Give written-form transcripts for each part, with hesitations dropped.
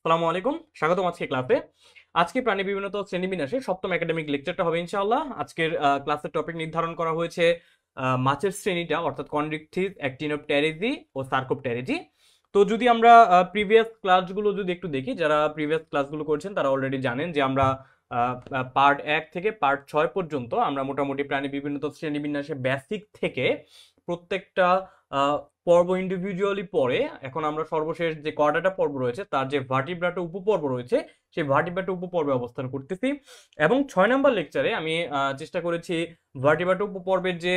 আসসালামু আলাইকুম, স্বাগতম আজকে ক্লাসে। আজকে প্রাণী বিভিন্নতা ও শ্রেণীবিন্যাসের সপ্তম একাডেমিক লেকচারটা হবে ইনশাআল্লাহ। আজকের ক্লাসের টপিক নির্ধারণ করা হয়েছে মাছের শ্রেণীটা, অর্থাৎ কন্ড্রিকথিস, অ্যাক্টিনোপটেরিজি ও সার্কোপটেরিজি। তো যদি আমরা প্রিভিয়াস ক্লাসগুলো যদি একটু দেখি, যারা প্রিভিয়াস ক্লাসগুলো করেছেন তারা অলরেডি জানেন যে আমরা পার্ট 1 থেকে পার্ট 6 পর্যন্ত আমরা মোটামুটি প্রাণী বিভিন্নতা শ্রেণীবিন্যাসে বেসিক থেকে প্রত্যেকটা আহ, পর্ব ইন্ডিভিজুয়ালি পড়ে এখন আমরা সর্বশেষ যে কর্ডাটা পর্ব রয়েছে তার যে ভার্টিব্রাটা উপপর্ব রয়েছে সেই ভার্টিব্রাটা উপপর্বে অবস্থান করতেছি। এবং 6 নম্বর লেকচারে আমি চেষ্টা করেছি ভার্টিব্রাটা উপপর্বের যে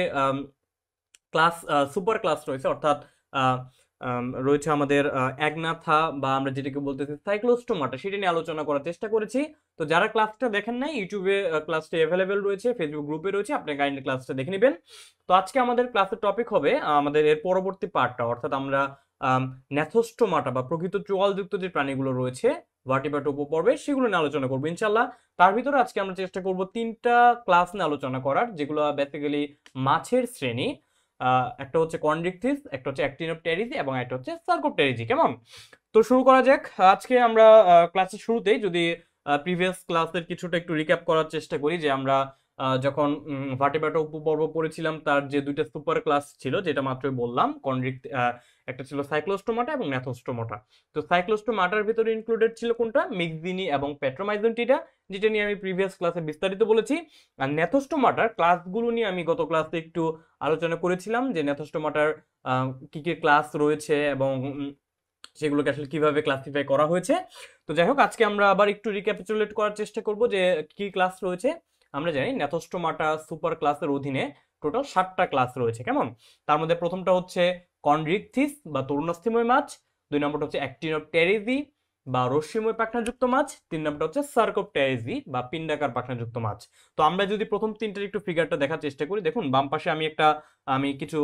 ক্লাস সুপার ক্লাস রয়েছে, অর্থাৎ আহ, রয়েছে আমাদের অ্যাগনাথা বা আমরা যেটাকে বলতেছি সাইক্লোস্টোমাটা, সেটা নিয়ে আলোচনা করার চেষ্টা করেছি। তো যারা ক্লাসটা দেখেন নাই, ইউটিউবে ক্লাসটা অ্যাভেলেবেল রয়েছে, ফেসবুক গ্রুপে রয়েছে, আপনি কাইন্ডলি ক্লাসটা দেখে নেবেন। তো আজকে আমাদের ক্লাসের টপিক হবে আমাদের এর পরবর্তী পার্টটা, অর্থাৎ আমরা ন্যাথোস্টোমাটা বা প্রকৃত চোয়ালযুক্ত যে প্রাণীগুলো রয়েছে ভার্টিব্রাটা উপপর্বে সেগুলো নিয়ে আলোচনা করবো ইনশাল্লাহ। তার ভিতরে আজকে আমরা চেষ্টা করব 3টা ক্লাস নিয়ে আলোচনা করার, যেগুলো বেসিক্যালি মাছের শ্রেণী। একটা হচ্ছে কন্ড্রিকথিস, একটা হচ্ছে অ্যাক্টিনোপটেরিজি এবং একটা হচ্ছে সার্কোপটেরিজি। কেমন? তো শুরু করা যাক। আজকে আমরা ক্লাসের শুরুতেই যদি প্রিভিয়াস ক্লাসের কিছুটা একটু রিক্যাপ করার চেষ্টা করি, যে আমরা যখন ভার্টিব্রাটা উপপর্ব পড়েছিলাম তার যে দুইটা সুপার ক্লাস ছিল যেটা মাত্রই বললাম, একটা ছিল সাইক্লোস্টোমাটা এবং ন্যাথোস্টোমাটা। তো সাইক্লোস্টোমাটার ভিতরে ইনক্লুডেড ছিল কোনটা? মিক্সিনি এবং পেট্রোমাইজেন্টিটা, যেটা নিয়ে আমি প্রিভিয়াস ক্লাসে বিস্তারিত বলেছি। আর ন্যাথোস্টোমাটার ক্লাসগুলো নিয়ে আমি গত ক্লাসে একটু আলোচনা করেছিলাম যে ন্যাথোস্টোমাটার কি কি ক্লাস রয়েছে এবং সেগুলোকে আসলে কিভাবে ক্লাসিফাই করা হয়েছে। তো যাই হোক, আজকে আমরা আবার একটু রিক্যাপিচুলেট করার চেষ্টা করব যে কি ক্লাস রয়েছে। আমরা জানি ন্যাথোস্টোমাটা সুপার ক্লাসের অধীনে টোটাল 7টা ক্লাস রয়েছে। কেমন? তার মধ্যে প্রথমটা হচ্ছে কন্ড্রিকথিস বা তরুণাস্থিময় মাছ, 2 নম্বরটা হচ্ছে অ্যাক্টিনোপটেরিজি বা রশ্মিময় পাখনাযুক্ত মাছ, 3 নম্বরটা হচ্ছে সার্কোপটেরিজি বা পিণ্ডাকার পাখনাযুক্ত মাছ। তো আমরা যদি প্রথম তিনটার একটু ফিগারটা দেখার চেষ্টা করি, দেখুন বাম পাশে আমি কিছু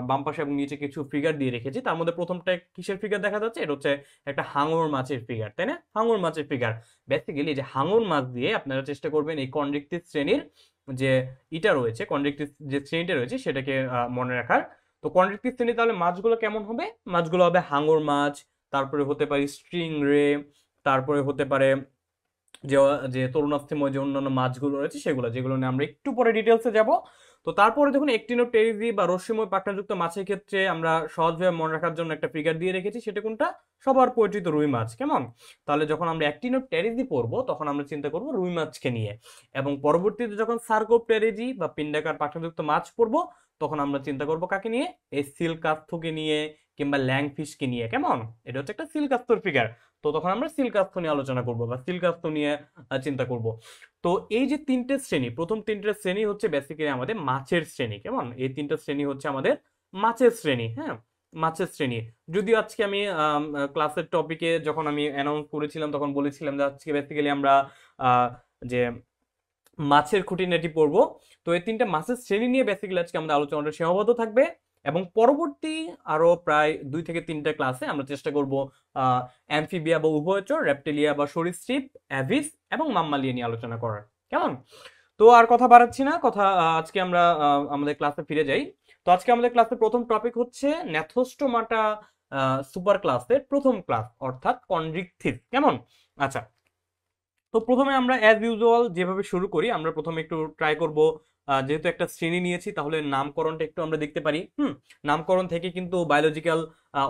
বাম পাশে এবং নিচে কিছু ফিগার দিয়ে রেখেছি। তার মধ্যে প্রথমটা কিসের ফিগার দেখা যাচ্ছে? এটা হচ্ছে একটা হাঙর মাছের ফিগার, তাই না? হাঙর মাছের ফিগার। বেসিক্যালি যে হাঙর মাছ দিয়ে আপনারা চেষ্টা করবেন এই কন্ড্রিকথিস শ্রেণীর যে ইটা রয়েছে, কন্ড্রিকথিস যে শ্রেণীটা রয়েছে সেটাকে মনে রাখার। তো কন্ড্রিকথিস শ্রেণী তাহলে মাছগুলো কেমন হবে? মাছগুলো হবে হাঙর মাছ, তারপরে হতে পারে স্ট্রিং রে, তারপরে হতে পারে যে যে তরুণাস্থিময় যে অন্যান্য মাছগুলো রয়েছে সেগুলো, যেগুলো নিয়ে আমরা একটু পরে ডিটেলসে যাব। তো তারপরে দেখুন একটিনোপটেরিজি বা রশ্মিময় পাখনাযুক্ত মাছের ক্ষেত্রে আমরা সহজভাবে মনে রাখার জন্য একটা ফিগার দিয়ে রেখেছি, সেটা কোনটা? সবার পরিচিত রুই মাছ। কেমন? তাহলে যখন আমরা একটিনোপটেরিজি পড়বো তখন আমরা চিন্তা করবো রুই মাছকে নিয়ে, এবং পরবর্তীতে যখন সার্কোপটেরিজি বা পিণ্ডাকার পাখনাযুক্ত মাছ পড়বো তখন আমরা চিন্তা করবো কাকে নিয়ে? এই সিলকাস্থকে নিয়ে কিংবা ল্যাংফিশকে নিয়ে। কেমন? এটা হচ্ছে একটা সিলকাস্থর ফিগার। তো তখন আমরা সিলকাস্থ নিয়ে আলোচনা করব বা সিলকাস্থ নিয়ে চিন্তা করব। তো এই যে তিনটে শ্রেণী, প্রথম তিনটে শ্রেণী হচ্ছে বেসিক্যালি আমাদের মাছের শ্রেণী। কেমন? এই তিনটে শ্রেণী হচ্ছে আমাদের মাছের শ্রেণী। হ্যাঁ, মাছের শ্রেণী। যদিও আজকে আমি ক্লাসের টপিকে যখন আমি অ্যানাউন্স করেছিলাম তখন বলেছিলাম যে আজকে বেসিক্যালি আমরা আহ, যে মাছের খুঁটিনাটি পড়বো। তো এই তিনটা মাছের শ্রেণী নিয়ে বেসিক্যালি আজকে আমাদের আলোচনাটা সীমাবদ্ধ থাকবে, এবং পরবর্তী আরো প্রায় 2 থেকে 3টা ক্লাসে আমরা চেষ্টা করব অ্যামফিবিয়া বা উভয়চর, রেপ্টিলিয়া বা সরীসৃপ, অ্যাভিস এবং মাম্মালিয়া নিয়ে আলোচনা করার। কেমন? তো আর কথা বাড়াচ্ছি না, আজকে আমরা আমাদের ক্লাসে ফিরে যাই। তো আজকে আমাদের ক্লাসের প্রথম টপিক হচ্ছে ন্যাথোস্টোমাটা সুপার ক্লাসের প্রথম ক্লাস, অর্থাৎ কন্ড্রিকথিস। কেমন? আচ্ছা, তো প্রথমে আমরা অ্যাজ ইউজুয়াল যেভাবে শুরু করি, আমরা প্রথমে একটু ট্রাই করব, যেহেতু একটা শ্রেণী নিয়েছি তাহলে নামকরণটা একটু আমরা দেখতে পারি। নামকরণ থেকে কিন্তু বায়োলজিক্যাল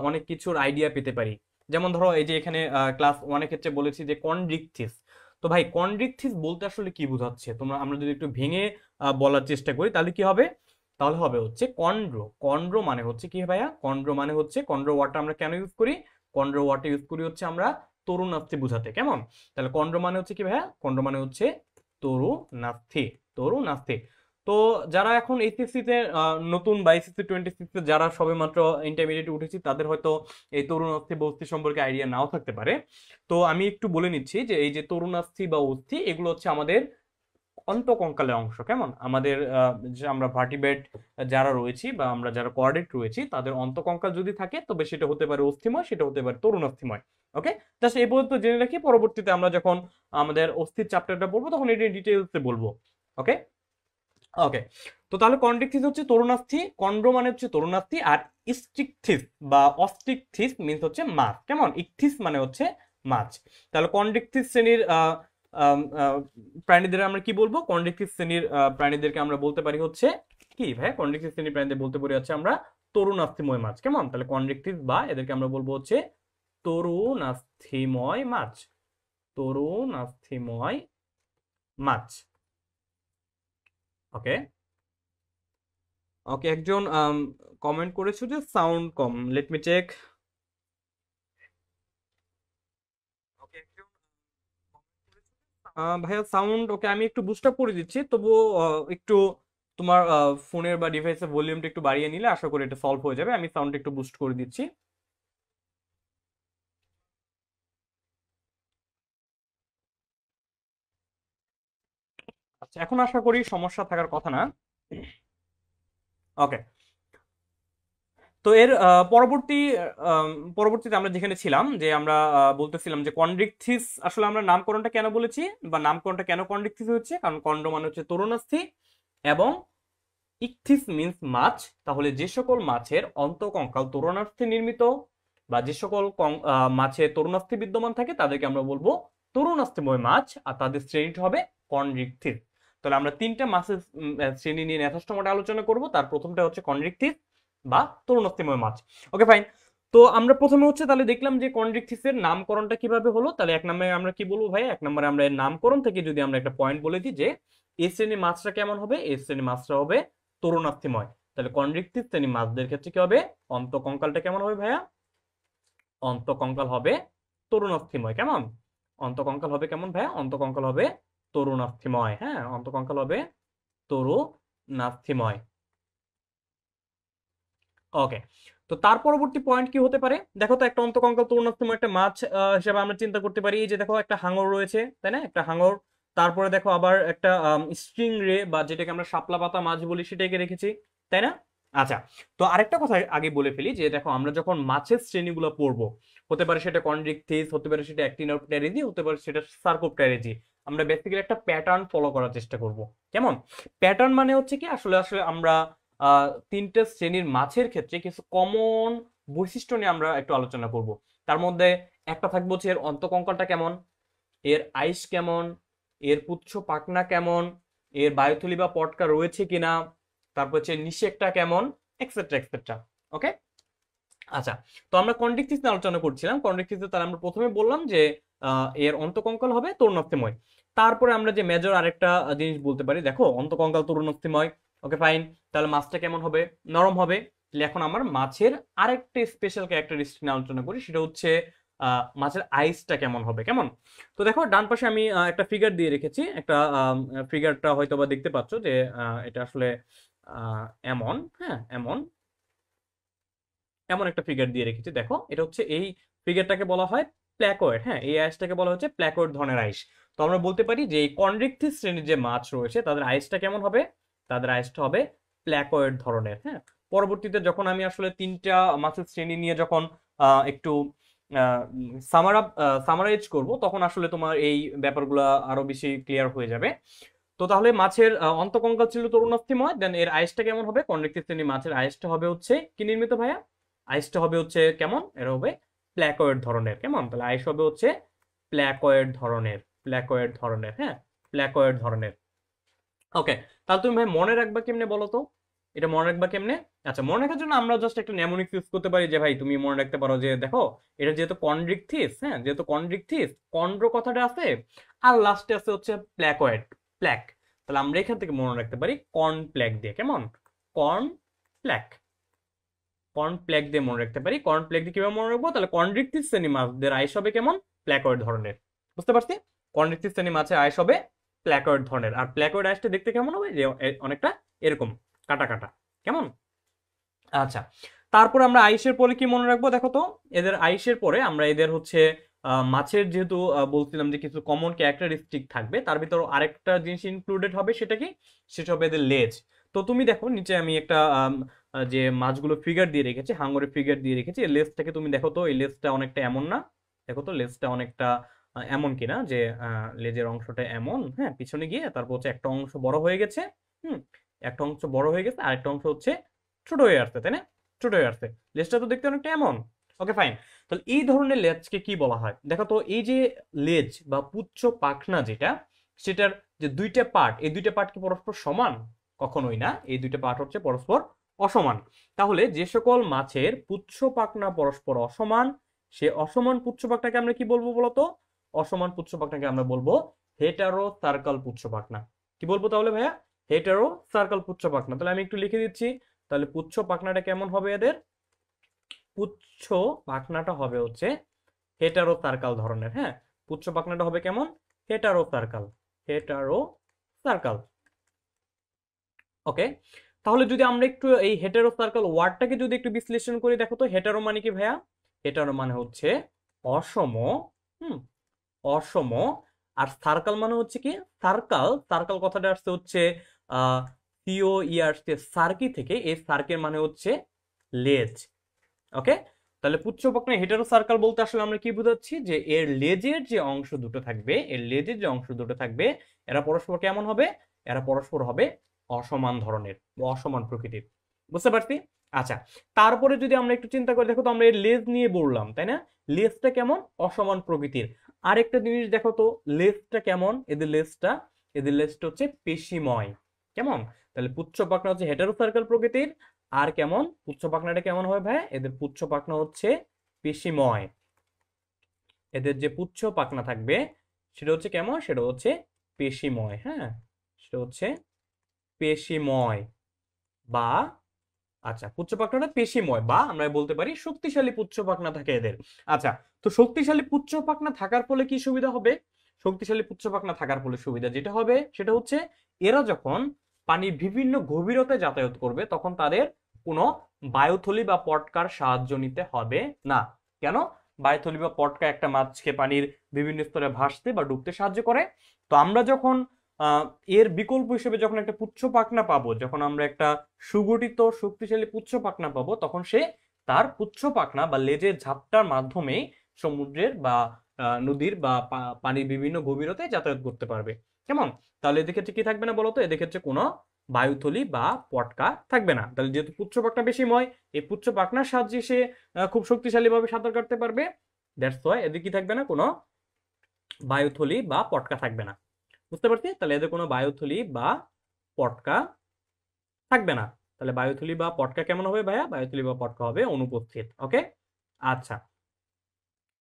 অনেক কিছুর আইডিয়া পেতে পারি। যেমন ধরো এই যে এখানে ক্লাস 1 এর ক্ষেত্রে বলেছি যে কন্ড্রিকথিস। তো ভাই কন্ড্রিকথিস বলতে আসলে কি বোঝাচ্ছে? আমরা যদি একটু ভেঙে বলার চেষ্টা করি তাহলে কি হবে? তাহলে হবে হচ্ছে কন্ড্রো। কন্ড্রো মানে হচ্ছে কি ভাইয়া? কন্ড্রো মানে হচ্ছে, কন্ড্রো ওয়ার্ডটা আমরা কেন ইউজ করি? কন্ড্রো ওয়ার্ডটা ইউজ করি হচ্ছে আমরা তরুণাস্থি বোঝাতে। কেমন? তাহলে কন্ড মানে হচ্ছে কি ভাইয়া? কন্ড মানে হচ্ছে তরুণাস্থি। তরুণাস্থি। তো যারা এখন এইচএসসি তে নতুন বা এইচএসসি 26 তে যারা সবেমাত্র ইন্টারমিডিয়েট উঠেছি তাদের হয়তো এই তরুণাস্থি বা অস্থি সম্পর্কে আইডিয়া নাও থাকতে পারে। তো আমি একটু বলে নিচ্ছি যে এই যে তরুণাস্থি বা অস্থি এগুলো হচ্ছে আমাদের অন্তঃকঙ্কালের অংশ। কেমন? আমাদের যে আমরা ভার্টিব্রেট যারা রয়েছি বা আমরা যারা কোয়াড্রেট রয়েছি তাদের অন্তঃকঙ্কাল যদি থাকে তবে সেটা হতে পারে অস্থিময়, সেটা হতে পারে তরুণাস্থিময়। ওকে, জাস্ট এই পর্যন্ত জেনে রাখি, পরবর্তীতে আমরা যখন আমাদের অস্থির চ্যাপ্টারটা পড়বো তখন এটা ডিটেইলসে বলবো। ওকে ওকে। তো তাহলে কন্ড্রিকথিস হচ্ছে তরুণাস্থি, কন্ড্রো মানে হচ্ছে তরুণাস্থি, আর স্ট্রিকথিস বা অস্ট্রিকথিস মিন্স হচ্ছে মাছ। কেমন? ইকথিস মানে হচ্ছে মাছ। তাহলে কন্ড্রিকথিস শ্রেণীর প্রাণীদের আমরা কি বলবো? কন্ড্রিকথিস শ্রেণীর প্রাণীদেরকে আমরা বলতে পারি হচ্ছে কি ভাই? কন্ড্রিকথিস শ্রেণীর প্রাণীদের বলতে পারি হচ্ছে আমরা তরুণাস্থিময় মাছ। কেমন? তাহলে কন্ড্রিকথিস বা এদেরকে আমরা বলবো হচ্ছে তরুণাস্থিময় মাছ। তরুণাস্থিময় মাছ। ওকে ওকে, একজন কমেন্ট করেছো যে সাউন্ড কম, লেট মি চেক। ওকে, একজন ভাইয়া সাউন্ড ওকে, আমি একটু বুস্ট আপ করে দিচ্ছি, তবুও একটু তোমার ফোনের বা ডিভাইসের ভলিউমটা একটু বাড়িয়ে নিলে আশা করি এটা সলভ হয়ে যাবে। আমি সাউন্ডটা একটু বুস্ট করে দিচ্ছি। আচ্ছা, এখন আশা করি সমস্যা থাকার কথা না। ওকে, তো এর পরবর্তীতে আমরা যেখানে ছিলাম, যে আমরা বলতেছিলাম যে কন্ড্রিকথিস আসলে আমরা নামকরণটা কেন বলেছি বা নামকরণটা কেন কন্ড্রিকথিস হচ্ছে, কারণ কন্ড মানে হচ্ছে তরুণাস্থি এবং ইকথিস মিন্স মাছ। তাহলে যে সকল মাছের অন্তঃকঙ্কাল তরুণাস্থি নির্মিত বা যে সকল মাছে তরুণাস্থি বিদ্যমান থাকে তাদেরকে আমরা বলবো তরুণাস্থিময় মাছ, আর তাদের শ্রেণীটা হবে কন্ড্রিকথিস। তাহলে আমরা তিনটা মাছের শ্রেণী নিয়ে যথেষ্ট মোটা আলোচনা করব। তার প্রথমটা হচ্ছে কন্ড্রিকথিস বা তরুণাস্থিময় মাছ। Okay fine. তো আমরা প্রথমে হচ্ছে তাহলে দেখলাম যে কন্ড্রিকথিসের নামকরণটা কিভাবে হলো। তাহলে এক নম্বরে আমরা কি বলবো ভাই? এক নম্বরে আমরা এর নামকরণ থেকে যদি আমরা একটা পয়েন্ট বলে দিই যে এই শ্রেণীর মাছটা কেমন হবে, এই শ্রেণীর মাছটা হবে তরুণাস্থিময়। তাহলে কন্ড্রিকথিস শ্রেণীর মাছদের ক্ষেত্রে কি হবে? অন্তঃকঙ্কালটা কেমন হবে ভাইয়া? অন্তঃকঙ্কাল হবে তরুণাস্থিময়। কেমন? অন্তঃকঙ্কাল হবে কেমন ভাইয়া? অন্তঃকঙ্কাল হবে তরুণাস্থিময়। হ্যাঁ, অন্তঃকঙ্কাল হবে তরুণাস্থিময়। ওকে, তো তার পরবর্তী পয়েন্ট কি হতে পারে? দেখো তো, একটা অন্তঃকঙ্কাল তরুণাস্থিময় একটা মাছ হিসেবে আমরা চিন্তা করতে পারি। এই যে দেখো, একটা হাঙর রয়েছে, তাই না? একটা হাঙর, তারপরে দেখো আবার একটা স্ট্রিং রে বা যেটাকে আমরা শাপলা পাতা মাছ বলি সেটাকে রেখেছি, তাই না? আচ্ছা, তো আরেকটা কথা আগে বলে ফেলি যে দেখো, আমরা যখন মাছের শ্রেণীগুলো পড়বো, হতে পারে সেটা কন্ড্রিকথিস, হতে পারে সেটা অ্যাক্টিনোপটেরিজি, হতে পারে সেটা সার্কোপটেরিজি, আমরা বেসিক্যালি একটা প্যাটার্ন ফলো করার চেষ্টা করব। কেমন? প্যাটার্ন মানে হচ্ছে কি, আসলে আসলে আমরা তিনটে শ্রেণীর মাছের ক্ষেত্রে কিছু কমন বৈশিষ্ট্য নিয়ে আমরা একটু আলোচনা করব। তার মধ্যে একটা থাকবে হচ্ছে এর অন্তঃকঙ্কালটা কেমন, এর আইস কেমন, এর পুচ্ছ পাখনা কেমন, এর বায়ুথলি বা পটকা রয়েছে কিনা, তারপর হচ্ছে নিষেকটা কেমন, এক্সেট্রা এক্সেট্রা। ওকে, আচ্ছা, তো আমরা কন্ড্রিকথিস নিয়ে আলোচনা করছিলাম। কন্ড্রিকথিসে তাহলে আমরা প্রথমে বললাম যে এর অন্তঃকঙ্কাল হবে তরুণাস্থিময়। তারপরে আমরা যে মেজর আরেকটা জিনিস বলতে পারি, দেখো অন্তঃকঙ্কাল তরুণাস্থিময়, ওকে ফাইন। তাহলে মাছটা কেমন হবে? নরম হবে। তাহলে এখন আমার মাছের আরেকটা স্পেশাল ক্যারেক্টারিস্টিক নিয়ে আলোচনা করি, সেটা হচ্ছে মাছের আইসটা কেমন হবে। কেমন? তো দেখো, ডান পাশে আমি একটা ফিগার দিয়ে রেখেছি। একটা ফিগারটা হয়তো বা দেখতে পাচ্ছ যে এটা আসলে এমন, হ্যাঁ এমন এমন একটা ফিগার দিয়ে রেখেছি। দেখো, এটা হচ্ছে এই ফিগারটাকে বলা হয় প্ল্যাকয়েড। হ্যাঁ, এই আইসটাকে বলা হচ্ছে প্ল্যাকয়েড ধরনের আইস। তো আমরা বলতে পারি যে এই কন্ড্রিকথিস শ্রেণীর যে মাছ রয়েছে তাদের আইসটা কেমন হবে? তাদের আইসটা হবে প্ল্যাকয়েড ধরনের। হ্যাঁ, পরবর্তীতে যখন আমি আসলে তিনটা মাছের শ্রেণী নিয়ে যখন একটু সামারাইজ করব, তখন আসলে তোমার এই ব্যাপারগুলো আরো বেশি ক্লিয়ার হয়ে যাবে। তো তাহলে মাছের অন্তঃকঙ্কাল ছিল তরুণাস্থিময়, দেন এর আইসটা কেমন হবে? কন্ড্রিকথিস শ্রেণীর মাছের আইসটা হবে হচ্ছে কি নির্মিত ভাইয়া? আইসটা হবে হচ্ছে কেমন? এর হবে প্ল্যাকয়েড ধরনের। কেমন? তাহলে আইস হবে হচ্ছে প্ল্যাকয়েড ধরনের, প্ল্যাকয়েড ধরনের। হ্যাঁ, প্ল্যাকয়েড ধরনের। ওকে, তাহলে তুমি ভাই মনে রাখবা কেমনে বলো তো? এটা মনে রাখবা কেমনে? আচ্ছা, মনে রাখার জন্য আমরা জাস্ট একটা নেমোনিক্স ইউজ করতে পারি, যে ভাই তুমি মনে রাখতে পারো যে দেখো, এটা যেহেতু কন্ড্রিকথিস, হ্যাঁ যেহেতু কন্ড্রিকথিস, কন্ড্র কথাটা আছে আর লাস্টে আছে হচ্ছে প্ল্যাকয়েড, প্ল্যাক। তাহলে আমরা এখান থেকে মনে রাখতে পারি কর্ন প্ল্যাক দিয়ে। কেমন? কর্ন প্ল্যাক, কর্ন প্ল্যাক দিয়ে মনে রাখতে পারি। কর্ন প্ল্যাক দিয়ে কিভাবে মনে রাখবো? তাহলে কন্ড্রিকথিস শ্রেণী মাছদের আইস হবে কেমন? প্ল্যাকয়েড ধরনের। বুঝতে পারছি? কন্ড্রিকথিস শ্রেণী মাছের আইস হবে প্ল্যাকয়েড ধরনের। আর প্ল্যাকয়েড আইসটা দেখতে কেমন হবে? যে অনেকটা এরকম কাটা কাটা। কেমন? আচ্ছা, তারপর আমরা আইসের পরে কি মনে রাখবো? দেখো তো, এদের আইসের পরে আমরা এদের হচ্ছে মাছের যেহেতু বলছিলাম যে কিছু কমন ক্যারেক্টারিস্টিক থাকবে, তার ভিতর আরেকটা জিনিস ইনক্লুডেড হবে, সেটা কি? সেটা হবে এদের লেজ। তো তুমি দেখো নিচে আমি একটা যে মাছগুলো ফিগার দিয়ে রেখেছি, হাঙরের ফিগার দিয়ে রেখেছি, এই লেজটাকে তুমি দেখো তো, এই লেজটা অনেকটা এমন না? দেখো তো লেজটা অনেকটা এমন কিনা, যে লেজের অংশটা এমন, হ্যাঁ পিছনে গিয়ে তারপর হচ্ছে একটা অংশ বড় হয়ে গেছে। হুম, একটা অংশ বড় হয়ে গেছে, আরেকটা অংশ হচ্ছে ছোট হয়ে আসছে, তাই না? ছোট হয়ে আসছে। লেজটা তো দেখতে অনেকটা এমন। Okay fine. তাহলে এই ধরনের লেজকে কি বলা হয় দেখো তো, এই যে লেজ বা পুচ্ছ পাখনা যেটা, সেটার যে দুইটা পার্ট, এই দুইটা পার্ট কি পরস্পর সমান? কখনোই না, এই দুইটা পার্ট হচ্ছে পরস্পর অসমান। তাহলে যে সকল মাছের পুচ্ছ পাখনা পরস্পর অসমান, সে অসমান পুচ্ছ পাখনাকে আমরা কি বলবো বলতো? অসমান পুচ্ছ পাখনাকে আমরা বলবো হেটারো সার্কাল পুচ্ছ পাখনা। কি বলবো তাহলে ভাইয়া? হেটারো সার্কাল পুচ্ছ পাখনা। তাহলে আমি একটু লিখে দিচ্ছি, তাহলে পুচ্ছ পাখনাটা কেমন হবে এদের? পুচ্ছ পাখনাটা হবে হচ্ছে হেটারো সার্কাল ধরনের। হ্যাঁ, পুচ্ছ পাখনাটা হবে কেমন? Heterocercal, heterocercal. Okay, তাহলে যদি আমরা একটু এই হেটারো সার্কাল ওয়ার্ডটাকে যদি একটু বিশ্লেষণ করি, দেখো তো হেটারো মানে কি ভাইয়া? হেটারো মানে হচ্ছে অসম, হুম, অসম। আর সার্কাল মানে হচ্ছে কি? সার্কাল, সার্কাল কথাটা আসছে হচ্ছে সিও আসছে সার্কি থেকে, এই সার্কের মানে হচ্ছে লেজ। ওকে, তাহলে পুচ্ছ পাখনা হেটারো সার্কাল বলতে আসলে আমরা কি বোঝাচ্ছি? যে এর লেজের যে অংশ দুটো থাকবে, এর লেজের যে অংশ দুটো থাকবে, এরা পরস্পর কেমন হবে? এরা পরস্পর হবে অসমান ধরনের, অসমান প্রকৃতির। বুঝতে পারছি? আচ্ছা, তারপরে যদি আমরা একটু চিন্তা করি, দেখো তো আমরা এর লেজ নিয়ে বললাম, তাই না? লেজটা কেমন? অসমান প্রকৃতির। আরেকটা জিনিস দেখো তো, লেজটা কেমন এদের? লেজটা, এদের লেজটা হচ্ছে পেশিময়। কেমন? তাহলে পুচ্ছ পাখনা হচ্ছে হেটারো সার্কাল প্রকৃতির। আর কেমন পুচ্ছ পাখনাটা কেমন হবে ভাই? এদের পুচ্ছ পাখনা হচ্ছে পেশিময়। এদের যে পুচ্ছ পাখনা থাকবে সেটা হচ্ছে কেমন? সেটা হচ্ছে পেশিময়। হ্যাঁ, সেটা হচ্ছে পেশিময় বা, আচ্ছা, পুচ্ছ পাখনাটা পেশিময় বা আমরা বলতে পারি শক্তিশালী পুচ্ছ পাখনা থাকে এদের। আচ্ছা, তো শক্তিশালী পুচ্ছ পাখনা থাকার ফলে কি সুবিধা হবে? শক্তিশালী পুচ্ছ পাখনা থাকার ফলে সুবিধা যেটা হবে সেটা হচ্ছে এরা যখন পানির বিভিন্ন গভীরতায় যাতায়াত করবে তখন তাদের কোনো বায়ুথলি বা পটকার সাহায্য নিতে হবে না। কেন? বায়ুথলি বা পটকা একটা মাছকে পানির বিভিন্ন স্তরে ভাসতে বা ডুবতে সাহায্য করে। তো আমরা যখন আহ, এর বিকল্প হিসেবে যখন একটা পুচ্ছ পাখনা পাবো, যখন আমরা একটা সুগঠিত শক্তিশালী পুচ্ছ পাখনা পাবো, তখন সে তার পুচ্ছ পাখনা বা লেজের ঝাপটার মাধ্যমে সমুদ্রের বা নদীর বা পানির বিভিন্ন গভীরতায় যাতায়াত করতে পারবে। কেমন? তাহলে এদের ক্ষেত্রে কি থাকবে না বলতো? এদের ক্ষেত্রে কোনো বায়ুথলি বা পটকা থাকবে না। তাহলে যেহেতু পুচ্ছ পাখনা বেশিময়, এই পুচ্ছ পাখনার সাহায্যে সে খুব শক্তিশালী ভাবে সাঁতার কাটতে পারবে। দ্যাটস ওয়াই এদের কি থাকবে না? কোনো বায়ুথলি বা পটকা থাকবে না। বুঝতে পারছি? তাহলে এদের কোনো বায়ুথলি বা পটকা থাকবে না। তাহলে বায়ুথলি বা পটকা কেমন হবে ভাইয়া? বায়ুথলি বা পটকা হবে অনুপস্থিত। ওকে, আচ্ছা,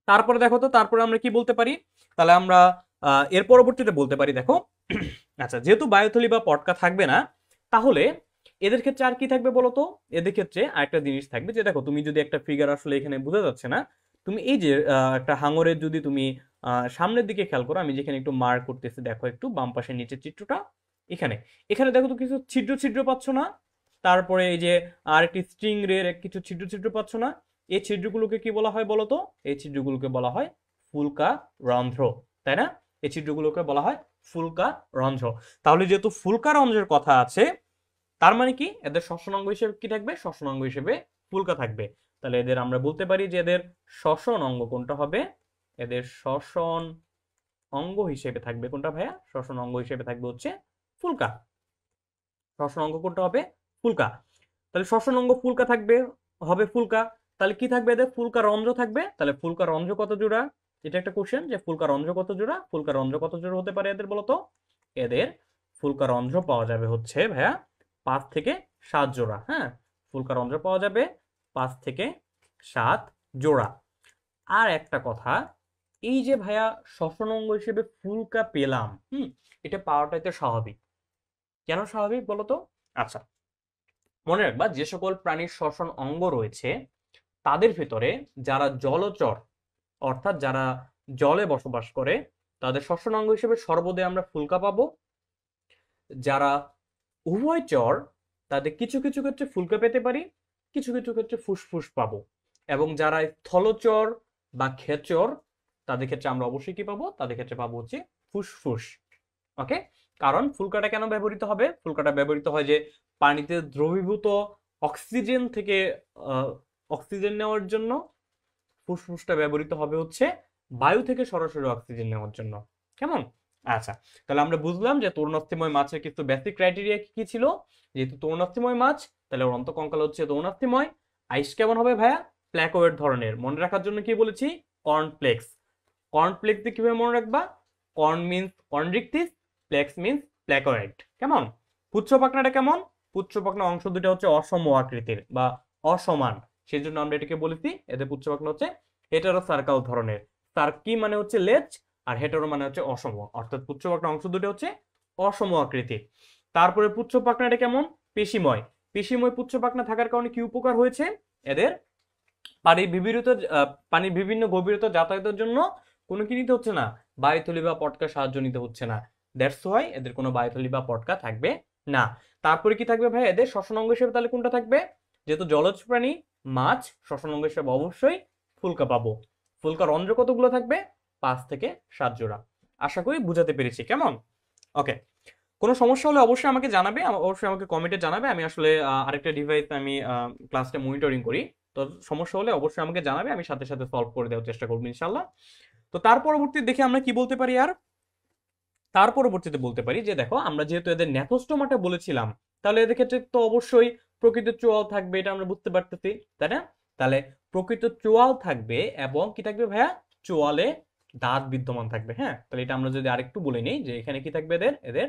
তারপরে দেখো তো, তারপরে আমরা কি বলতে পারি? তাহলে আমরা এর পরবর্তীতে বলতে পারি, দেখো, আচ্ছা, যেহেতু বায়ুথলি বা পটকা থাকবে না, তাহলে এদের ক্ষেত্রে আর কি থাকবে বলতো? এদের ক্ষেত্রে আরেকটা জিনিস থাকবে, যে দেখো তুমি যদি একটা ফিগার, আসলে এখানে বোঝা যাচ্ছে না, তুমি এই যে একটা হাঙরের যদি তুমি সামনের দিকে খেয়াল করো, আমি যেখানে একটু মার্ক করতেছি, দেখো একটু বাম পাশের নিচের চিত্রটা, এখানে, এখানে দেখো তো কিছু ছিদ্র ছিদ্র পাচ্ছ না? তারপরে এই যে আরেকটি স্ট্রিং রের কিছু ছিদ্র ছিদ্র পাচ্ছ না? এই ছিদ্রগুলোকে কি বলা হয় বলতো? এই ছিদ্রগুলোকে বলা হয় ফুলকা রন্ধ্র, তাই না? এই ছিদ্রগুলোকে বলা হয় ফুলকা রন্ধ্র। তাহলে যেহেতু ফুলকা রন্ধ্রের কথা আছে, তার মানে কি এদের শ্বসন অঙ্গ হিসেবে কি থাকবে? শ্বসন অঙ্গ হিসেবে ফুলকা থাকবে। তাহলে এদের আমরা বলতে পারি যে এদের শ্বসন অঙ্গ কোনটা হবে? এদের শ্বসন অঙ্গ হিসেবে থাকবে কোনটা ভাইয়া? শ্বসন অঙ্গ হিসেবে থাকবে হচ্ছে ফুলকা। শ্বসন অঙ্গ কোনটা হবে? ফুলকা। তাহলে শ্বসন অঙ্গ ফুলকা থাকবে, হবে ফুলকা। তাহলে কি থাকবে এদের? ফুলকা রন্ধ্র থাকবে। তাহলে ফুলকা রন্ধ্র কত জোড়া? এটা একটা কোশ্চেন, যে ফুলকা রন্ধ্র কত জোড়া? ফুলকা রন্ধ্র কত জোড়া হতে পারে এদের বলতো? এদের ফুলকা রন্ধ্র পাওয়া যাবে হচ্ছে ভাইয়া 5 থেকে 7 জোড়া। হ্যাঁ, ফুলকা রন্ধ্র পাওয়া যাবে 5 থেকে 7 জোড়া। আর একটা কথা, এই যে ভাইয়া শ্বসন অঙ্গ হিসেবে ফুলকা পেলাম, এটা পাওয়াটাই তো স্বাভাবিক। কেন স্বাভাবিক বলতো? আচ্ছা, মনে রাখবা, যে সকল প্রাণীর শ্বসন অঙ্গ রয়েছে তাদের ভেতরে যারা জলচর, অর্থাৎ যারা জলে বসবাস করে, তাদের শ্বসন অঙ্গ হিসেবে সর্বদাই আমরা ফুলকা পাবো। যারা উভয়চর, তাদের কিছু কিছু ক্ষেত্রে ফুলকা পেতে পারি, কিছু কিছু ক্ষেত্রে ফুসফুস পাবো। এবং যারা স্থলচর বা খেচর, তাদের ক্ষেত্রে আমরা অবশ্যই কি পাবো? তাদের ক্ষেত্রে পাবো হচ্ছে ফুসফুস। ওকে, কারণ ফুলকাটা কেন ব্যবহৃত হবে? ফুলকাটা ব্যবহৃত হয় যে পানিতে দ্রবীভূত অক্সিজেন থেকে অক্সিজেন নেওয়ার জন্য। ফুসফুসটা ব্যবহৃত হবে হচ্ছে বায়ু থেকে সরাসরি অক্সিজেন নেওয়ার জন্য। কেমন? আচ্ছা, তাহলে আমরা বুঝলাম যে তরুণাস্থিময় মাছের কিছু বেসিক ক্রাইটেরিয়া কি ছিল। যেহেতু তরুণাস্থিময় মাছ, তাহলে ওর অন্তঃকঙ্কাল হচ্ছে তরুণাস্থিময়। আইস কেমন হবে ভাইয়া? প্ল্যাকোয়েড ধরনের। মনে রাখার জন্য কি বলেছি? কর্নফ্লেক্স। কর্নফ্লেক্স দিয়ে কিভাবে মনে রাখবা? Corn means chondrichthyes, flex means placoid. কেমন? পুচ্ছ পাখনাটা কেমন? পুচ্ছ পাখনা অংশ দুটো হচ্ছে অসম আকৃতির বা অসমান, সেই জন্য আমরা এটাকে বলেছি এদের পুচ্ছ পাখনা হচ্ছে হেটারো সার্কাল ধরনের। সার্কি মানে হচ্ছে লেজ, আর হেটারো মানে হচ্ছে অসম, অর্থাৎ পুচ্ছ পাখনা অংশ দুটো হচ্ছে অসম আকৃতির। তারপরে পুচ্ছ পাখনাটা কেমন? পেশিময়। পেশিময় পুচ্ছ পাখনা থাকার কারণে কি উপকার হয়েছে এদের? পানির বিবিরত পানির বিভিন্ন গভীরতা যাতায়াতের জন্য কোনো কি নিতে হচ্ছে না, বায়ুথলি বা পটকা সাহায্য নিতে হচ্ছে না। দ্যাটস ওয়াই এদের কোনো বায়ুথলি বা পটকা থাকবে না। তারপরে কি থাকবে ভাই এদের শ্বসন অঙ্গ হিসেবে? তাহলে কোনটা থাকবে? যেহেতু জলজ প্রাণী, মাছ, শ্বসন অঙ্গ হিসেবে অবশ্যই ফুলকা পাবো। ফুলকা রন্ধ্র কতগুলো থাকবে? 5 থেকে 7 জোড়া। আশা করি বুঝাতে পেরেছি। কেমন? ওকে। কোনো সমস্যা হলে অবশ্যই আমাকে জানাবে, অবশ্যই আমাকে কমেন্টে জানাবে। আমি আসলে আরেকটা ডিভাইস আমি ক্লাসটা মনিটরিং করি, তো সমস্যা হলে অবশ্যই আমাকে জানাবে, আমি সাথে সাথে সলভ করে দেওয়ার চেষ্টা করবো ইনশাল্লাহ। তো তার পরবর্তী দেখে আমরা কি বলতে পারি আর? তার পরবর্তীতে বলতে পারি যে দেখো, আমরা যেহেতু এদের ন্যাথোস্টোমাটা বলেছিলাম, তাহলে এদের ক্ষেত্রে তো অবশ্যই প্রকৃত চোয়াল থাকবে, এটা আমরা বুঝতে পারতেছি, তাই না? তাহলে প্রকৃত চোয়াল থাকবে এবং কি থাকবে ভাইয়া? চোয়ালে দাঁত বিদ্যমান থাকবে। হ্যাঁ, তাহলে এটা আমরা যদি আরেকটু বলে নিই যে এখানে কি থাকবে এদের? এদের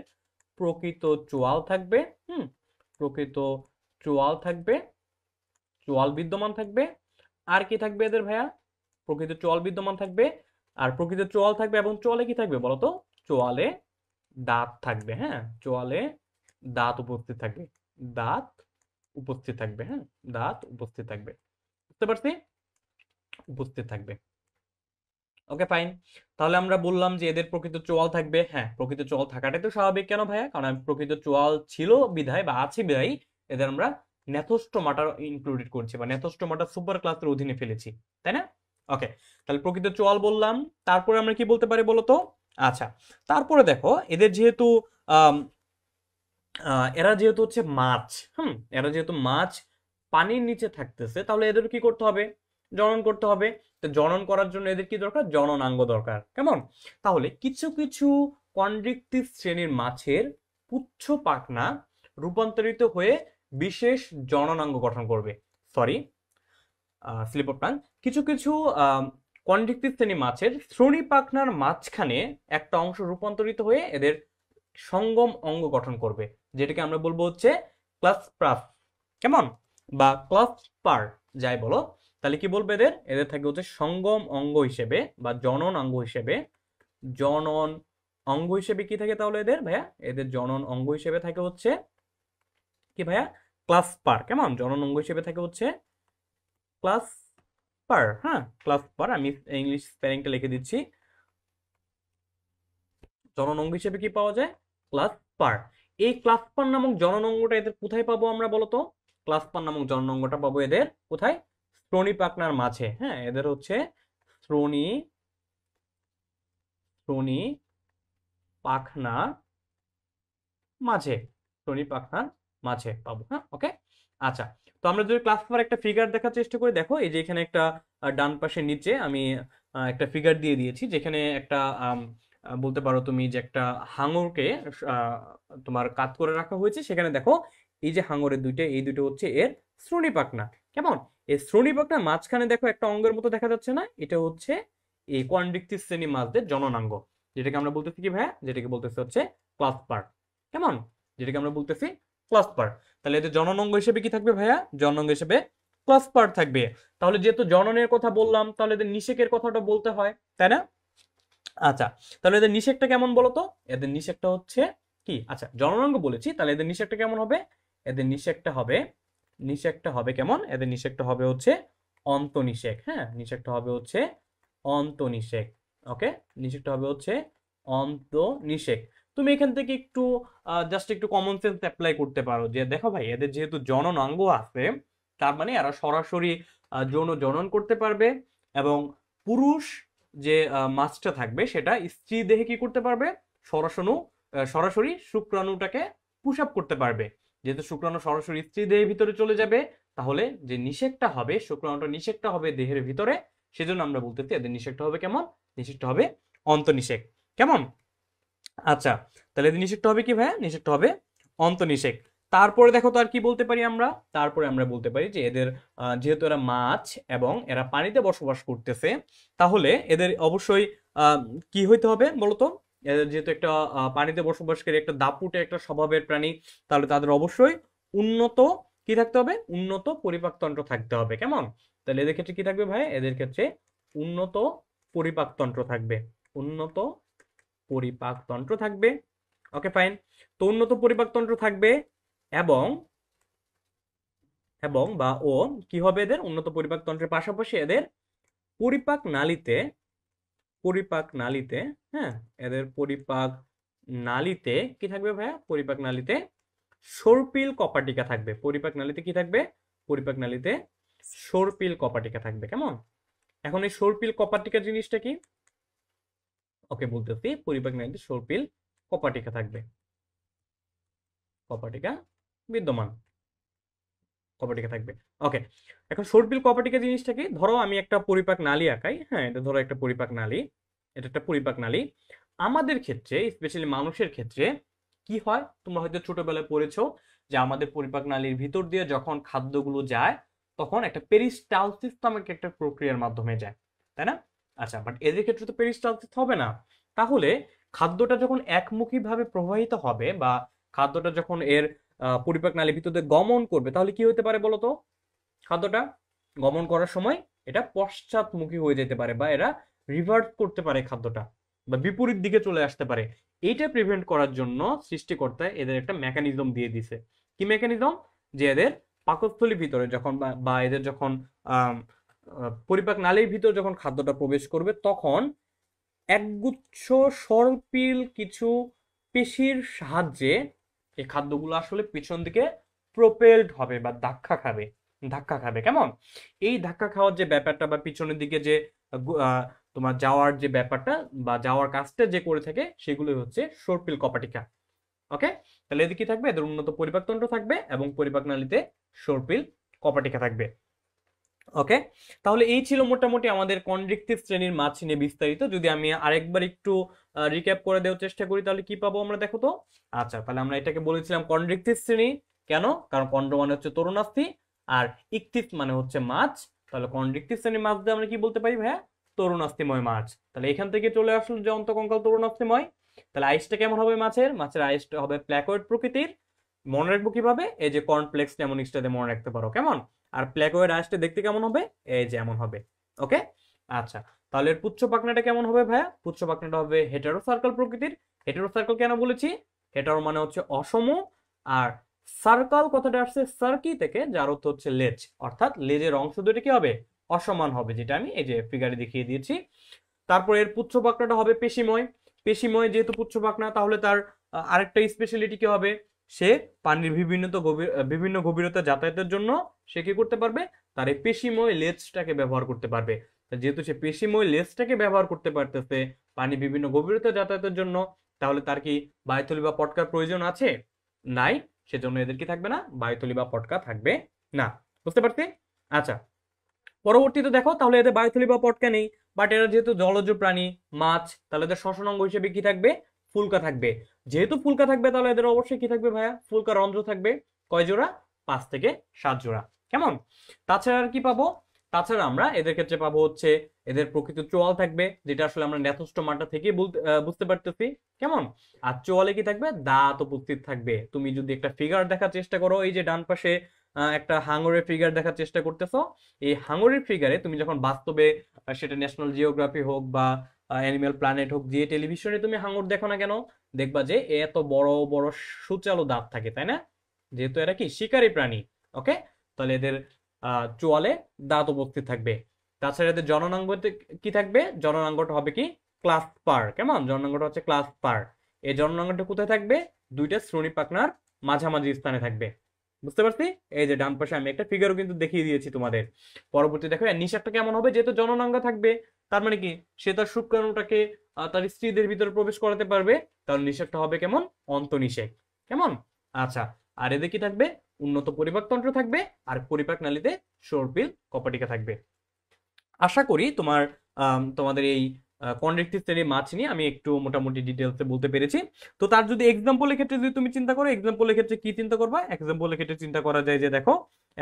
প্রকৃত চোয়াল থাকবে। প্রকৃত চোয়াল থাকবে, চোয়াল বিদ্যমান থাকবে। আর কি থাকবে এদের ভাইয়া? প্রকৃত চোয়াল বিদ্যমান থাকবে, আর প্রকৃত চোয়াল থাকবে এবং চোয়ালে কি থাকবে বলতো? চোয়ালে দাঁত থাকবে। হ্যাঁ, চোয়ালে দাঁত উপস্থিত থাকবে। দাঁত উপস্থিত থাকবে। হ্যাঁ, দাঁত উপস্থিত থাকবে। বুঝতে পারছি? উপস্থিত থাকবে। ওকে, ফাইন। তাহলে আমরা বললাম যে এদের প্রকৃত চোয়াল থাকবে। হ্যাঁ, প্রকৃত চোয়াল থাকাটাই তো স্বাভাবিক। কেন ভাইয়া? কারণ আমি প্রকৃত চোয়াল ছিল বিধায় বা আছে বিধায় এদের আমরা ন্যাথোস্টোমাটা ইনক্লুডেড করছি বা ন্যাথোস্টোমাটা সুপার ক্লাসের অধীনে ফেলেছি, তাই না? ওকে, তাহলে প্রকৃত চোয়াল বললাম। তারপরে আমরা কি বলতে পারি বলতো? আচ্ছা, তারপরে দেখো এদের যেহেতু আম, এরা যেহেতু হচ্ছে মাছ, এরা যেহেতু মাছ পানির নিচে থাকতেছে, তাহলে এদের কি করতে হবে? জনন করতে হবে। তো জনন করার জন্য এদের কি দরকার? জননাঙ্গ দরকার। কেমন? তাহলে কিছু কিছু কন্ড্রিক্টিভ শ্রেণীর মাছের পুচ্ছ পাখনা রূপান্তরিত হয়ে বিশেষ জননাঙ্গ গঠন করবে। Sorry, slip of tongue. কিছু কিছু কন্ড্রিক্টিভ শ্রেণী মাছের শ্রোণী পাখনার মাঝখানে একটা অংশ রূপান্তরিত হয়ে এদের সঙ্গম অঙ্গ গঠন করবে, যেটাকে আমরা বলবো হচ্ছে ক্লাস্পার। কেমন? বা ক্লাস্পার, যাই বলো। তাহলে কি বলবে এদের? এদের থাকে হচ্ছে সঙ্গম অঙ্গ হিসেবে বা জনন অঙ্গ হিসেবে। জনন অঙ্গ হিসেবে কি থাকে তাহলে এদের ভাইয়া? এদের জনন অঙ্গ হিসেবে থাকে হচ্ছে কি ভাইয়া? ক্লাস্পার। কেমন? জনন অঙ্গ হিসেবে থাকে হচ্ছে ক্লাস্পার। হ্যাঁ, ক্লাস্পার। আমি ইংলিশ স্পেলিংটা লিখে দিচ্ছি। জনন হিসেবে কি পাওয়া যায়? ক্লাস্পার। এই ক্লাস্পার নামক জনন অঙ্গটা এদের কোথায় পাবো আমরা বলতো? ক্লাস্পার নামক জনন অঙ্গটা পাবো এদের কোথায়? শ্রোণী পাখনার মাঝে। হ্যাঁ, এদের হচ্ছে শ্রোণী শ্রোণী পাখনার মাঝে। শ্রোণী পাখনার মাঝে পাবো। হ্যাঁ, ওকে। আচ্ছা, তো আমরা যদি ক্লাস্পার একটা ফিগার দেখার চেষ্টা করি, দেখো এই যে এখানে একটা ডান পাশে নিচে আমি একটা ফিগার দিয়ে দিয়েছি, যেখানে একটা বলতে পারো তুমি যে একটা হাঙরকে আহ, তোমার কাত করে রাখা হয়েছে। সেখানে দেখো এই যে হাঙরের দুইটা, এই দুটো হচ্ছে এর শ্রোণী পাখনা। কেমন? এই শ্রোণী পাখনার মাঝখানে দেখো একটা অঙ্গের মতো দেখা যাচ্ছে না? এটা হচ্ছে এই কন্ড্রিক্টিভ শ্রেণী মাছদের জননাঙ্গ, যেটাকে আমরা বলতেছি কি ভাইয়া? যেটাকে বলতেছি হচ্ছে ক্লাস্পার। কেমন? যেটাকে আমরা বলতেছি ক্লাস্পার। তাহলে এদের জননাঙ্গ হিসেবে কি থাকবে ভাইয়া? জননাঙ্গ হিসেবে ক্লাস্পার থাকবে। তাহলে যেহেতু জননের কথা বললাম, তাহলে এদের নিষেকের কথাটা বলতে হয়, তাই না? আচ্ছা, তাহলে এদের নিষেকটা কেমন বলতো? এদের নিষেকটা হচ্ছে কি? আচ্ছা, জননাঙ্গ বলেছি, তাহলে এদের নিষেকটা কেমন হবে? এদের নিষেকটা হবে কেমন? এদের নিষেকটা হবে হচ্ছে অন্তনিষেক। হ্যাঁ, নিষেকটা হবে হচ্ছে অন্তনিষেক। ওকে, নিষেকটা হবে হচ্ছে অন্তনিষেক। তুমি এখান থেকে একটু জাস্ট একটু কমন সেন্স অ্যাপ্লাই করতে পারো যে দেখো ভাই, এদের যেহেতু জননাঙ্গ আছে, তার মানে এরা সরাসরি যৌন জনন করতে পারবে, এবং পুরুষ যে মাছটা থাকবে সেটা স্ত্রী দেহে কি করতে পারবে? সরাসরি শুক্রাণুটাকে পুশ আপ করতে পারবে। যেহেতু শুক্রাণু সরাসরি স্ত্রী দেহের ভিতরে চলে যাবে, তাহলে যে নিষেকটা হবে, শুক্রাণুটা নিষেকটা হবে দেহের ভিতরে। সেজন্য আমরা বলতেছি এদের নিষেকটা হবে কেমন? নিষেকটা হবে অন্তনিষেক। কেমন? আচ্ছা, তাহলে এদের নিষেকটা হবে কি ভাইয়া? নিষেকটা হবে অন্তনিষেক। তারপরে দেখো তো আর কি বলতে পারি আমরা, তারপরে আমরা বলতে পারি যে এদের যেহেতু এরা মাছ এবং এরা পানিতে বসবাস করতেছে, তাহলে এদের অবশ্যই আহ, কি হইতে হবে বলতো? এদের যেহেতু একটা পানিতে বসবাসকারী একটা দাপুটে একটা স্বভাবের প্রাণী, তাহলে তাদের অবশ্যই উন্নত কি থাকতে হবে? উন্নত পরিপাকতন্ত্র থাকতে হবে। কেমন? তাহলে এদের ক্ষেত্রে কি থাকবে ভাই? এদের ক্ষেত্রে উন্নত পরিপাকতন্ত্র থাকবে, উন্নত পরিপাকতন্ত্র থাকবে। Okay fine. তো উন্নত পরিপাকতন্ত্র থাকবে এবং এবং বা ও কি হবে? এদের উন্নত পরিপাকতন্ত্রের পাশাপাশি এদের পরিপাক নালীতে, পরিপাক নালীতে, হ্যাঁ, এদের পরিপাক নালীতে কি থাকবে ভাইয়া? পরিপাক নালীতে সর্পিল কপাটিকা থাকবে। পরিপাক নালীতে কি থাকবে? পরিপাক নালীতে সর্পিল কপাটিকা থাকবে। কেমন? এখন এই সর্পিল কপাটিকা জিনিসটা কি? ওকে বলতেছি, পরিপাক নালীতে সর্পিল কপাটিকা থাকবে, কপাটিকা বিদ্যমান, কপাটিকা থাকবে। ওকে, এখন সর্পিল কপাটিকা জিনিসটা কি? ধরো আমি একটা পরিপাক নালী আঁকাই, হ্যাঁ, এটা ধরো একটা পরিপাক নালী, এটা একটা পরিপাক নালী। আমাদের ক্ষেত্রে, স্পেশালি মানুষের ক্ষেত্রে কি হয়? তোমরা হয়তো ছোটবেলায় পড়েছো যে আমাদের পরিপাক নালীর ভিতর দিয়ে যখন খাদ্যগুলো যায়, তখন একটা পেরিস্টালসিস নামক একটা প্রক্রিয়ার মাধ্যমে যায়, তাই না? আচ্ছা, বাট এদের ক্ষেত্রে তো পেরিস্টালসিস হবে না। তাহলে খাদ্যটা যখন একমুখী ভাবে প্রবাহিত হবে, বা খাদ্যটা যখন এর পরিপাক নালীর ভিতর দিয়ে গমন করবে, তাহলে কি হতে পারে বলতো? খাদ্যটা গমন করার সময় এটা পশ্চাৎমুখী হয়ে যেতে পারে, বা এরা রিভার্ট করতে পারে খাদ্যটা, বা বিপরীত দিকে চলে আসতে পারে। এইটা প্রিভেন্ট করার জন্য সৃষ্টিকর্তা এদের একটা মেকানিজম দিয়ে দিছে। কি মেকানিজম? যে এদের পাকস্থলীর ভিতরে যখন বা এদের যখন আম, পরিপাক নালীর ভিতর যখন খাদ্যটা প্রবেশ করবে, তখন একগুচ্ছ সর্পিল কিছু পেশির সাহায্যে এই খাদ্যগুলো আসলে পিছন দিকে প্রোপেলড হবে বা ধাক্কা খাবে, ধাক্কা খাবে। কেমন? এই ধাক্কা খাওয়ার যে ব্যাপারটা বা পিছনের দিকে যে তোমার যাওয়ার যে ব্যাপারটা বা যাওয়ার কাজটা যে করে থাকে, সেগুলো হচ্ছে সর্পিল কপাটিকা। ওকে, তাহলে এদিকে কি থাকবে? এদের উন্নত পরিপাকতন্ত্র থাকবে এবং পরিপাক নালীতে সর্পিল কপাটিকা থাকবে। ওকে, তাহলে এই ছিল মোটামুটি আমাদের কনড্রিকটিভ শ্রেণীর মাছ নিয়ে বিস্তারিত। যদি আমি আরেকবার একটু রিক্যাপ করে দেওয়ার চেষ্টা করি, তাহলে কি পাবো আমরা দেখো তো। আচ্ছা, তাহলে আমরা এটাকে বলেছিলাম কনড্রিকটিভ শ্রেণী। কেন? কারণ কন্ড মানে হচ্ছে তরুণাস্থি, আর ইকটিভ মানে হচ্ছে মাছ। তাহলে কনড্রিকটিভ শ্রেণীর মাছ দিয়ে আমরা কি বলতে পারি ভাইয়া? তরুণাস্থিময় মাছ। তাহলে এখান থেকে চলে আসলো যে অন্তকঙ্কাল তরুণাস্থিময়। তাহলে আইসটা কেমন হবে মাছের? মাছের আইসটা হবে প্ল্যাকয়েড প্রকৃতির। মনে রাখবো কিভাবে? এই যে কর্নফ্লেক্স নেমোনিক্সটাতে মনে রাখতে পারো। কেমন? আর প্ল্যাকয়েড আইসটা দেখতে কেমন হবে? এই যে এমন হবে। ওকে, আচ্ছা, তাহলে এর পুচ্ছ পাখনাটা কেমন হবে ভাইয়া? পুচ্ছ পাখনাটা হবে হেটারো সার্কেল প্রকৃতির। হেটারো সার্কেল কেন বলেছি? হেটারো মানে হচ্ছে অসম, আর সার্কেল কথাটা আসছে সার্কি থেকে, যার অর্থ হচ্ছে লেজ, অর্থাৎ লেজের অংশ দুটো কি হবে? অসমান হবে, যেটা আমি এই যে ফিগারে দেখিয়ে দিয়েছি। তারপর এর পুচ্ছ পাখনাটা হবে পেশিময়। পেশিময় যেহেতু পুচ্ছ পাখনা, তাহলে তার আরেকটা স্পেশালিটি কি হবে? সে পানির বিভিন্ন গভীরতা যাতায়াতের জন্য সে কি করতে পারবে? তার এই পেশিময় লেজটাকে ব্যবহার করতে পারবে। যেহেতু সে পেশিময় লেজটাকে ব্যবহার করতে পারতেছে পানি বিভিন্ন গভীরতা যাতায়াতের জন্য, তাহলে তার কি বায়ুথলি বা পটকার প্রয়োজন আছে? নাই। সেজন্য এদের কি থাকবে না? বায়ুথলি বা পটকা থাকবে না। বুঝতে পারছি? আচ্ছা, পরবর্তীতে দেখো, তাহলে এদের বায়ুথলি বা পটকা নেই, বাট এরা যেহেতু জলজ প্রাণী, মাছ, তাহলে এদের শ্বসন অঙ্গ হিসেবে কি থাকবে? ফুলকা থাকবে। যেহেতু ফুলকা থাকবে, তাহলে এদের অবশ্যই কি থাকবে ভাইয়া? ফুলকা রন্ধ্র থাকবে। কয় জোড়া? 5 থেকে 7 জোড়া। কেমন? তাছাড়া আর কি পাবো? তাছাড়া আমরা এদের ক্ষেত্রে পাবো হচ্ছে এদের প্রকৃত চোয়াল থাকবে, যেটা আসলে আমরা ন্যাথোস্টোমাটা থেকে বুঝতে পারতেছি। কেমন? আর চোয়ালে কি থাকবে? দাঁত উপস্থিত থাকবে। তুমি যদি একটা ফিগার দেখার চেষ্টা করো, এই যে ডান পাশে একটা হাঙরের ফিগার দেখার চেষ্টা করতেছো, এই হাঙরের ফিগারে তুমি যখন বাস্তবে সেটা ন্যাশনাল জিওগ্রাফি হোক বা অ্যানিমেল প্ল্যানেট হোক, যে টেলিভিশনে তুমি হাঙর দেখো না কেন, দেখবা যে এত বড় বড় সুচালো দাঁত থাকে, তাই না? যেহেতু এরা কি শিকারী প্রাণী। ওকে, তাহলে এদের চোয়ালে দাঁত উপস্থিত থাকবে। তাছাড়া এদের জননাঙ্গতে কি থাকবে? জননাঙ্গটা হবে কি? ক্লাস্পার। কেমন? জননাঙ্গটা হচ্ছে ক্লাস্পার। এই জননাঙ্গটা কোথায় থাকবে? দুইটা শ্রোণী পাখনার মাঝামাঝি স্থানে থাকবে। বুঝতে পারছি? এই যে ডান পাশে আমি একটা ফিগারও কিন্তু দেখিয়ে দিয়েছি তোমাদের। পরবর্তী দেখো এর নিষেকটা কেমন হবে? যেহেতু জননাঙ্গ থাকবে, তার মানে কি সে তার শুক্রাণুটাকে তার স্ত্রীদের ভিতরে প্রবেশ করাতে পারবে। তাহলে নিষেকটা হবে কেমন? অন্তনিষেক। কেমন? আচ্ছা, আর এদের কি থাকবে? উন্নত পরিপাকতন্ত্র থাকবে, আর পরিপাক নালীতে সর্পিল কপাটিকা থাকবে। আশা করি তোমাদের এই কন্ড্রিক্টিভ শ্রেণীর মাছ নিয়ে আমি একটু মোটামুটি ডিটেলসে বলতে পেরেছি। তো তার যদি এক্সাম্পলের ক্ষেত্রে যদি তুমি চিন্তা করো, এক্সাম্পলের ক্ষেত্রে কি চিন্তা করবা? এক্সাম্পলের ক্ষেত্রে চিন্তা করা যায় যে দেখো,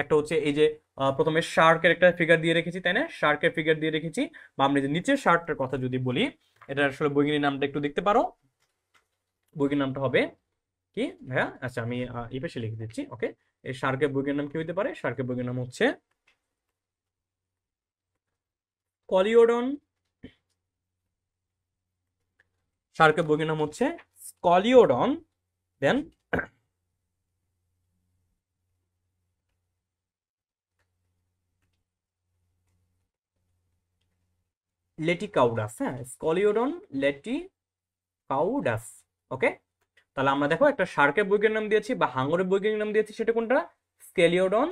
একটা হচ্ছে এই যে প্রথমে শার্কের একটা ফিগার দিয়ে রেখেছি, তাই না? শার্কের ফিগার দিয়ে রেখেছি, বা আমরা যে নিচের শার্কটার কথা যদি বলি, এটা আসলে বৈজ্ঞানিক নামটা একটু দেখতে পারো। বৈজ্ঞানিক নামটা হবে কি ভাইয়া? আচ্ছা, আমি এই পাশে লিখে দিচ্ছি। ওকে, এই শার্কের বৈজ্ঞানিক নাম কি হতে পারে? শার্কের বৈজ্ঞানিক নাম হচ্ছে কলিওডন। শার্কের বৈজ্ঞানিক নাম হচ্ছে স্কলিওডন। দেন লেটিকাউডাস। হ্যাঁ, স্কলিওডন লেটিকাউডাস। ওকে, তাহলে আমরা দেখো একটা শার্কের বৈজ্ঞানিক নাম দিয়েছি বা হাঙরের বৈজ্ঞানিক নাম দিয়েছি, সেটা কোনটা? স্কেলিওডন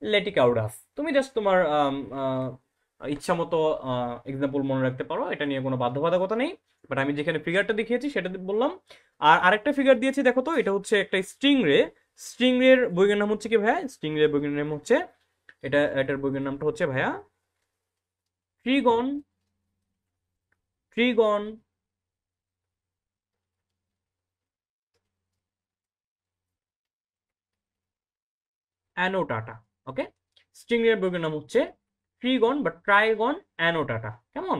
লেটিকাউডাস। তুমি জাস্ট তোমার ইচ্ছা মতো এক্সাম্পল মনে রাখতে পারো, এটা নিয়ে কোনো বাধ্যবাধকতা নেই। বাট আমি যেখানে ফিগারটা দেখিয়েছি সেটা বললাম। আর আরেকটা ফিগার দিয়েছি দেখো তো, এটা হচ্ছে একটা স্টিং রে। স্টিং রের বৈজ্ঞানিক নাম হচ্ছে কি ভাইয়া? স্টিং রের বৈজ্ঞানিক নাম হচ্ছে, এটার বৈজ্ঞানিক নামটা হচ্ছে ভাইয়া ট্রিগন। ট্রিগন অ্যানোটাটা। ওকে, স্টিং এর বৈজ্ঞানিক নাম হচ্ছে ট্রিগন বা ট্রাইগন অ্যানোটাটা। কেমন?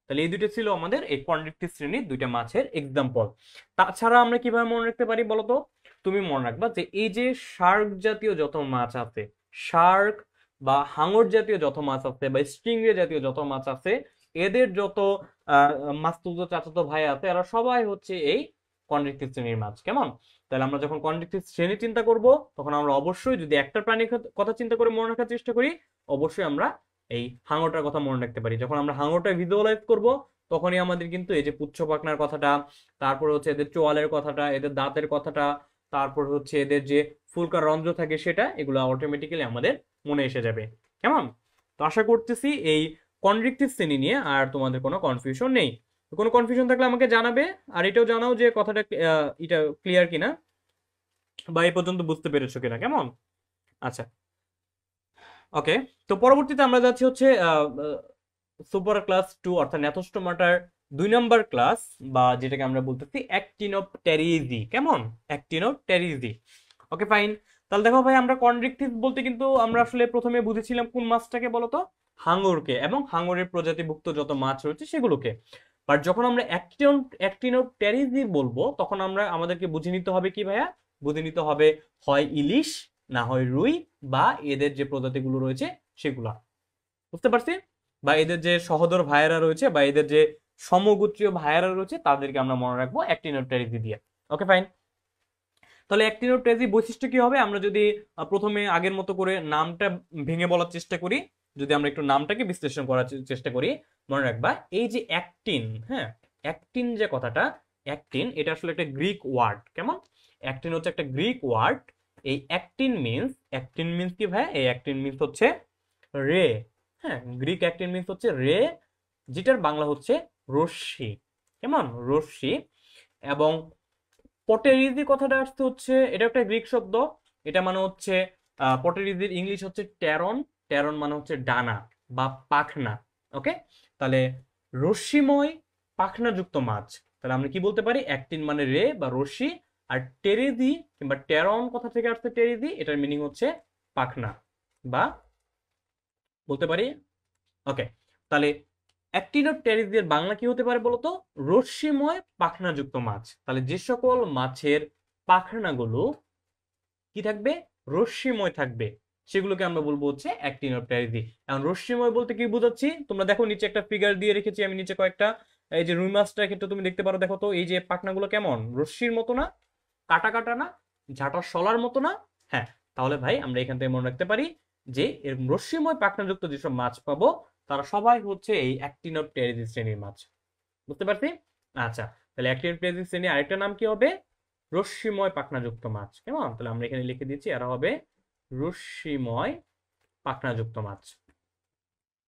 তাহলে এই দুটো ছিল আমাদের এই কন্ড্রিক্টিভ শ্রেণীর দুইটা মাছের এক্সাম্পল। তাছাড়া আমরা কিভাবে মনে রাখতে পারি বলতো? তুমি মনে রাখবা যে এই যে শার্ক জাতীয় যত মাছ আছে, শার্ক বা হাঙর জাতীয় যত মাছ আছে বা স্টিংরে জাতীয় যত মাছ আছে, এদের যত মাছতুতো চাচাতো ভাই আছে, এরা সবাই হচ্ছে এই কন্ড্রিক্টিভ শ্রেণীর মাছ। কেমন? তাহলে আমরা যখন কন্ড্রিক্টিভ শ্রেণী চিন্তা করব, তখন আমরা অবশ্যই যদি একটা প্রাণীর কথা চিন্তা করে মনে রাখার চেষ্টা করি, অবশ্যই আমরা এই হাঙরটার কথা মনে রাখতে পারি। যখন আমরা হাঙরটা ভিজুয়ালাইজ করব, তখনই আমাদের কিন্তু এই যে পুচ্ছ পাখনার কথাটা, তারপর হচ্ছে এদের চোয়ালের কথাটা, এদের দাঁতের কথাটা, তারপর হচ্ছে এদের যে ফুলকা রন্ধ্র থাকে সেটা, এগুলো অটোমেটিক্যালি আমাদের মনে এসে যাবে। কেমন? তো আশা করতেছি এই কন্ড্রিক্টিভ শ্রেণী নিয়ে আর তোমাদের কোনো কনফিউশন নেই। কোনো কনফিউশন থাকলে আমাকে জানাবে। আর এটাও জানাও যে কথাটা এটা ক্লিয়ার কিনা, বা এই পর্যন্ত বুঝতে পেরেছো কিনা। কেমন? আচ্ছা, ওকে। তো পরবর্তীতে আমরা যাচ্ছি হচ্ছে সুপার ক্লাস 2 অর্থাৎ ন্যাথোস্টোমাটার 2 নম্বর ক্লাস, বা যেটাকে আমরা বলতেছি অ্যাক্টিনোপটেরিজি। কেমন? অ্যাক্টিনোপটেরিজি। ওকে, ফাইন। তাহলে দেখো ভাই, আমরা কন্ড্রিক্টিভ বলতে কিন্তু আমরা আসলে প্রথমে বুঝেছিলাম কোন মাছটাকে বলতো? হাঙরকে, এবং হাঙরের প্রজাতিভুক্ত যত মাছ রয়েছে সেগুলোকে। বাট যখন আমরা অ্যাক্টিনোপটেরিজি বলবো, তখন আমরা আমাদেরকে বুঝে নিতে হবে কি ভাইয়া? বুঝে নিতে হবে হয় ইলিশ, না হয় রুই, বা এদের যে প্রজাতিগুলো রয়েছে সেগুলা। বুঝতে পারছি? বা এদের যে সহোদর ভাইয়েরা রয়েছে বা এদের যে সমগোত্রীয় ভাইয়েরা রয়েছে, তাদেরকে আমরা মনে রাখবো অ্যাক্টিনোপটেরিজি দিয়ে। ওকে, ফাইন। তাহলে অ্যাক্টিনোপটেরিজি বৈশিষ্ট্য কি হবে? আমরা যদি প্রথমে আগের মতো করে নামটা ভেঙে বলার চেষ্টা করি, যদি আমরা একটু নামটাকে বিশ্লেষণ করার চেষ্টা করি, মনে রাখবা এই যে অ্যাক্টিন, হ্যাঁ, অ্যাক্টিন যে কথাটা, অ্যাক্টিন এটা আসলে একটা গ্রিক ওয়ার্ড। কেমন? অ্যাক্টিন হচ্ছে একটা গ্রিক ওয়ার্ড। এই অ্যাক্টিন মিন্স কি ভাই? এই অ্যাক্টিন মিন্স হচ্ছে রে। হ্যাঁ, গ্রিক অ্যাক্টিন মিন্স হচ্ছে রে, যেটার বাংলা হচ্ছে রশ্মি। কেমন? রশ্মি। এবং পটেরিজি কথাটা আসতে হচ্ছে, এটা একটা গ্রিক শব্দ। এটা মানে হচ্ছে পটেরিজির ইংলিশ হচ্ছে ট্যারন। ট্যারন মানে হচ্ছে ডানা বা পাখনা। ওকে, তাহলে রশ্মিময় পাখনাযুক্ত মাছ। তাহলে আমরা কি বলতে পারি? অ্যাক্টিন মানে রে বা রশ্মি, আর টেরিজি কিংবা ট্যারন কথা থেকে আসছে টেরিজি, এটার মিনিং হচ্ছে পাখনা, বা বলতে পারি। ওকে, তাহলে অ্যাক্টিনোপটেরিজের বাংলা কি হতে পারে বলতো? রশ্মিময় পাখনাযুক্ত মাছ। তাহলে যে সকল মাছের পাখনাগুলো কি থাকবে? রশ্মিময় থাকবে, সেগুলোকে আমরা বলবো হচ্ছে অ্যাক্টিনোপটেরিজি। এখন রশ্মিময় বলতে কি বোঝাচ্ছি? তোমরা দেখো নিচে একটা ফিগার দিয়ে রেখেছি আমি, নিচে কয়েকটা। এই যে রুই মাছটার ক্ষেত্রে তুমি দেখতে পারো, দেখো তো এই যে পাখনাগুলো কেমন? রশ্মির মতো না? কাটা কাটা না? ঝাঁটার শলার মতো না? হ্যাঁ, তাহলে ভাই আমরা এখান থেকে মনে রাখতে পারি যে এরকম রশ্মিময় পাখনাযুক্ত যেসব মাছ পাবো, তারা সবাই হচ্ছে এই অ্যাক্টিনোপটেরিজি শ্রেণীর মাছ। বুঝতে পারছি? আচ্ছা, তাহলে অ্যাক্টিনোপটেরিজি শ্রেণীর আরেকটা নাম কি হবে? রশ্মিময় পাখনাযুক্ত মাছ। কেমন? তাহলে আমরা এখানে লিখে দিচ্ছি, এরা হবে রশ্মিময় পাখনাযুক্ত মাছ।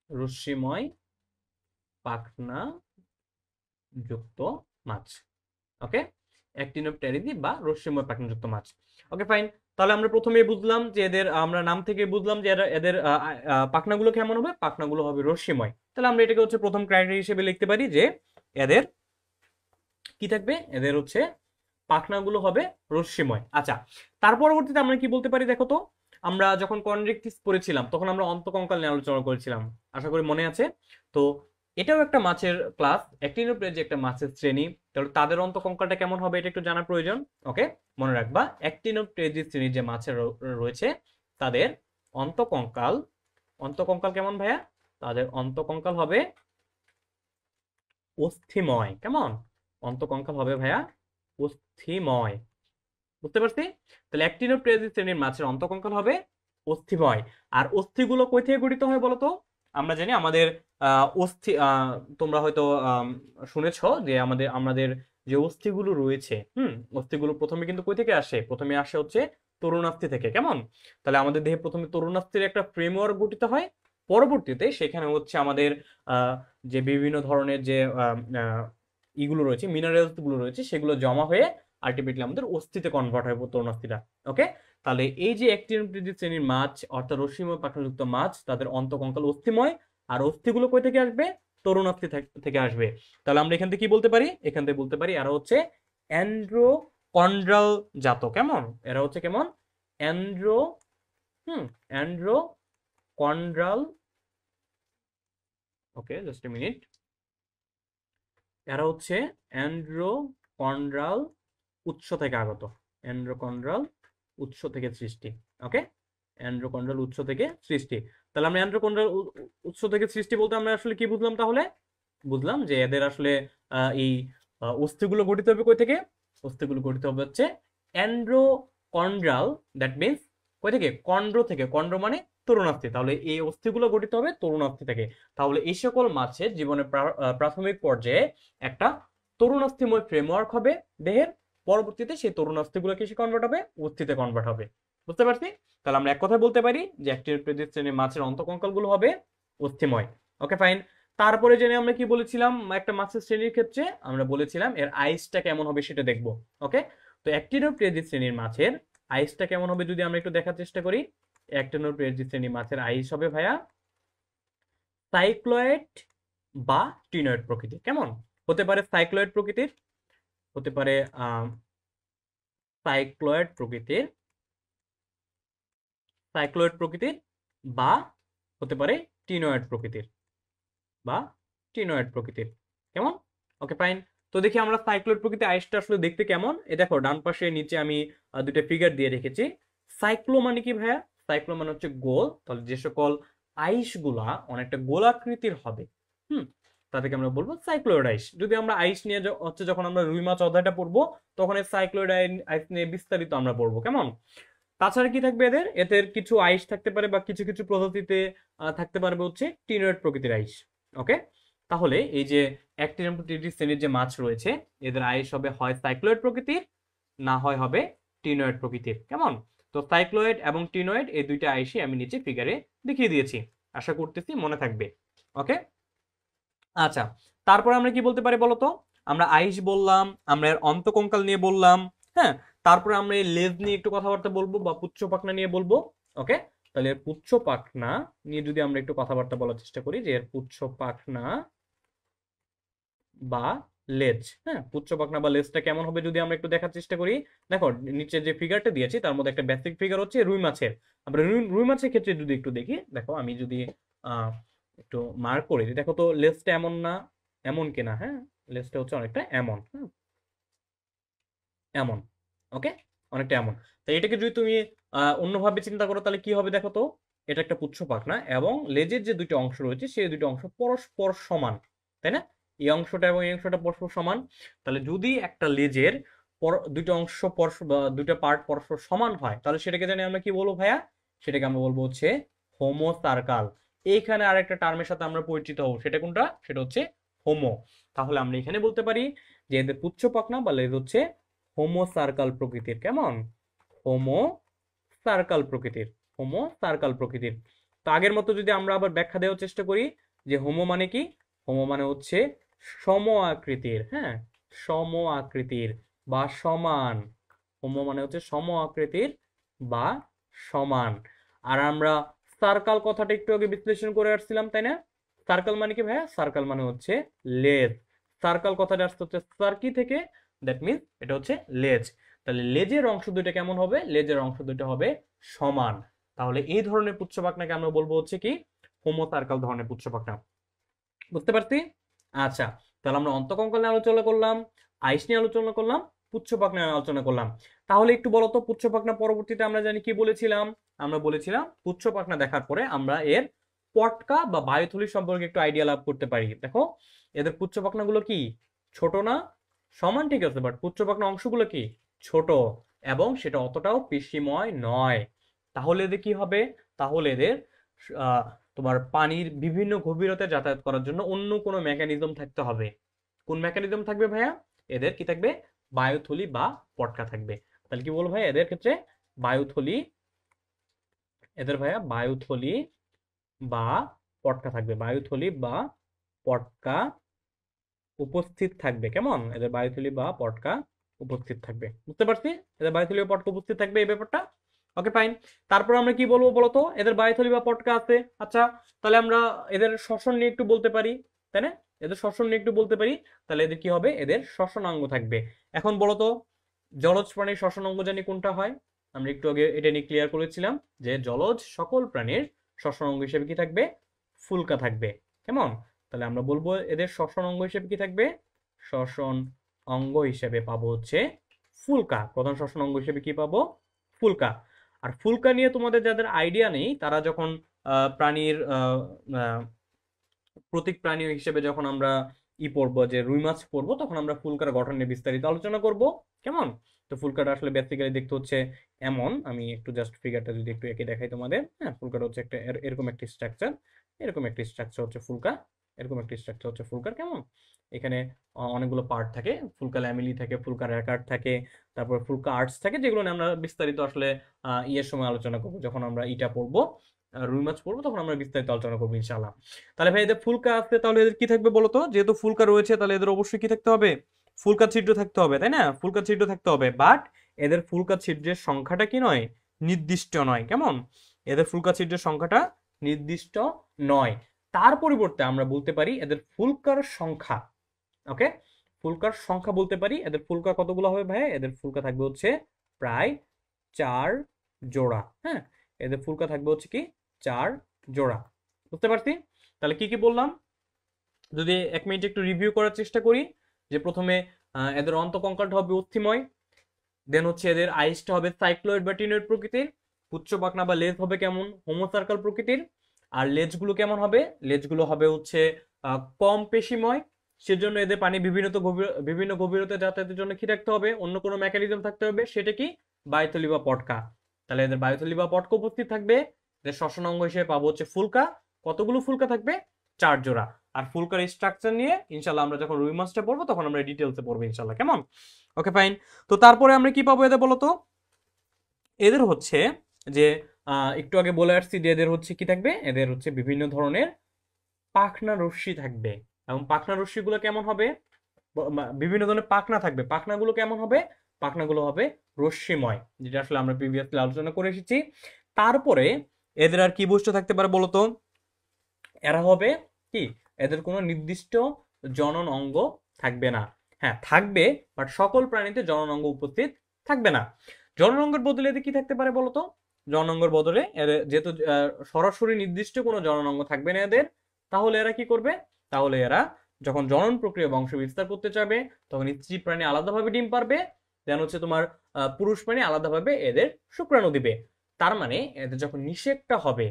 রশ্মিময় পাখনাযুক্ত মাছ। ওকে, অ্যাক্টিনোপটেরিজি বা রশ্মিময় পাখনাযুক্ত মাছ। ওকে, ফাইন। তাহলে আমরা প্রথমেই বুঝলাম যে এদের, আমরা নাম থেকে বুঝলাম যে এদের পাখনাগুলো কেমন হবে, পাখনাগুলো হবে রশ্মিময়। তাহলে আমরা এটাকে হচ্ছে প্রথম ক্রাইটেরিয়া হিসেবে লিখতে পারি যে এদের কি থাকবে, এদের হচ্ছে পাখনাগুলো হবে রশ্মিময়। আচ্ছা, তার পরবর্তীতে আমরা কি বলতে পারি দেখো তো, আমরা যখন কনড্রিক্টিস পড়েছিলাম তখন আমরা অন্তকঙ্কাল নিয়ে আলোচনা করেছিলাম, আশা করি মনে আছে। তো এটাও একটা মাছের ক্লাস, অ্যাক্টিনোপ্টেরা যে একটা মাছের শ্রেণী, তাহলে তাদের অন্তকঙ্কালটা কেমন হবে এটা একটু জানা প্রয়োজন। ওকে, মনে রাখবা অ্যাক্টিনোপ্টেরা শ্রেণীর যে মাছের রয়েছে তাদের অন্তকঙ্কাল, অন্তকঙ্কাল কেমন ভাইয়া, তাদের অন্তকঙ্কাল হবে অস্থিময়। কেমন, অন্তকঙ্কাল হবে ভাইয়া অস্থিময়, বুঝতে পারছি? তাহলে অ্যাক্টিনোপ্টেরা শ্রেণীর মাছের অন্তকঙ্কাল হবে অস্থিময়। আর অস্থিগুলো কই থেকে গঠিত হয় বলতো? আমরা জানি আমাদের অস্থি, তোমরা হয়তো শুনেছো যে আমাদের আমাদের যে অস্থিগুলো রয়েছে, অস্থিগুলো প্রথমে কিন্তু কই থেকে আসে, প্রথমে আসে হচ্ছে তরুণাস্থি থেকে। কেমন, তাহলে আমাদের দেহে প্রথমে তরুণাস্থির একটা ফ্রেমওয়ার্ক গঠিত হয়, পরবর্তীতে সেখানে হচ্ছে আমাদের যে বিভিন্ন ধরনের যে ইগুলো রয়েছে, মিনারেলস গুলো রয়েছে, সেগুলো জমা হয়ে আলটিমেটলি আমাদের অস্থিতে কনভার্ট হয় তরুণাস্থিটা। ওকে, তাহলে এই যে অ্যাক্টিনোপ্টেরা শ্রেণীর মাছ অর্থাৎ রশ্মিময় পাখনাযুক্ত মাছ, তাদের অন্তকঙ্কাল অস্থিময়। আর অস্থিগুলো কই থেকে আসবে, তরুণাস্থি থেকে আসবে। তাহলে আমরা এখান থেকে কি বলতে পারি, এখান থেকে বলতে পারি এরা হচ্ছে অ্যান্ড্রোকন্ড্রাল জাত। কেমন, এরা হচ্ছে কেমন, অ্যান্ড্রো অ্যান্ড্রোকন্ড্রাল। Okay, just a minute. এরা হচ্ছে অ্যান্ড্রোকন্ড্রাল উৎস থেকে আগত, অ্যান্ড্রোকন্ড্রাল উৎস থেকে সৃষ্টি। ওকে, অ্যান্ড্রোকন্ড্রাল উৎস থেকে সৃষ্টি। তাহলে আমরা অ্যান্ড্রোকন্ড্রাল উৎস থেকে সৃষ্টি বলতে আমরা আসলে কি বুঝলাম, তাহলে বুঝলাম যে এদের আসলে এই অস্থিগুলো গঠিত হবে কই থেকে, অস্থিগুলো গঠিত হবে হচ্ছে অ্যান্ড্রোকন্ড্রাল, দ্যাট মিন্স কই থেকে, কন্ড্র থেকে, কন্ড্র মানে তরুণাস্থি। তাহলে এই অস্থিগুলো গঠিত হবে তরুণাস্থি থেকে। তাহলে এই সকল মাছের জীবনের প্রাথমিক পর্যায়ে একটা তরুণাস্থিময় ফ্রেমওয়ার্ক হবে দেহের, পরবর্তীতে সেই তরুণাস্থিগুলো কিসে কনভার্ট হবে, অস্থিতে কনভার্ট হবে। বুঝতে পারছি? তাহলে আমরা এক কথায় বলতে পারি যে অ্যাক্টিনোপ্টেরা শ্রেণীর মাছের অন্তকঙ্কাল গুলো হবে অস্থিময়। ওকে, ফাইন। তারপরে জেনে আমরা কি বলেছিলাম, একটা মাছের শ্রেণীর ক্ষেত্রে আমরা বলেছিলাম এর আইসটা কেমন হবে সেটা দেখবো। ওকে, তো অ্যাক্টিনোপ্টেরা শ্রেণীর মাছের আইসটা কেমন হবে যদি আমরা একটু দেখার চেষ্টা করি। অ্যাক্টিনোপ্টেরা শ্রেণীর মাছের আইস হবে ভাইয়া সাইক্লয়েড বা টিনয়েড প্রকৃতির। কেমন, হতে পারে সাইক্লয়েড প্রকৃতির, হতে পারে সাইক্লয়েড প্রকৃতির, সাইক্লয়েড প্রকৃতির, বা হতে পারে টিনয়েড প্রকৃতির, বা টিনয়েড প্রকৃতির। কেমন, ওকে, ফাইন। তো দেখি আমরা সাইক্লয়েড প্রকৃতির আইসটা আসলে দেখতে কেমন। এ দেখো ডান পাশে নিচে আমি দুটো ফিগার দিয়ে রেখেছি। সাইক্লো মানে কি ভাইয়া, সাইক্লো মানে হচ্ছে গোল। তাহলে যে সকল আইস গুলা অনেকটা গোলাকৃতির হবে, তাদেরকে আমরা বলবো সাইক্লোয়েড আইস। যদি আমরা আইস নিয়ে হচ্ছে যখন আমরা রুই মাছ অধ্যায়টা পড়বো, তখন এই সাইক্লোয়েড আইস নিয়ে বিস্তারিত আমরা পড়বো। কেমন, তাছাড়া কি থাকবে এদের, এদের কিছু আইস থাকতে পারে বা কিছু কিছু প্রজাতিতে থাকতে পারবে হচ্ছে টিনয়েড প্রকৃতির আইস। ওকে, তাহলে এই যে অ্যাক্টিনোপ্টেরা শ্রেণীর যে মাছ রয়েছে, এদের আইস হবে হয় সাইক্লোয়েড প্রকৃতির, না হয় হবে টিনয়েড প্রকৃতির। কেমন, তো সাইক্লোয়েড এবং টিনয়েড এই দুইটা আইসই আমি নিচে ফিগারে দেখিয়ে দিয়েছি, আশা করতেছি মনে থাকবে। ওকে, আচ্ছা, তারপর আমরা কি বলতে পারি বলতো, আমরা আইস বললাম, আমরা এর অন্তকঙ্কাল নিয়ে বললাম, হ্যাঁ, তারপরে আমরা এই লেজ নিয়ে একটু কথাবার্তা বলবো বা পুচ্ছ পাখনা নিয়ে বলবো। ওকে, তাহলে এর পুচ্ছ পাখনা নিয়ে যদি আমরা একটু কথাবার্তা বলার চেষ্টা করি, যে এর পুচ্ছ পাখনা বা লেজ, হ্যাঁ, পুচ্ছ পাখনা বা লেজটা কেমন হবে যদি আমরা একটু দেখার চেষ্টা করি। দেখো নিচে যে ফিগারটা দিয়েছি তার মধ্যে একটা বেসিক ফিগার হচ্ছে রুই মাছের। আমরা রুই মাছের ক্ষেত্রে যদি একটু দেখি, দেখো আমি যদি একটু মার্ক করি, দেখো তো লেজটা এমন না, এমন কিনা, হ্যাঁ, লেজটা হচ্ছে অনেকটা এমন, এমন। ওকে, অনেকটা এমন। তো এটাকে যদি তুমি অন্যভাবে চিন্তা করো তাহলে কি হবে দেখো তো, এটা একটা পুচ্ছ পাখনা এবং লেজের যে দুটো অংশ রয়েছে সেই দুটো অংশ পরস্পর সমান, তাই না? এই অংশটা এবং এই অংশটা পরস্পর সমান। তাহলে যদি একটা লেজের দুটো অংশ পরস্পর বা দুটো পার্ট পরস্পর সমান হয়, তাহলে সেটাকে জানি আমরা কি বলবো ভাইয়া, সেটাকে আমরা বলবো হচ্ছে হোমো সার্কাল। এইখানে আরেকটা টার্মের সাথে আমরা পরিচিত হবো, সেটা কোনটা, সেটা হচ্ছে হোমো। তাহলে আমরা এখানে বলতে পারি যে এদের পুচ্ছ পাখনা বা লেজ হচ্ছে হোমো সার্কাল প্রকৃতির। কেমন, হোমো সার্কাল প্রকৃতির, হোমো সার্কাল প্রকৃতির। তো আগের মতো যদি আমরা আবার ব্যাখ্যা দেওয়ার চেষ্টা করি যে হোমো মানে কি, হোমো মানে হচ্ছে সম আকৃতির, হ্যাঁ, সম আকৃতির বা সমান। হোমো মানে হচ্ছে সম আকৃতির বা সমান। আর আমরা সার্কেল কথাটা একটু আগে বিশ্লেষণ করে আসছিলাম, তাই না? সার্কেল মানে কি ভাইয়া? সার্কেল মানে হচ্ছে লেজ। সার্কেল কথাটা আসতে হচ্ছে সার্কি থেকে, দ্যাট মিনস এটা হচ্ছে লেজ। তাহলে লেজের অংশ দুইটা কেমন হবে? লেজের অংশ দুইটা হবে সমান। তাহলে এই ধরনের পুচ্ছ পাখনাকে আমরা বলবো হচ্ছে কি হোমো সার্কেল ধরনের পুচ্ছ পাখনা। বুঝতে পারছি? আচ্ছা, তাহলে আমরা অন্তকঙ্কাল নিয়ে আলোচনা করলাম, আইস নিয়ে আলোচনা করলাম, পুচ্ছ পাখনা নিয়ে আলোচনা করলাম। তাহলে একটু বলো তো, পুচ্ছ পাখনা পরবর্তীতে আমরা জানি কি বলেছিলাম? আমরা বলেছিলাম পুচ্ছ পাখনা দেখার পরে আমরা এর পটকা বা বায়ুথলি সম্পর্কে একটু আইডিয়া লাভ করতে পারি। দেখো এদের পুচ্ছ পাখনাগুলো কি ছোট না? সমান ঠিক আছে, বাট পুচ্ছ পাখনা অংশগুলো কি ছোট, এবং সেটা অতটাও পেশিময় নয়। তাহলে এদের কি হবে? তাহলে এদের তোমার পানির বিভিন্ন গভীরতায় যাতায়াত করার জন্য অন্য কোনো মেকানিজম থাকতে হবে। কোন মেকানিজম থাকবে ভাইয়া? এদের কি থাকবে? বায়ুথলি বা পটকা থাকবে। তাহলে কি বলবো ভাইয়া এদের ক্ষেত্রে? বায়ুথলি, এদের ভাইয়া বায়ুথলি বা পটকা থাকবে। বায়ুথলি বা পটকা উপস্থিত থাকবে। কেমন? এদের বায়ুথলি বা পটকা উপস্থিত থাকবে। বুঝতে পারছি? এদের বায়ুথলি বা পটকা উপস্থিত থাকবে এই ব্যাপারটা। Okay fine. তারপর আমরা কি বলবো বলতো? এদের বায়ুথলি বা পটকা আছে। আচ্ছা, তাহলে আমরা এদের শ্বসন নিয়ে একটু বলতে পারি, তাই না? এদের শ্বসন নিয়ে একটু বলতে পারি। তাহলে এদের কি হবে? এদের শ্বসনাঙ্গ থাকবে। এখন বলতো জলজ প্রাণীর শ্বসনাঙ্গ জানি কোনটা হয়? আমরা একটু আগে এটা নিয়ে ক্লিয়ার করেছিলাম যে জলজ সকল প্রাণীর শ্বসনাঙ্গ হিসেবে কি থাকবে? ফুলকা থাকবে। কেমন? তাহলে আমরা বলবো এদের শ্বসন অঙ্গ হিসেবে কি থাকবে? শ্বসন অঙ্গ হিসেবে পাবো হচ্ছে ফুলকা। প্রধান শ্বসন অঙ্গ হিসেবে কি পাবো? ফুলকা। আর ফুলকা নিয়ে তোমাদের যাদের আইডিয়া নেই, তারা যখন প্রাণীর প্রতীক প্রাণী হিসেবে যখন আমরা পড়বো, যে রুই মাছ পড়বো, তখন আমরা ফুলকার গঠন নিয়ে বিস্তারিত আলোচনা করব। কেমন? তো ফুলকাটা আসলে বেসিক্যালি দেখতে হচ্ছে এমন, আমি একটু জাস্ট ফিগারটা যদি একটু এঁকে দেখাই তোমাদের। হ্যাঁ, ফুলকাটা হচ্ছে একটা এরকম একটি স্ট্রাকচার, এরকম একটি স্ট্রাকচার হচ্ছে ফুলকা, এরকম একটি স্ট্রাকচার হচ্ছে ফুলকার। কেমন? এখানে অনেকগুলো পার্ট থাকে, ফুলকা ল্যামিলি থাকে, ফুলকা র্যাকার্ড থাকে, তারপর ফুলকা আর্টস থাকে, যেগুলো নিয়ে আমরা বিস্তারিত আসলে ইয়ের সময় আলোচনা করবো, যখন আমরা ইটা পড়বো, রুই মাছ পড়বো, তখন আমরা বিস্তারিত আলোচনা করবো ইনশাআল্লাহ। তাহলে ভাই এদের ফুলকা আছে, তাহলে এদের কি থাকবে বলতো? যেহেতু ফুলকা রয়েছে, তাহলে এদের অবশ্যই কি থাকতে হবে? ফুলকা ছিদ্র থাকতে হবে, তাই না? ফুলকা ছিদ্র থাকতে হবে, বাট এদের ফুলকা ছিদ্রের সংখ্যাটা কি নয়? নির্দিষ্ট নয়। কেমন? এদের ফুলকা ছিদ্রের সংখ্যাটা নির্দিষ্ট নয়। তার পরিবর্তে আমরা বলতে পারি এদের ফুলকার সংখ্যা। ওকে, ফুলকার সংখ্যা বলতে পারি। এদের ফুলকা কতগুলো হবে ভাই? এদের ফুলকা থাকবে হচ্ছে প্রায় 4 জোড়া। হ্যাঁ, এদের ফুলকা থাকবে হচ্ছে কি 4 জোড়া। বুঝতে পারছি? তাহলে কি কি বললাম যদি 1 মিনিট একটু রিভিউ করার চেষ্টা করি। যে প্রথমে এদের অন্তকঙ্কালটা হবে অস্থিময়, দেন হচ্ছে এদের আইসটা হবে সাইক্লোয়েড বা টিনয়েড প্রকৃতির, পুচ্ছ পাখনা বা লেজ হবে কেমন? হোমোসার্কাল প্রকৃতির। আর লেজগুলো কেমন হবে? লেজগুলো হবে হচ্ছে কম পেশিময়। সেজন্য এদের পানি বিভিন্ন গভীরতা যাতায়াতের জন্য কি থাকতে হবে? অন্য কোনো মেকানিজম থাকতে হবে। সেটা কি? বায়ুথলি বা পটকা। তাহলে এদের বায়ুথলি বা পটকা উপস্থিত থাকবে। এদের শ্বসন অঙ্গ হিসেবে পাবো হচ্ছে ফুলকা। কতগুলো ফুলকা থাকবে? 4 জোড়া। আর ফুলকার স্ট্রাকচার নিয়ে ইনশাল্লাহ আমরা যখন রুই মাছটা পড়বো, তখন আমরা ডিটেলসে পড়বো ইনশাল্লাহ। কেমন? Okay fine. তো তারপরে আমরা কি পাবো এদের বলতো? এদের হচ্ছে যে একটু আগে বলে আসছি যে এদের হচ্ছে কি থাকবে? এদের হচ্ছে বিভিন্ন ধরনের পাখনা রশ্মি থাকবে। এবং পাখনা রশ্মিগুলো কেমন হবে? বিভিন্ন ধরনের পাখনা থাকবে। পাখনাগুলো কেমন হবে? পাখনাগুলো হবে রশ্মিময়, যেটা আসলে আমরা প্রিভিয়াসলি আলোচনা করে এসেছি। তারপরে এদের আর কি বৈশিষ্ট্য থাকতে পারে বলতো? এরা হবে কি, এদের কোনো নির্দিষ্ট জনন অঙ্গ থাকবে না। হ্যাঁ থাকবে, বাট সকল প্রাণীতে জনন অঙ্গ উপস্থিত থাকবে না। জনন অঙ্গের বদলে এদের কি থাকতে পারে বলতো? জনন অঙ্গের বদলে এদের যেহেতু সরাসরি নির্দিষ্ট কোনো জনন অঙ্গ থাকবে না এদের, তাহলে এরা কি করবে? তাহলে এরা যখন জনন প্রক্রিয়া বংশ বিস্তার করতে চাবে, তখন স্ত্রী প্রাণী আলাদাভাবে ডিম পারবে, দেন হচ্ছে তোমার পুরুষ প্রাণী আলাদাভাবে এদের শুক্রাণু দিবে। তার মানে এদের যখন নিষেকটা হবে,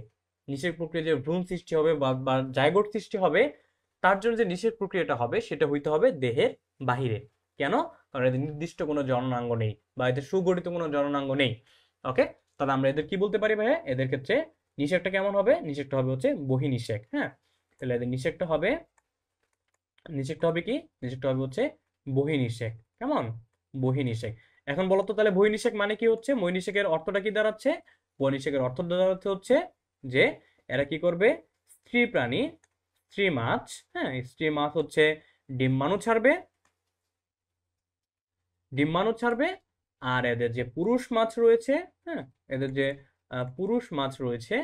নিষেক প্রক্রিয়া যে ভ্রূণ সৃষ্টি হবে বা জাইগোট সৃষ্টি হবে, তার জন্য যে নিষেক প্রক্রিয়াটা হবে সেটা হইতে হবে দেহের বাহিরে। কেন? কারণ এদের নির্দিষ্ট কোনো জননাঙ্গ নেই, বা এদের সুগঠিত কোনো জননাঙ্গ নেই। ওকে, তাহলে আমরা এদের কি বলতে পারি ভাইয়া? এদের ক্ষেত্রে নিষেকটা কেমন হবে? নিষেকটা হবে হচ্ছে বহিঃনিষেক। হ্যাঁ, তাহলে এদের নিষেকটা হবে, নিষেকটা হবে কি? নিষেকটা হবে হচ্ছে বহিঃনিষেক। কেমন? বহিঃনিষেক। এখন বলতো তাহলে বহিঃনিষেক মানে কি হচ্ছে? বহিঃনিষেকের অর্থটা কি দাঁড়াচ্ছে? বহিঃনিষেকের অর্থ দাঁড়াচ্ছে হচ্ছে যে এরা কি করবে? স্ত্রী প্রাণী, স্ত্রী মাছ, হ্যাঁ স্ত্রী মাছ হচ্ছে ডিম্বাণু ছাড়বে, ডিম্বাণু ছাড়বে। আর এদের যে পুরুষ মাছ রয়েছে, হ্যাঁ, এদের যে পুরুষ মাছ রয়েছে,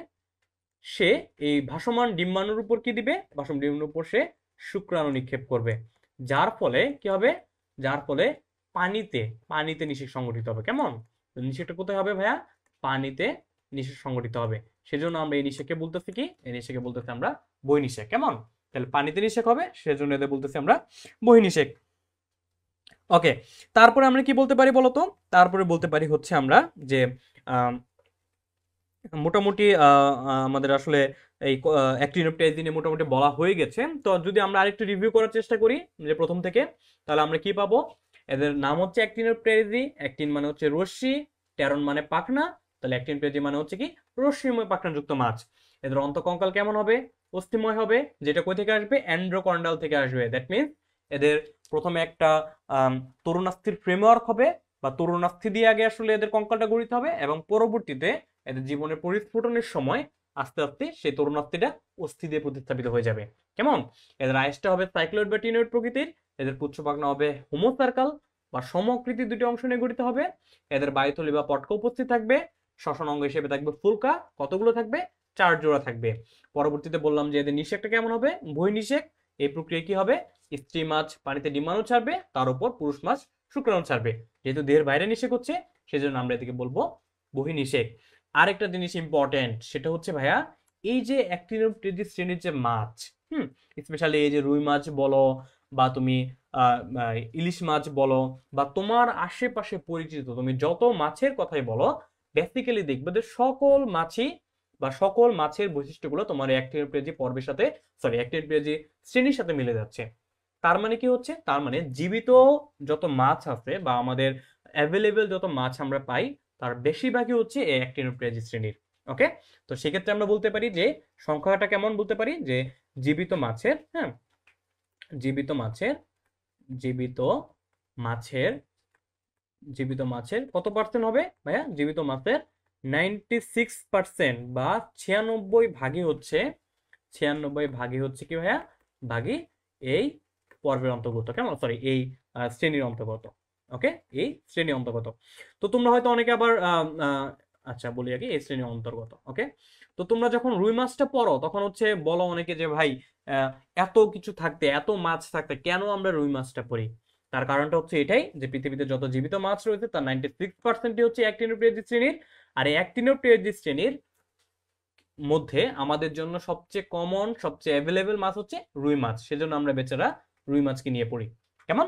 সে এই ভাসমান ডিম্বাণুর উপর কি দিবে? ভাসমান ডিম্বাণুর উপর সে শুক্রাণু নিক্ষেপ করবে, যার ফলে কি হবে? যার ফলে পানিতে পানিতে নিষেক সংগঠিত হবে। কেমন? তো নিষেকটা কোথায় হবে ভাইয়া? পানিতে নিষেক সংগঠিত হবে। সেজন্য আমরা এই নিষেককে বলতেছি কি? এই নিষেককে বলতেছি আমরা বহির্নিষেক। কেমন? তাহলে পানিতে নিষেক হবে, সেজন্য এদের বলতেছি আমরা বহির্নিষেক। ওকে, তারপরে আমরা কি বলতে পারি বলতো? তারপরে বলতে পারি হচ্ছে আমরা যে আহ, মোটামুটি আমাদের আসলে এই অ্যাক্টিনোপ্টেজিনে মোটামুটি বলা হয়ে গেছে। তো যদি আমরা আরেকটু রিভিউ করার চেষ্টা করি যে প্রথম থেকে, তাহলে আমরা কি পাবো? এদের নাম হচ্ছে অ্যাক্টিনোপ্টেজি। অ্যাক্টিন মানে হচ্ছে রশ্মি, টেরন মানে পাখনা। তাহলে অ্যাক্টিনোপ্টেজি মানে হচ্ছে কি? রশ্মিময় পাখনাযুক্ত মাছ। এদের অন্তঃকঙ্কাল কেমন হবে? অস্থিময় হবে, যেটা কই থেকে আসবে? অ্যান্ড্রোকন্ডাল থেকে আসবে। দ্যাট মিনস এদের প্রথমে একটা তরুণাস্থির ফ্রেমওয়ার্ক হবে, বা তরুণাস্থি দিয়ে আগে আসলে এদের কঙ্কালটা গঠিত হবে, এবং পরবর্তীতে এদের জীবনের পরিস্ফুটনের সময় আস্তে আস্তে সেই তরুণাস্থিটা অস্থি দিয়ে প্রতিস্থাপিত হয়ে যাবে। কেমন? এদের আইসটা হবে সাইক্লয়েড বা টিনয়েড প্রকৃতির। এদের পুচ্ছপাখনা হবে হোমোসার্কাল বা সমকৃতি দুটি অংশ নিয়ে গঠিত হবে। এদের বায়ুথলি বা পটকা উপস্থিত থাকবে। শ্বসন অঙ্গ হিসেবে থাকবে ফুলকা। কতগুলো থাকবে? 4 জোড়া থাকবে। পরবর্তীতে বললাম যে এদের নিষেকটা কেমন হবে? বহির্নিষেক। এই প্রক্রিয়া কি হবে? স্ত্রী মাছ পানিতে ডিম্বাণু ছাড়বে, তার উপর পুরুষ মাছ শুক্রাণু ছাড়বে। যেহেতু দেহের বাইরে নিষেক হচ্ছে, সেজন্য আমরা এদিকে বলবো বহির্নিষেক। আরেকটা জিনিস ইম্পর্টেন্ট, সেটা হচ্ছে ভাইয়া, এই যে অ্যাক্টিনোপ্টেজিস শ্রেণীর যে মাছ, হুম, স্পেশালি এই যে রুই মাছ বলো, বা তুমি ইলিশ মাছ বলো, বা তোমার আশেপাশে পরিচিত তুমি যত মাছের কথাই বলো, বেসিক্যালি দেখবে যে সকল মাছই বা সকল মাছের বৈশিষ্ট্যগুলো তোমার অ্যাক্টিনোপ্টেজি পর্বের সাথে, সরি, অ্যাক্টিনোপ্টেজি শ্রেণীর সাথে মিলে যাচ্ছে। তার মানে কি হচ্ছে? তার মানে জীবিত যত মাছ আছে বা আমাদের অ্যাভেলেবেল যত মাছ আমরা পাই, তার বেশিরভাগই হচ্ছে এই অ্যাক্টিনোপ্টেজিস শ্রেণীর। ওকে, তো সেক্ষেত্রে আমরা বলতে পারি যে সংখ্যাটা কেমন বলতে পারি যে জীবিত মাছের, হ্যাঁ, জীবিত মাছের জীবিত মাছের জীবিত মাছের কত পার্সেন্ট হবে ভাইয়া? জীবিত মাছের 96% বা 96 ভাগই হচ্ছে, 96 ভাগই হচ্ছে কি ভাইয়া? ভাগই এই পর্বের অন্তর্গত। কেমন? সরি, এই শ্রেণীর অন্তর্গত। ওকে, এই শ্রেণী অন্তর্গত। তো তোমরা হয়তো অনেকে আবার আচ্ছা বলি আগে, এই শ্রেণী অন্তর্গত। ওকে, তো তোমরা যখন রুই মাছটা পড়ো তখন হচ্ছে বলো অনেকে যে ভাই, আহ, এত কিছু থাকতে, এত মাছ থাকতে কেন আমরা রুই মাছটা পড়ি? তার কারণটা হচ্ছে এটাই যে পৃথিবীতে যত জীবিত মাছ রয়েছে তার 96% হচ্ছে অ্যাক্টিনোপ্টেজিস শ্রেণীর। আর এই অ্যাক্টিনোপ্টেজিস শ্রেণীর মধ্যে আমাদের জন্য সবচেয়ে কমন, সবচেয়ে অ্যাভেলেবেল মাছ হচ্ছে রুই মাছ। সেজন্য আমরা বেচারা রুই মাছকে নিয়ে পড়ি। কেমন?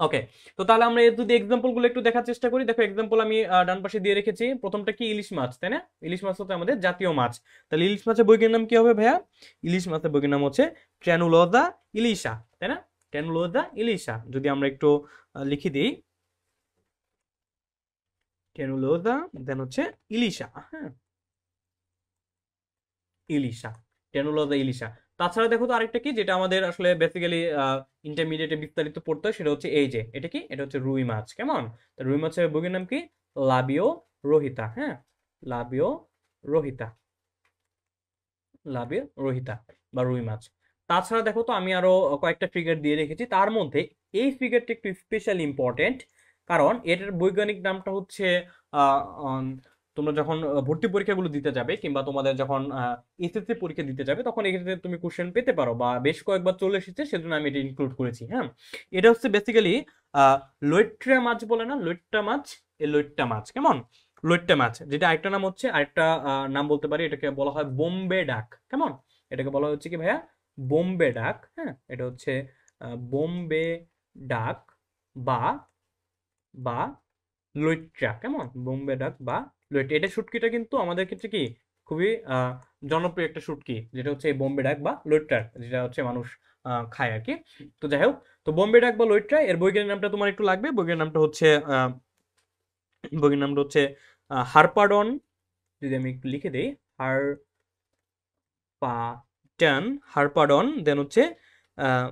ওকে, তো তাহলে আমরা এর যদি এক্সাম্পল গুলো একটু দেখার চেষ্টা করি। দেখো, এক্সাম্পল আমি ডান পাশে দিয়ে রেখেছি। প্রথমটা কি? ইলিশ মাছ, তাই না? ইলিশ মাছ হচ্ছে আমাদের জাতীয় মাছ। তাহলে ইলিশ মাছের বৈজ্ঞানিক নাম কি হবে ভাইয়া? ইলিশ মাছের বৈজ্ঞানিক নাম হচ্ছে ট্র্যানুলোজা ইলিশা, তাই না? ট্র্যানুলোজা ইলিশা। যদি আমরা একটু লিখে দিই, ট্র্যানুলোজা দেন হচ্ছে ইলিশা, হ্যাঁ, ইলিশা, টেনুলোজা ইলিশা। তাছাড়া দেখো তো আরেকটা কি, যেটা আমাদের আসলে বেসিক্যালি ইন্টারমিডিয়েটে বিস্তারিত পড়তে হয়, সেটা হচ্ছে এই যে এটা কি? এটা হচ্ছে রুই মাছ। কেমন? তো রুই মাছের বইয়ের নাম কি? লাবিও রোহিতা, হ্যাঁ, লাবিও রোহিতা, লাবিও রোহিতা বা রুই মাছ। তাছাড়া দেখো তো আমি আরো কয়েকটা ফিগার দিয়ে রেখেছি, তার মধ্যে এই ফিগারটা একটু স্পেশাল ইম্পর্টেন্ট, কারণ এটার বৈজ্ঞানিক নামটা হচ্ছে আহ, উম, তোমরা যখন ভর্তি পরীক্ষাগুলো দিতে যাবে, কিংবা তোমাদের যখন এসএসসি পরীক্ষা দিতে যাবে, তখন এক্ষেত্রে তুমি কোশ্চেন পেতে পারো, বা বেশ কয়েকবার চলে এসেছে, সেজন্য আমি এটা ইনক্লুড করেছি। হ্যাঁ, এটা হচ্ছে বেসিক্যালি লৈট্রা মাছ বলে না? লৈট্রা মাছ, এই লৈট্রা মাছ। কেমন? লৈট্টা মাছ, যেটা আরেকটা নাম হচ্ছে, আরেকটা নাম বলতে পারি, এটাকে বলা হয় বোম্বে ডাক। কেমন? এটাকে বলা হচ্ছে কি ভাইয়া? বোম্বে ডাক। হ্যাঁ, এটা হচ্ছে বোম্বে ডাক বা বা লইট্টা। কেমন? বোম্বে ডাক বা লইট্টা। এটা শুটকিটা কিন্তু আমাদের ক্ষেত্রে কি খুবই জনপ্রিয় একটা শুটকি, যেটা হচ্ছে এই বোম্বে ডাক বা লইট্টার, যেটা হচ্ছে মানুষ খায় আর কি। তো যাই হোক, তো বোম্বে ডাক বা লইট্টা এর বৈজ্ঞানিক নামটা তোমার একটু লাগবে। বৈজ্ঞানিক নামটা হচ্ছে বৈজ্ঞানিক নামটা হচ্ছে হারপাডন। যদি আমি একটু লিখে দিই, হারপাটন, হারপাডন, দেন হচ্ছে আহ,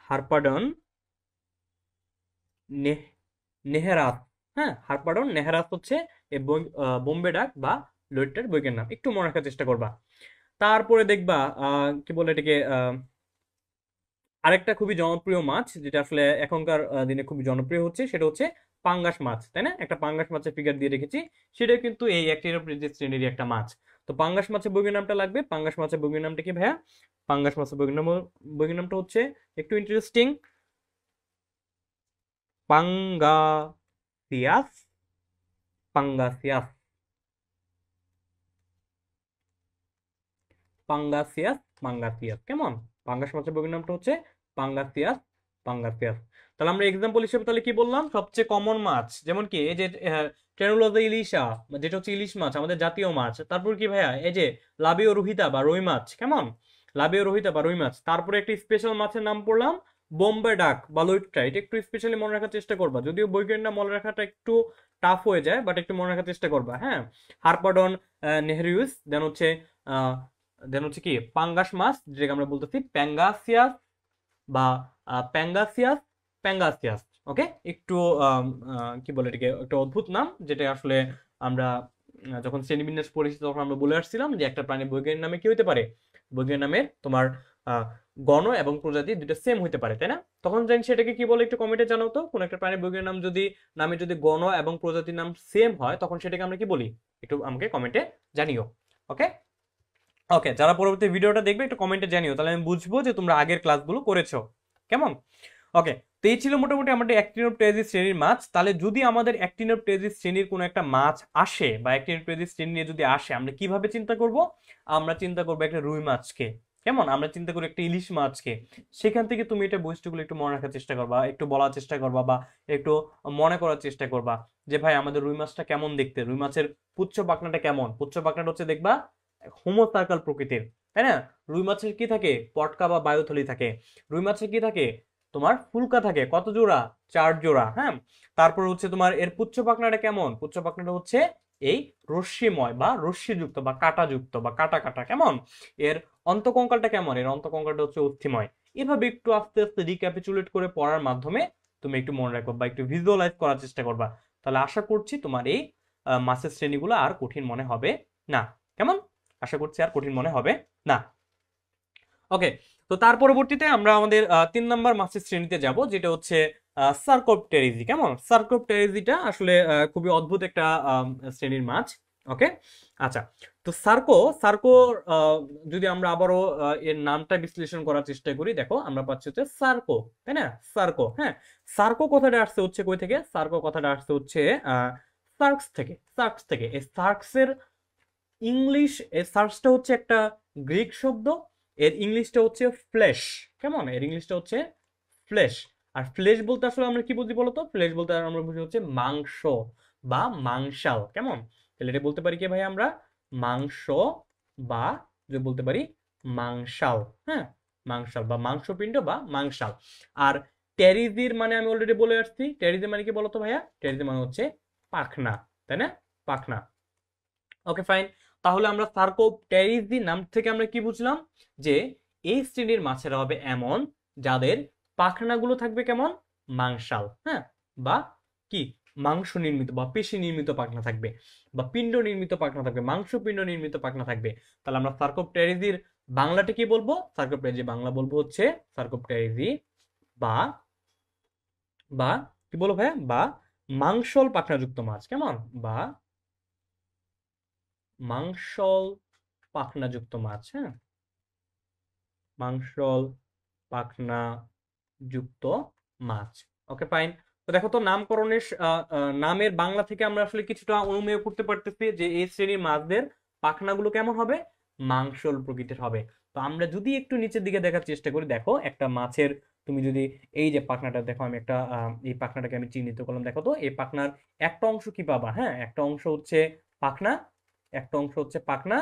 হারপাডন নেহেরাত। হ্যাঁ, হারপাডন নেহেরাত হচ্ছে এই বোম্বে ডাক বা লইট্টার বৈজ্ঞানিক নাম। একটু মনে রাখার চেষ্টা করবা। তারপরে দেখবা কি বলে এটাকে, আরেকটা খুবই জনপ্রিয় মাছ যেটা আসলে এখনকার দিনে খুবই জনপ্রিয় হচ্ছে, সেটা হচ্ছে পাঙ্গাস মাছ, তাই না? একটা পাঙ্গাস মাছের ফিগার দিয়ে রেখেছি, সেটা কিন্তু এই অ্যাক্টিনোপ্টেরিস শ্রেণীরই একটা মাছ। তো পাঙ্গাস মাছের বৈজ্ঞানিক নামটা লাগবে। পাঙ্গাস মাছের বৈজ্ঞানিক নামটা কি ভাইয়া? পাঙ্গাস মাছের বৈজ্ঞানিক নামটা হচ্ছে একটু ইন্টারেস্টিং, পাঙ্গাসিয়াস। পাঙ্গাসিয়াস। পাঙ্গাসিয়াস। পাঙ্গাসিয়াস কেমন? পাঙ্গাস মাছের বৈজ্ঞানিক নামটা হচ্ছে পাঙ্গাসিয়াস। পাঙ্গাসিয়াস। তাহলে আমরা এক্সাম্পল হিসেবে তাহলে কি বললাম? সবচেয়ে কমন মাছ যেমন কি এই যে টেনুলজা ইলিশা, যেটা হচ্ছে ইলিশ মাছ, আমাদের জাতীয় মাছ। তারপর কি ভাইয়া? এই যে লাবিও রোহিতা বা রুই মাছ, কেমন? লাবিও রোহিতা বা রুই মাছ। তারপরে একটা স্পেশাল মাছের নাম পড়লাম বোম্বে ডাক বা লইট্টা। এটা একটু স্পেশালি মনে রাখার চেষ্টা করবা, যদিও বৈজ্ঞানিক নাম মনে রাখাটা একটু টাফ হয়ে যায়, বাট একটু মনে রাখার চেষ্টা করবা, হ্যাঁ। হারপাডন নেহরিউস। দেন হচ্ছে কি পাঙ্গাস মাছ, যেটাকে আমরা বলতেছি প্যাঙ্গাসিয়াস বা প্যাঙ্গাসিয়াস। প্যাঙ্গাসিয়াস। ওকে, একটু কি বলে এটাকে, একটা অদ্ভুত নাম, যেটা আসলে আমরা যখন শ্রেণীবিন্যাস পড়েছি তখন আমরা বলে আসছিলাম যে একটা প্রাণীর বৈজ্ঞানিক নামে কি হতে পারে? বৈজ্ঞানিক নামের তোমার আহ, গণ এবং প্রজাতি দুটো সেম হতে পারে, তাই না? তখন জানি সেটাকে কি বলে, একটু কমেন্টে জানাও তো। কোন একটা প্রাণীর বৈজ্ঞানিক নাম যদি নামে যদি গণ এবং প্রজাতির নাম সেম হয়, তখন সেটাকে আমরা কি বলি? একটু আমাকে কমেন্টে জানিও। ওকে। ওকে, যারা পরবর্তী ভিডিওটা দেখবে একটু কমেন্টে জানিও, তাহলে আমি বুঝবো যে তোমরা আগের ক্লাসগুলো করেছো। কেমন? ওকে। তো এই ছিল মোটামুটি আমাদের অ্যাক্টিনোপ্টেরিস শ্রেণীর মাছ। তাহলে যদি আমাদের অ্যাক্টিনোপ্টেরিস শ্রেণীর কোনো একটা মাছ আসে বা অ্যাক্টিনোপ্টেরিস শ্রেণী নিয়ে যদি আসে, আমরা কিভাবে চিন্তা করব? আমরা চিন্তা করবো একটা রুই মাছকে, কেমন? আমরা চিন্তা করি একটা ইলিশ মাছকে। সেখান থেকে তুমি এটা বৈশিষ্ট্যগুলো একটু মনে রাখার চেষ্টা করবা, একটু বলার চেষ্টা করবা, বা একটু মনে করার চেষ্টা করবা যে ভাই আমাদের রুই মাছটা কেমন দেখতে, রুই মাছের পুচ্ছ পাখনাটা কেমন। পুচ্ছ পাখনাটা হচ্ছে দেখবা হোমো সার্কাল প্রকৃতির, তাই না? রুই মাছের কি থাকে? পটকা বা বায়ুথলি থাকে। রুই মাছের কি থাকে? তোমার ফুলকা থাকে। কত জোড়া? 4 জোড়া, হ্যাঁ। তারপর হচ্ছে তোমার এর পুচ্ছ পাখনাটা কেমন? পুচ্ছ পাখনাটা হচ্ছে এই রশ্মিময় বা রশ্মিযুক্ত বা কাঁটাযুক্ত বা কাটা কাটা, কেমন? এর অন্তকঙ্কালটা কেমন? এর অন্তকঙ্কালটা হচ্ছে অস্থিময়। এভাবে একটু আস্তে আস্তে রিক্যাপিচুলেট করে পড়ার মাধ্যমে তুমি একটু মনে রাখবা বা একটু ভিজুয়ালাইজ করার চেষ্টা করবা। তাহলে আশা করছি তোমার এই মাছের শ্রেণীগুলো আর কঠিন মনে হবে না। কেমন? আশা করছি আর কঠিন মনে হবে না। ওকে। তো তার পরবর্তীতে আমরা আমাদের 3 নম্বর মাছের শ্রেণীতে যাব, যেটা হচ্ছে সার্কোপটেরিজি। কেমন? সার্কোপটেরিজিটা আসলে খুবই অদ্ভুত একটা শ্রেণীর মাছ। ওকে। আচ্ছা। তো সার্কো সার্কো আহ, যদি আমরা আবারও এর নামটা বিশ্লেষণ করার চেষ্টা করি, দেখো আমরা পাচ্ছি হচ্ছে সার্কো, তাই না? সার্কো, হ্যাঁ। সার্কো কথাটা আসছে হচ্ছে কই থেকে? সার্কো কথাটা আসছে হচ্ছে সার্কস থেকে। সার্কস থেকে। এই সার্কসের ইংলিশ, এর সার্চটা হচ্ছে একটা গ্রিক শব্দ। এর ইংলিশটা হচ্ছে ফ্লেশ। কেমন? এর ইংলিশটা হচ্ছে ফ্লেশ। আর ফ্লেশ বলতে আসলে আমরা কি বুঝি বলতো? ফ্লেশ বলতে আমরা বুঝি হচ্ছে মাংস বা মাংসাল। কেমন? তাহলে এটা বলতে পারি কি ভাই আমরা? মাংস বা যদি বলতে পারি মাংসাল, হ্যাঁ। মাংসাল বা মাংসপিণ্ড বা মাংসাল। আর টেরিজির মানে আমি অলরেডি বলে আসছি। টেরিজি মানে কি বলতো ভাইয়া? টেরিজি মানে হচ্ছে পাখনা, তাই না? পাখনা। ওকে, ফাইন। তাহলে আমরা সার্কোপটেরিজি নাম থেকে আমরা কি বুঝলাম? যে এই শ্রেণীর মাছেরা হবে এমন যাদের পাখনাগুলো থাকবে কেমন? মাংসাল, হ্যাঁ। বা কি মাংস নির্মিত বা পেশি নির্মিত পাখনা থাকবে, বা পিণ্ড নির্মিত পাখনা থাকবে, মাংস পিণ্ড নির্মিত পাখনা থাকবে। তাহলে আমরা সার্কোপটেরিজির বাংলাটা কি বলবো? সার্কোপটেরিজি বাংলা বলবো হচ্ছে সার্কোপটেরিজি বা বা কি বলবো ভাইয়া? বা মাংসল পাখনাযুক্ত মাছ। কেমন? বা মাংসল পাখনাযুক্ত মাছ, হ্যাঁ। মাংসল পাখনা যুক্ত মাছ। ওকে, ফাইন। তো দেখো তো নামকরণের নামের বাংলা থেকে আমরা আসলে কিছুটা অনুমেয় করতে পারতেছি যে এই শ্রেণীর মাছদের পাখনাগুলো কেমন হবে? মাংসল প্রকৃতির হবে। তো আমরা যদি একটু নিচের দিকে দেখার চেষ্টা করি, দেখো একটা মাছের, তুমি যদি এই যে পাখনাটা দেখো, আমি একটা এই পাখনাটাকে আমি চিহ্নিত করলাম। দেখো তো এই পাখনার একটা অংশ কি পাবা? হ্যাঁ, একটা অংশ হচ্ছে পাখনা, একটা অংশ হচ্ছে পাখনা।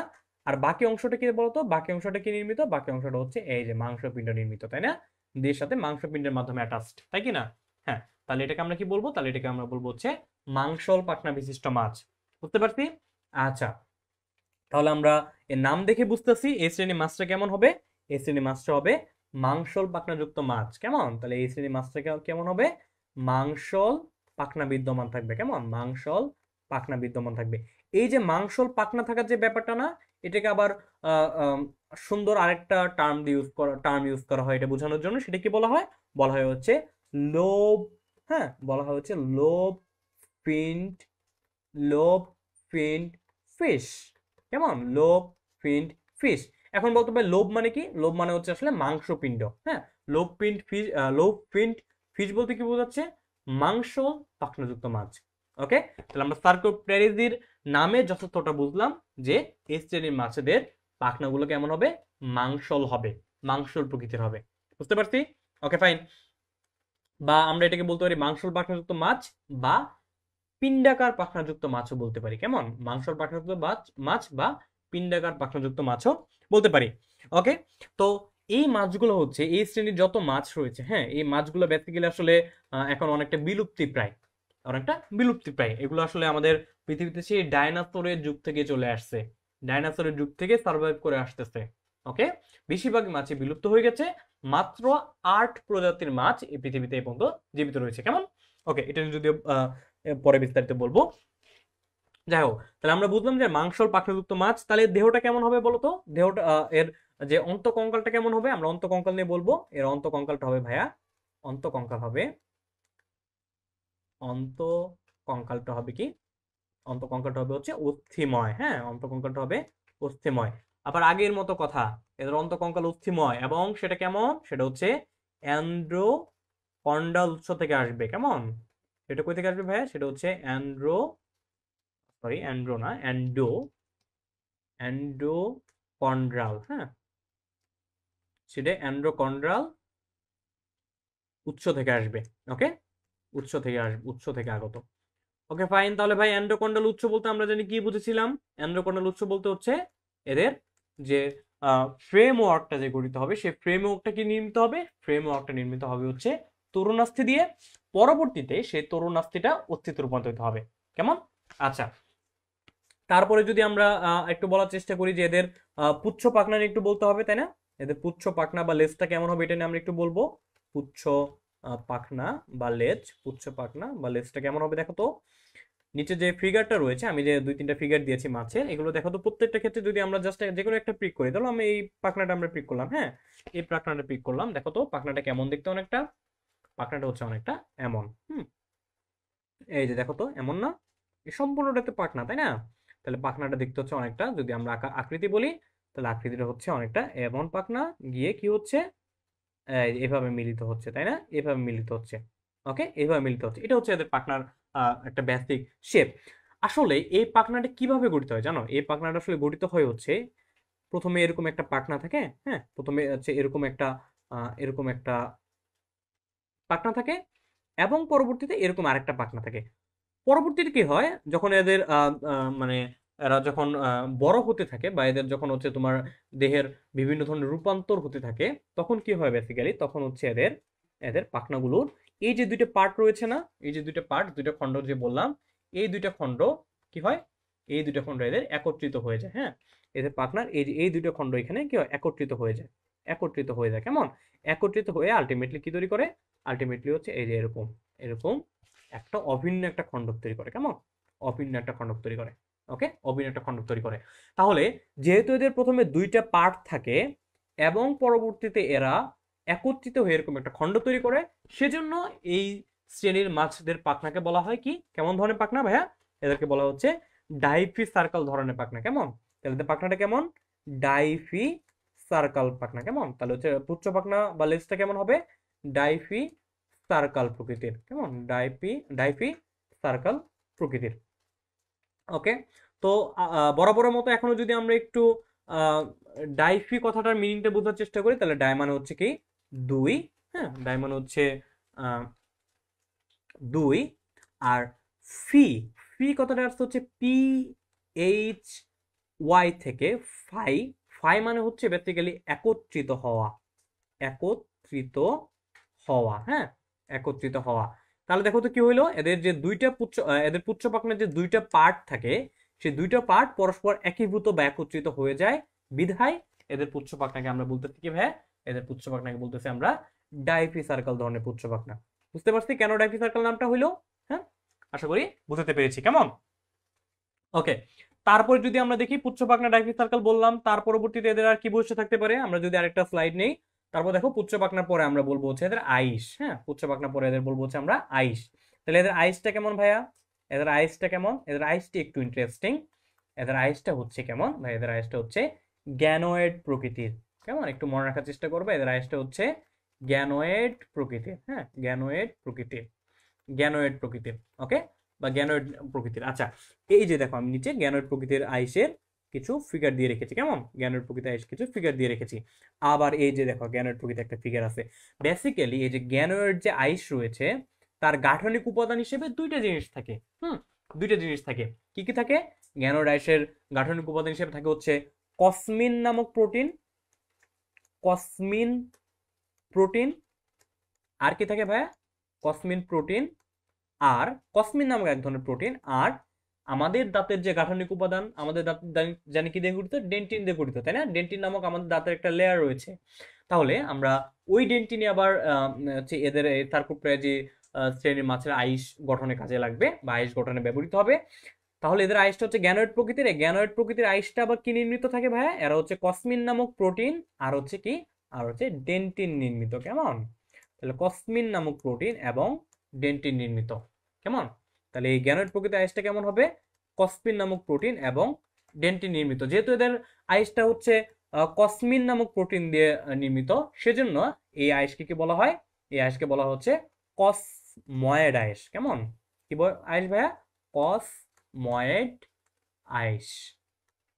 আর বাকি অংশটা কি বলতো? বাকি অংশটা কি নির্মিত? বাকি অংশটা হচ্ছে এই যে মাংসপিণ্ড নির্মিত, তাই না? দিয়ে সাথে মাংসপিণ্ডের মাধ্যমে অ্যাটাচড, তাই কি না? হ্যাঁ। তাহলে এটাকে আমরা কি বলবো? তাহলে এটাকে আমরা বলবো হচ্ছে মাংসল পাখনা বিশিষ্ট মাছ। বুঝতে পারছি? আচ্ছা। তাহলে আমরা এর নাম দেখে বুঝতেছি এই শ্রেণীর মাছটা কেমন হবে। এই শ্রেণীর মাছটা হবে মাংসল পাখনাযুক্ত মাছ। কেমন? তাহলে এই শ্রেণীর মাছটা কেমন হবে? মাংসল পাখনা বিদ্যমান থাকবে। কেমন? মাংসল পাখনা বিদ্যমান থাকবে। এই যে মাংসল পাখনা থাকার যে ব্যাপারটা না, এটাকে আবার সুন্দর আরেকটা টার্ম ইউজ করা হয় এটা বোঝানোর জন্য। সেটা কি বলা হয়? বলা হয় হচ্ছে লোভ। হ্যাঁ, বলা হয় হচ্ছে লোভ ফিন্ড, লোভ ফিন্ড ফিশ। কেমন? লোভ ফিন্ড ফিশ। এখন বলতে পারে লোভ মানে কি? লোভ মানে হচ্ছে আসলে মাংসপিণ্ড। হ্যাঁ, লোভ ফিন্ড ফিশ, লোভ ফিন্ড ফিশ বলতে কি বোঝাচ্ছে? মাংস পাখনাযুক্ত মাছ। ওকে, তাহলে আমরা সার্কোপ্টেরিজির নামে যথার্থটা বুঝলাম যে এই শ্রেণীর মাছেদের পাখনাগুলো কেমন হবে? মাংসল হবে, মাংসল প্রকৃতির হবে। বুঝতে পারছি? ওকে, ফাইন। বা আমরা এটাকে বলতে পারি মাংসল পাখনাযুক্ত মাছ বা পিণ্ডাকার পাখনাযুক্ত মাছও বলতে পারি। কেমন? মাংসল পাখনাযুক্ত মাছ বা পিণ্ডাকার পাখনাযুক্ত মাছও বলতে পারি। ওকে, তো এই মাছগুলো হচ্ছে এই শ্রেণীর যত মাছ রয়েছে, হ্যাঁ, এই মাছগুলো বেসিক্যালি আসলে এখন অনেকটা বিলুপ্তি প্রায়, অনেকটা বিলুপ্তি প্রায়। এগুলো আসলে আমাদের পৃথিবীতে সেই ডাইনোসরের যুগ থেকে চলে আসছে, ডাইনোসরের যুগ থেকে সার্ভাইভ করে আসতেছে। ওকে, বেশিরভাগ মাছই বিলুপ্ত হয়ে গেছে। মাত্র 8 প্রজাতির মাছ এই পৃথিবীতে এই পর্যন্ত জীবিত রয়েছে। কেমন? ওকে, এটা যদিও পরে বিস্তারিত বলবো। যাই হোক, তাহলে আমরা বুঝলাম যে মাংসল পাখনাযুক্ত মাছ। তাহলে দেহটা কেমন হবে বলতো? দেহটা এর যে অন্তকঙ্কালটা কেমন হবে? আমরা অন্তকঙ্কাল নিয়ে বলবো। এর অন্তকঙ্কালটা হবে ভাইয়া, অন্তকঙ্কাল হবে, অন্তকঙ্কালটা হবে কি? অন্তকঙ্কালটা হবে হচ্ছে অস্থিময়। হ্যাঁ, অন্তকঙ্কালটা হবে অস্থিময়। আবার আগের মতো কথা, এদের অন্তকঙ্কাল অস্থিময় এবং সেটা কেমন? সেটা হচ্ছে অ্যান্ড্রোকন্ডাল উৎস থেকে আসবে। কেমন? এটা কই থেকে আসবে ভাইয়া? সেটা হচ্ছে অ্যান্ড্রো না, অ্যান্ড্রোকন্ড্রাল। হ্যাঁ, সেটা অ্যান্ড্রোকন্ড্রাল উৎস থেকে আসবে। ওকে, উৎস থেকে আসবে, উৎস থেকে আগত। ওকে, ফাইন। তাহলে ভাই অ্যান্ড্রোকন্ডাল উৎস বলতে আমরা জানি কি বুঝেছিলাম? অ্যান্ড্রোকন্ডাল উৎস বলতে হচ্ছে এদের যে ফ্রেমওয়ার্কটা যে গঠিত হবে, সেই ফ্রেমওয়ার্কটা কি নির্মিত হবে? ফ্রেমওয়ার্কটা নির্মিত হবে হচ্ছে তরুণাস্থি দিয়ে। পরবর্তীতে সেই তরুণাস্থিটা অস্থিতে রূপান্তরিত হবে। কেমন? আচ্ছা, তারপরে যদি আমরা একটু বলার চেষ্টা করি যে এদের পুচ্ছ পাখনা নিয়ে একটু বলতে হবে, তাই না? এদের পুচ্ছ পাখনা বা লেজটা কেমন হবে এটা নিয়ে আমরা একটু বলবো। পুচ্ছ পাখনা বা লেজ, পুচ্ছ পাখনা বা লেজটা কেমন হবে দেখো তো। নিচে যে ফিগারটা রয়েছে, আমি যে 2-3টা ফিগার দিয়েছি মাছের, এগুলো দেখো তো। প্রত্যেকটা ক্ষেত্রে যদি আমরা জাস্ট যে কোনো একটা পিক করি, তাহলে আমি এই পাখনাটা আমরা পিক করলাম। হ্যাঁ, এই পাখনাটা পিক করলাম। দেখো তো পাখনাটা কেমন দেখতে? অনেকটা, পাখনাটা হচ্ছে অনেকটা এমন। এই যে দেখো তো, এমন না? এই সম্পূর্ণটা তো পাখনা, তাই না? তাহলে পাখনাটা দেখতে হচ্ছে অনেকটা, যদি আমরা আকৃতি বলি, তাহলে আকৃতিটা হচ্ছে অনেকটা এমন পাখনা গিয়ে কি হচ্ছে? এভাবে মিলিত হচ্ছে, তাই না? এভাবে মিলিত হচ্ছে। ওকে, এভাবে মিলিত হচ্ছে। এটা হচ্ছে এদের পাখনার একটা বেসিক শেপ। আসলে এই পাখনাটা কিভাবে গঠিত হয় জানো? এই পাখনাটা আসলে গঠিত হয় হচ্ছে প্রথমে এরকম একটা পাখনা থাকে। হ্যাঁ, প্রথমে হচ্ছে এরকম একটা পাখনা থাকে এবং পরবর্তীতে এরকম আরেকটা পাখনা থাকে। পরবর্তীতে কি হয়? যখন এদের মানে এরা যখন বড় হতে থাকে বা এদের যখন হচ্ছে তোমার দেহের বিভিন্ন ধরনের রূপান্তর হতে থাকে, তখন কি হয় বেসিক্যালি? তখন হচ্ছে এদের এদের পাখনাগুলোর এই যে দুইটা পার্ট রয়েছে না, এই যে দুইটা পার্ট, দুইটা খণ্ড যে বললাম, এই দুইটা খণ্ড কি হয়? এই দুইটা খণ্ড এদের একত্রিত হয়ে যায়। হ্যাঁ, এদের পাখনার এই যে এই দুইটা খণ্ড এখানে কি হয়? একত্রিত হয়ে যায়, একত্রিত হয়ে যায়। কেমন? একত্রিত হয়ে আলটিমেটলি কি তৈরি করে? আলটিমেটলি হচ্ছে এই যে এরকম, এরকম একটা অভিন্ন একটা খণ্ডক তৈরি করে। কেমন? অভিন্ন একটা খণ্ডক তৈরি করে। ওকে, অভিন্ন একটা খণ্ডক তৈরি করে। তাহলে যেহেতু এদের প্রথমে দুইটা পার্ট থাকে এবং পরবর্তীতে এরা একত্রিত হয়ে এরকম একটা খণ্ড তৈরি করে, সেজন্য এই শ্রেণীর মাছদের পাখনাকে বলা হয় কি? কেমন ধরনের পাখনা ভাইয়া? এদেরকে বলা হচ্ছে ডাইফি সার্কেল ধরনের পাখনা। কেমন? তাহলে এদের পাখনাটা কেমন? ডাইফি সার্কেল পাখনা। কেমন? তাহলে হচ্ছে পুচ্ছ পাখনা বা লেজটা কেমন হবে? ডাইফি সার্কাল প্রকৃতির। কেমন? ডাইফি সার্কাল প্রকৃতির। ওকে, তো বরাবরের মতো এখনো যদি আমরা একটু আহ, ডাইফি কথাটার মিনিংটা বোঝার চেষ্টা করি, তাহলে ডাই মানে হচ্ছে কি? দুই। হ্যাঁ, ডাই মানে হচ্ছে আহ, দুই। আর ফি, ফি কথাটা আসছে হচ্ছে PHY থেকে ফাই। ফাই মানে হচ্ছে বেসিক্যালি একত্রিত হওয়া, একত্রিত হওয়া। হ্যাঁ, একত্রিত হওয়া। তাহলে দেখো তো কি হইলো? এদের যে দুইটা এদের পুচ্ছ পাখনার যে দুইটা পার্ট থাকে, সেই দুইটা পার্ট পরস্পর একীভূত বা একত্রিত হয়ে যায়। বিধায় এদের পুচ্ছ পাখনাকে আমরা বলতেছি কি ভাই? এদের পুচ্ছ পাখনাকে বলতেছি আমরা ডাইফি সার্কেল ধরনের পুচ্ছ পাখনা। বুঝতে পারছি কেন ডাইফি সার্কেল নামটা হইলো? হ্যাঁ, আশা করি বুঝতে পেরেছি। কেমন? ওকে, তারপর যদি আমরা দেখি পুচ্ছ পাখনা ডাইফিস সার্কেল বললাম, তার পরবর্তীতে এদের আর কি বৈশিষ্ট্য থাকতে পারে, আমরা যদি আরেকটা স্লাইড নেই। তারপর দেখো পুচ্ছ পাখনার পরে আমরা বলবো হচ্ছে এদের আইস। হ্যাঁ, পুচ্ছ পাখনা পরে এদের বলবো হচ্ছে আমরা আইস। তাহলে এদের আইসটা কেমন ভাইয়া? এদের আইসটা কেমন? এদের আইসটি একটু ইন্টারেস্টিং। এদের আইসটা হচ্ছে কেমন ভাই? এদের আইসটা হচ্ছে গ্যানোয়েড প্রকৃতির। কেমন, একটু মনে রাখার চেষ্টা করবে। এদের আইসটা হচ্ছে গ্যানোয়েড প্রকৃতির। হ্যাঁ, গ্যানোয়েড প্রকৃতির, গ্যানোয়েড প্রকৃতির। ওকে, বা গ্যানোয়েড প্রকৃতির। আচ্ছা, এই যে দেখো আমি নিচে গ্যানোয়েড প্রকৃতির আইসের কিছু ফিগার দিয়ে রেখেছি। কেমন, গ্যানোয়েড প্রকৃতির আইস কিছু ফিগার দিয়ে রেখেছি। আবার এই যে দেখো গ্যানোয়েড প্রকৃতির একটা ফিগার আছে। বেসিক্যালি এই যে গ্যানোয়েড যে আইস রয়েছে, তার গাঠনিক উপাদান হিসেবে দুইটা জিনিস থাকে। দুইটা জিনিস থাকে। কি কি থাকে? গ্যানোয়েড আইসের গাঠনিক উপাদান হিসেবে থাকে হচ্ছে কসমিন নামক প্রোটিন, কসমিন প্রোটিন। আর কি থাকে ভাইয়া? কসমিন প্রোটিন, আর কসমিন নামক এক ধরনের প্রোটিন। আর আমাদের দাঁতের যে গাঠনিক উপাদান, আমাদের দাঁত জানি কি দিয়ে গঠিত? ডেন্টিন দিয়ে গঠিত, তাই না? ডেন্টিন নামক আমাদের দাঁতের একটা লেয়ার রয়েছে। তাহলে আমরা ওই ডেন্টিনে আবার হচ্ছে এদের সার্কোপ্লাজমি শ্রেণীর মাছের আইস গঠনে কাজে লাগবে বা আইস গঠনে ব্যবহৃত হবে। তাহলে এদের আইসটা হচ্ছে গ্যানোয়েড প্রকৃতির। এই গ্যানোয়েড প্রকৃতির আইসটা আবার কি নির্মিত থাকে ভাইয়া? এরা হচ্ছে কসমিন নামক প্রোটিন আর হচ্ছে কি, আর হচ্ছে ডেন্টিন নির্মিত। কেমন, তাহলে কসমিন নামক প্রোটিন এবং ডেন্টিন নির্মিত। কেমন, তাহলে এই গ্যানোয়েড প্রকৃতির আইসটা কেমন হবে? কসমিন নামক প্রোটিন এবং ডেন্টিন নির্মিত। যেহেতু এদের আইসটা হচ্ছে কসমিন নামক প্রোটিন দিয়ে নির্মিত, সেজন্য এই আইসকে কি বলা হয়? এই আইসকে বলা হচ্ছে কসময়েড আইস। কেমন, কি আইস ভাইয়া? কসময়েড আইস।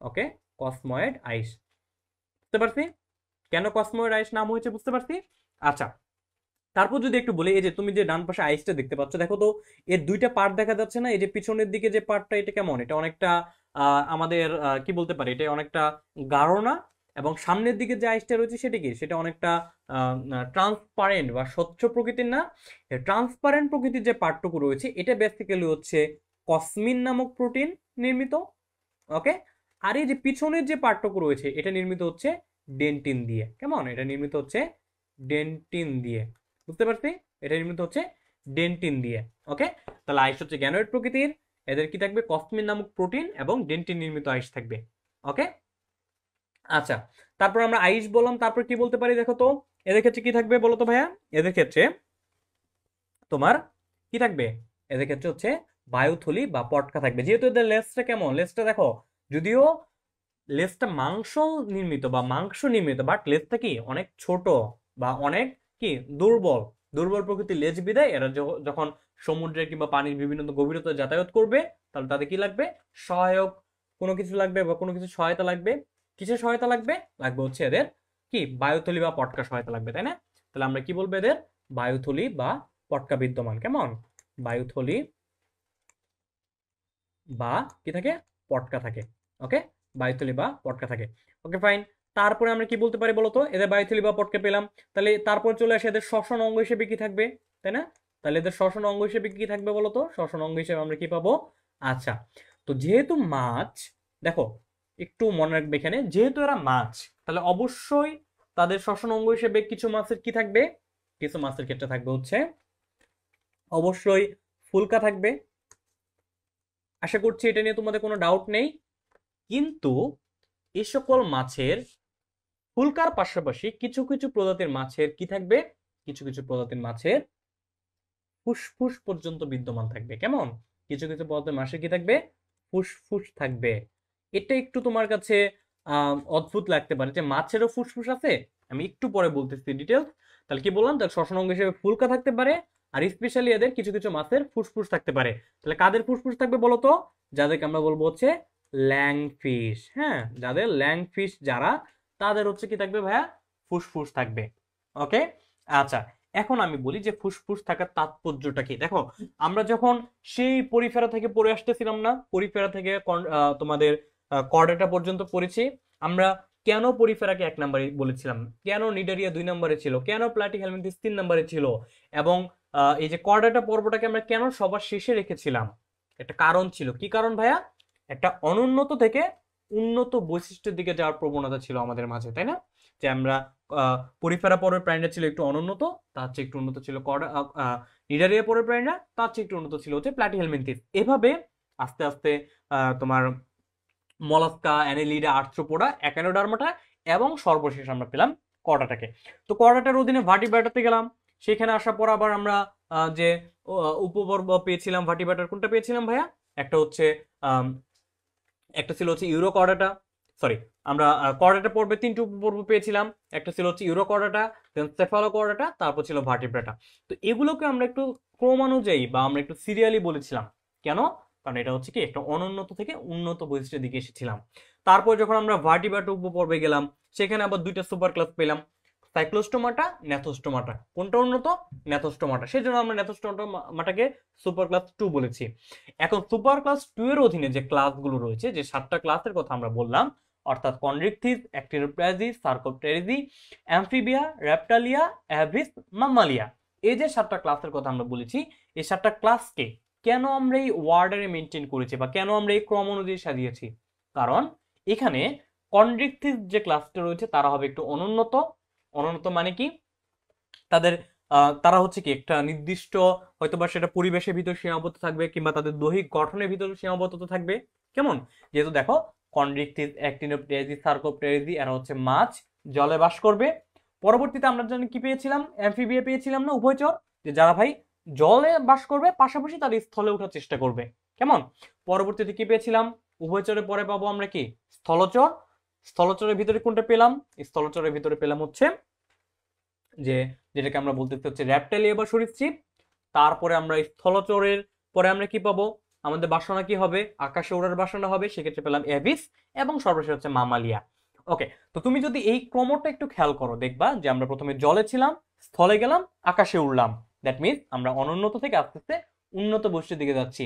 ওকে, কসময়েড আইস। বুঝতে পারছি কেন কসময়েড আইস নাম হয়েছে? বুঝতে পারছি। আচ্ছা, তারপর যদি একটু বলি, এই যে তুমি যে ডান পাশে আইসটা দেখতে পাচ্ছ, দেখো তো এর দুইটা পার্ট দেখা যাচ্ছে না? এই যে পিছনের দিকে যে পার্টটা, এটা কেমন? এটা অনেকটা আমাদের কি বলতে পারি, এটা অনেকটা গাঢ় না? এবং সামনের দিকে যে আইসটা রয়েছে সেটা কি? সেটা অনেকটা ট্রান্সপারেন্ট বা স্বচ্ছ প্রকৃতির না? ট্রান্সপারেন্ট প্রকৃতির যে পার্টটুকু রয়েছে, এটা বেসিক্যালি হচ্ছে কসমিন নামক প্রোটিন নির্মিত। ওকে, আর এই যে পিছনের যে পার্টটুকু রয়েছে, এটা নির্মিত হচ্ছে ডেন্টিন দিয়ে। কেমন, এটা নির্মিত হচ্ছে ডেন্টিন দিয়ে। বুঝতে পারছি, এটা নির্মিত হচ্ছে ডেন্টিন দিয়ে। ওকে, তাহলে আইস হচ্ছে গ্যানোয়েড প্রকৃতির। এদের কি থাকবে? কসমিন নামক প্রোটিন এবং ডেন্টিন নির্মিত আইস থাকবে। ওকে, আচ্ছা, তারপর আমরা আইস বললাম, তারপর কি বলতে পারি দেখো তো? এদের ক্ষেত্রে কি থাকবে বলো তো ভাইয়া? এদের ক্ষেত্রে তোমার কি থাকবে? এদের ক্ষেত্রে হচ্ছে বায়ুথলি বা পটকা থাকবে। যেহেতু এদের লেজটা কেমন, লেজটা দেখো, যদিও লেজটা মাংস নির্মিত বা মাংস নির্মিত, বাট লেজটা কি অনেক ছোট বা অনেক কি দুর্বল, দুর্বল প্রকৃতির লেজ বিদায় এরা যখন সমুদ্রে কিংবা পানির বিভিন্ন গভীরতা যাতায়াত করবে, তাহলে তাদের কি লাগবে? সহায়ক কোনো কিছু লাগবে বা কোনো কিছু সহায়তা লাগবে। কিসের সহায়তা লাগবে? লাগবে হচ্ছে এদের কি বায়ুথলি বা পটকা সহায়তা লাগবে, তাই না? তাহলে আমরা কি বলবো? এদের বায়ুথলি বা পটকা বিদ্যমান। কেমন, বায়ুথলি বা কি থাকে? পটকা থাকে। ওকে, বায়ুথলি বা পটকা থাকে। ওকে, ফাইন। তারপরে আমরা কি বলতে পারি বলতো? এদের বায়ুথলি বা পটকা পেলাম। তাহলে তারপর চলে আসে এদের শ্বসন অঙ্গ হিসেবে কি থাকবে, তাই না? তাহলে এদের শ্বসন অঙ্গ হিসেবে কি থাকবে বলতো? শ্বসন অঙ্গ হিসেবে আমরা কি পাবো? আচ্ছা, তো যেহেতু মাছ, দেখো একটু মনে রাখবে এখানে, যেহেতু এরা মাছ, তাহলে অবশ্যই তাদের শ্বসন অঙ্গ হিসেবে কিছু মাছের কি থাকবে? কিছু মাছের ক্ষেত্রে থাকবে হচ্ছে অবশ্যই ফুলকা থাকবে। আশা করছি এটা নিয়ে তোমাদের কোনো ডাউট নেই। কিন্তু এই সকল মাছের ফুলকার পাশাপাশি কিছু কিছু প্রজাতির মাছের কি থাকবে? কিছু কিছু প্রজাতির মাছের ফুসফুস পর্যন্ত বিদ্যমান থাকবে। কেমন, কিছু কিছু প্রজাতির মাছের কি থাকবে? ফুসফুস থাকবে। এটা একটু তোমার কাছে অদ্ভুত লাগতে পারে যে মাছেরও ফুসফুস আছে। আমি একটু পরে বলতেছি ডিটেলস। তাহলে কি বললাম? তাহলে শ্বসন অঙ্গ হিসেবে ফুলকা থাকতে পারে, আর স্পেশালি এদের কিছু কিছু মাছের ফুসফুস থাকতে পারে। তাহলে কাদের ফুসফুস থাকবে বলতো? যাদেরকে আমরা বলবো হচ্ছে ল্যাংফিশ। হ্যাঁ, যাদের ল্যাংফিশ যারা, তাদের হচ্ছে কি থাকবে ভাইয়া? ফুসফুস থাকবে। ওকে, আচ্ছা, এখন আমি বলি যে ফুসফুস থাকার তাৎপর্যটা কি। দেখো, আমরা যখন সেই পরিফেরা থেকে পড়ে আসতেছিলাম না, পরিফেরা থেকে তোমাদের কর্ডাটা পর্যন্ত পড়েছি আমরা, কেন পরিফেরাকে 1 নম্বরে বলেছিলাম, কেন নিডারিয়া 2 নম্বরে ছিল, কেন প্লাটিহেলমিনথেস 3 নম্বরে ছিল, এবং এই যে কর্ডাটা পর্বটাকে আমরা কেন সবার শেষে রেখেছিলাম? একটা কারণ ছিল। কি কারণ ভাইয়া? একটা অনুন্নত থেকে উন্নত বৈশিষ্ট্যের দিকে যাওয়ার প্রবণতা ছিল আমাদের মাঝে, তাই না? যে আমরা পরিফেরা পর্বের প্রাণীরা ছিল একটু অনুন্নত, তার চেয়ে একটু উন্নত ছিল নিডারিয়া পর্বের প্রাণীরা, তার চেয়ে একটু উন্নত ছিল হচ্ছে প্লাটিহেলমিনথেস। এভাবে আস্তে আস্তে তোমার মলাস্কা, অ্যানেলিডা, আর্থ্রোপোডা, একানোডার্মাটা এবং সর্বশেষ আমরা পেলাম কর্ডাটাকে। তো কর্ডাটার অধীনে ভার্টিব্রেটাতে গেলাম। সেখানে আসার পর আবার আমরা যে উপপর্ব পেয়েছিলাম ভার্টিব্রেটার, কোনটা পেয়েছিলাম ভাইয়া? একটা হচ্ছে একটা ছিল হচ্ছে ইউরোকর্ডাটা, সরি, আমরা কর্ডাটা পর্বে 3টি উপপর্ব পেয়েছিলাম। একটা ছিল হচ্ছে ইউরোকর্ডাটা, দেন সেফালোকর্ডাটা, তারপর ছিল ভার্টিব্রেটা। তো এগুলোকে আমরা একটু ক্রমানুযায়ী বা আমরা একটু সিরিয়ালি বলেছিলাম। কেন? কারণ এটা হচ্ছে কি একটা অনুন্নত থেকে উন্নত বৈশিষ্ট্যের দিকে এসেছিলাম। তারপর যখন আমরা ভার্টিব্রেটা উপপর্বে গেলাম, সেখানে আবার 2টা সুপার ক্লাস পেলাম, সাইক্লোস্টোমাটা, ন্যাথোস্টোমাটা। কোনটা উন্নত? ন্যাথোস্টোমাটা। সেই জন্য আমরা ন্যাথোস্টোমাটাকে সুপার ক্লাস 2 বলেছি। এখন সুপার ক্লাস 2 এর অধীনে যে ক্লাসগুলো রয়েছে, যে 7টা ক্লাসের কথা আমরা বললাম, অর্থাৎ কন্ড্রিকথিস, অ্যাক্টিনোপ্টেরিজি, সার্কোপটেরিজি, অ্যামফিবিয়া, রেপ্টালিয়া, অ্যাভিস, মাম্মালিয়া, এই যে 7টা ক্লাসের কথা আমরা বলেছি, এই 7টা ক্লাসকে কেন আমরা এই ওয়ার্ডারে মেনটেন করেছি বা কেন আমরা এই ক্রম অনুযায়ী সাজিয়েছি? কারণ এখানে কন্ড্রিকথিস যে ক্লাসটা রয়েছে তারা হবে একটু অনুন্নত। অনুন্নত মানে কি? তাদের তারা হচ্ছে কি একটা নির্দিষ্ট হয়তোবা সেটা পরিবেশের ভিতর সীমাবদ্ধ থাকবে, কিংবা তাদের দৈহিক গঠনের ভিতর সীমাবদ্ধতা থাকবে। কেমন? যেহেতু দেখো কন্ড্রিকথিস, অ্যাক্টিনোপ্টেরিজি, সার্কোপটেরিজি এরা হচ্ছে মাছ, জলে বাস করবে। পরবর্তীতে আমরা জানি কি পেয়েছিলাম? অ্যামফিবিয়া পেয়েছিলাম না, উভয়চর, যে যারা ভাই জলে বাস করবে, পাশাপাশি তারা স্থলে ওঠার চেষ্টা করবে। কেমন? পরবর্তীতে কি পেয়েছিলাম? উভয়চরের পরে পাবো আমরা কি? স্থলচর। স্থলচরের ভিতরে কোনটা পেলাম? স্থলচরের ভিতরে পেলাম হচ্ছে যে যেটাকে আমরা বলতেছি হচ্ছে র্যাপটাইলিয়া বা সরীসৃপ। তারপরে আমরা স্থলচরের পরে আমরা কি পাবো? আমাদের বাসনা কি হবে? আকাশে ওড়ার বাসনা হবে, সেক্ষেত্রে পেলাম এভিস, এবং সর্বশেষ হচ্ছে মামালিয়া। ওকে, তো তুমি যদি এই ক্রমটা একটু খেয়াল করো, দেখবা যে আমরা প্রথমে জলে ছিলাম, স্থলে গেলাম, আকাশে উড়লাম। দ্যাট মিনস আমরা অনুন্নত থেকে আস্তে আস্তে উন্নত বৈশিষ্ট্যের দিকে যাচ্ছি।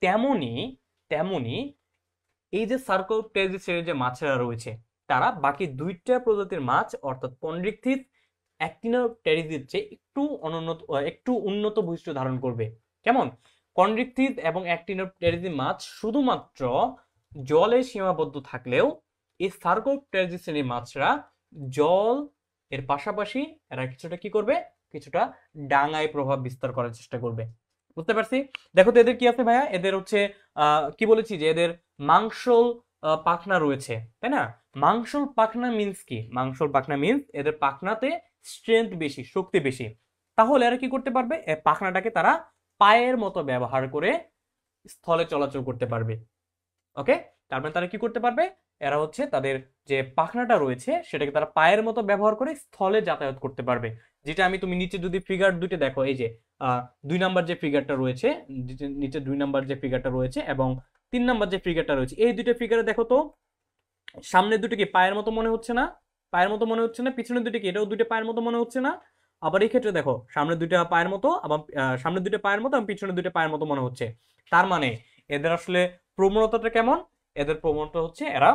তেমনি তেমনি এই যে সার্কোপটেরিজি শ্রেণীর যে মাছেরা রয়েছে, তারা বাকি 2টা প্রজাতির মাছ অর্থাৎ কন্ড্রিকথিস, অ্যাক্টিনোপ্টেরিজির চেয়ে একটু উন্নত বৈশিষ্ট্য ধারণ করবে। কেমন? কন্ড্রিকথিস এবং অ্যাক্টিনোপ্টেরিজি মাছ শুধুমাত্র জলে সীমাবদ্ধ থাকলেও এই সার্কোপটেরিজি শ্রেণীর মাছরা জল এর পাশাপাশি এরা কিছুটা কি করবে? কিছুটা ডাঙায় প্রভাব বিস্তার করার চেষ্টা করবে। বুঝতে পারছি? দেখো তো এদের কি আছে ভাইয়া? এদের হচ্ছে কি বলেছি যে এদের মাংসল পাখনা রয়েছে, তাই না? মাংসল পাখনা মিন্স কি? মাংসল পাখনা মিন্স এদের পাখনাতে স্ট্রেংথ বেশি, শক্তি বেশি। তাহলে এরা কি করতে পারবে? পাখনাটাকে তারা পায়ের মতো ব্যবহার করে স্থলে চলাচল করতে পারবে। ওকে, তার মানে তারা কি করতে পারবে? এরা হচ্ছে তাদের যে পাখনাটা রয়েছে সেটাকে তারা পায়ের মতো ব্যবহার করে স্থলে যাতায়াত করতে পারবে। যেটা আমি, তুমি নিচে যদি ফিগার দুটো দেখো, এই যে 2 নাম্বার যে ফিগারটা রয়েছে, নিচে 2 নাম্বার যে ফিগারটা রয়েছে এবং 3 নাম্বার যে ফিগারটা রয়েছে, এই দুটো ফিগারে দেখো তো সামনের দুটো কি পায়ের মতো মনে হচ্ছে না? পায়ের মতো মনে হচ্ছে না? পিছনের দুটো কি এটাও 2টা পায়ের মতো মনে হচ্ছে না? আবার এই ক্ষেত্রে দেখো সামনের 2টা পায়ের মতো, আবার সামনের 2টা পায়ের মতো এবং পিছনের 2টা পায়ের মতো মনে হচ্ছে। তার মানে এদের আসলে প্রবণতাটা কেমন? এদের প্রবণতা হচ্ছে এরা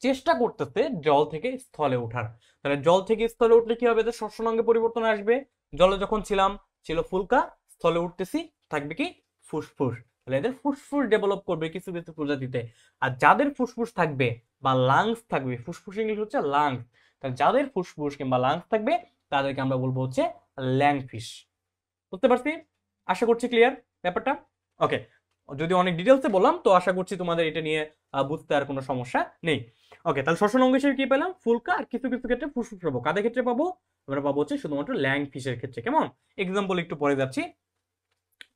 চেষ্টা করতেছে জল থেকে স্থলে ওঠার। তাহলে জল থেকে স্থলে উঠলে কি হবে? এদের শ্বসনাঙ্গে পরিবর্তন আসবে। জলে যখন ছিলাম ছিল ফুলকা, স্থলে উঠতেছি থাকবে কি? ফুসফুস। তাহলে এদের ফুসফুস ডেভেলপ করবে কিছু কিছু প্রজাতিতে। আর যাদের ফুসফুস থাকবে বা লাংস থাকবে, ফুসফুস ইংলিশ হচ্ছে লাংস, তাহলে যাদের ফুসফুস কিংবা লাংস থাকবে তাদেরকে আমরা বলবো হচ্ছে ল্যাংফিশ। বুঝতে পারছি? আশা করছি ক্লিয়ার ব্যাপারটা। ওকে, যদি অনেক ডিটেলসে বললাম তো আশা করছি তোমাদের এটা নিয়ে বুঝতে আর কোনো সমস্যা নেই। ওকে, তাহলে শ্বসন অঙ্গ হিসেবে কি পেলাম? ফুলকা, আর কিছু কিছু ক্ষেত্রে ফুসফুস পাবো। কাদের ক্ষেত্রে পাবো? আমরা পাবো হচ্ছে শুধুমাত্র ল্যাং ফিশের ক্ষেত্রে। কেমন? এক্সাম্পল একটু পরে যাচ্ছি।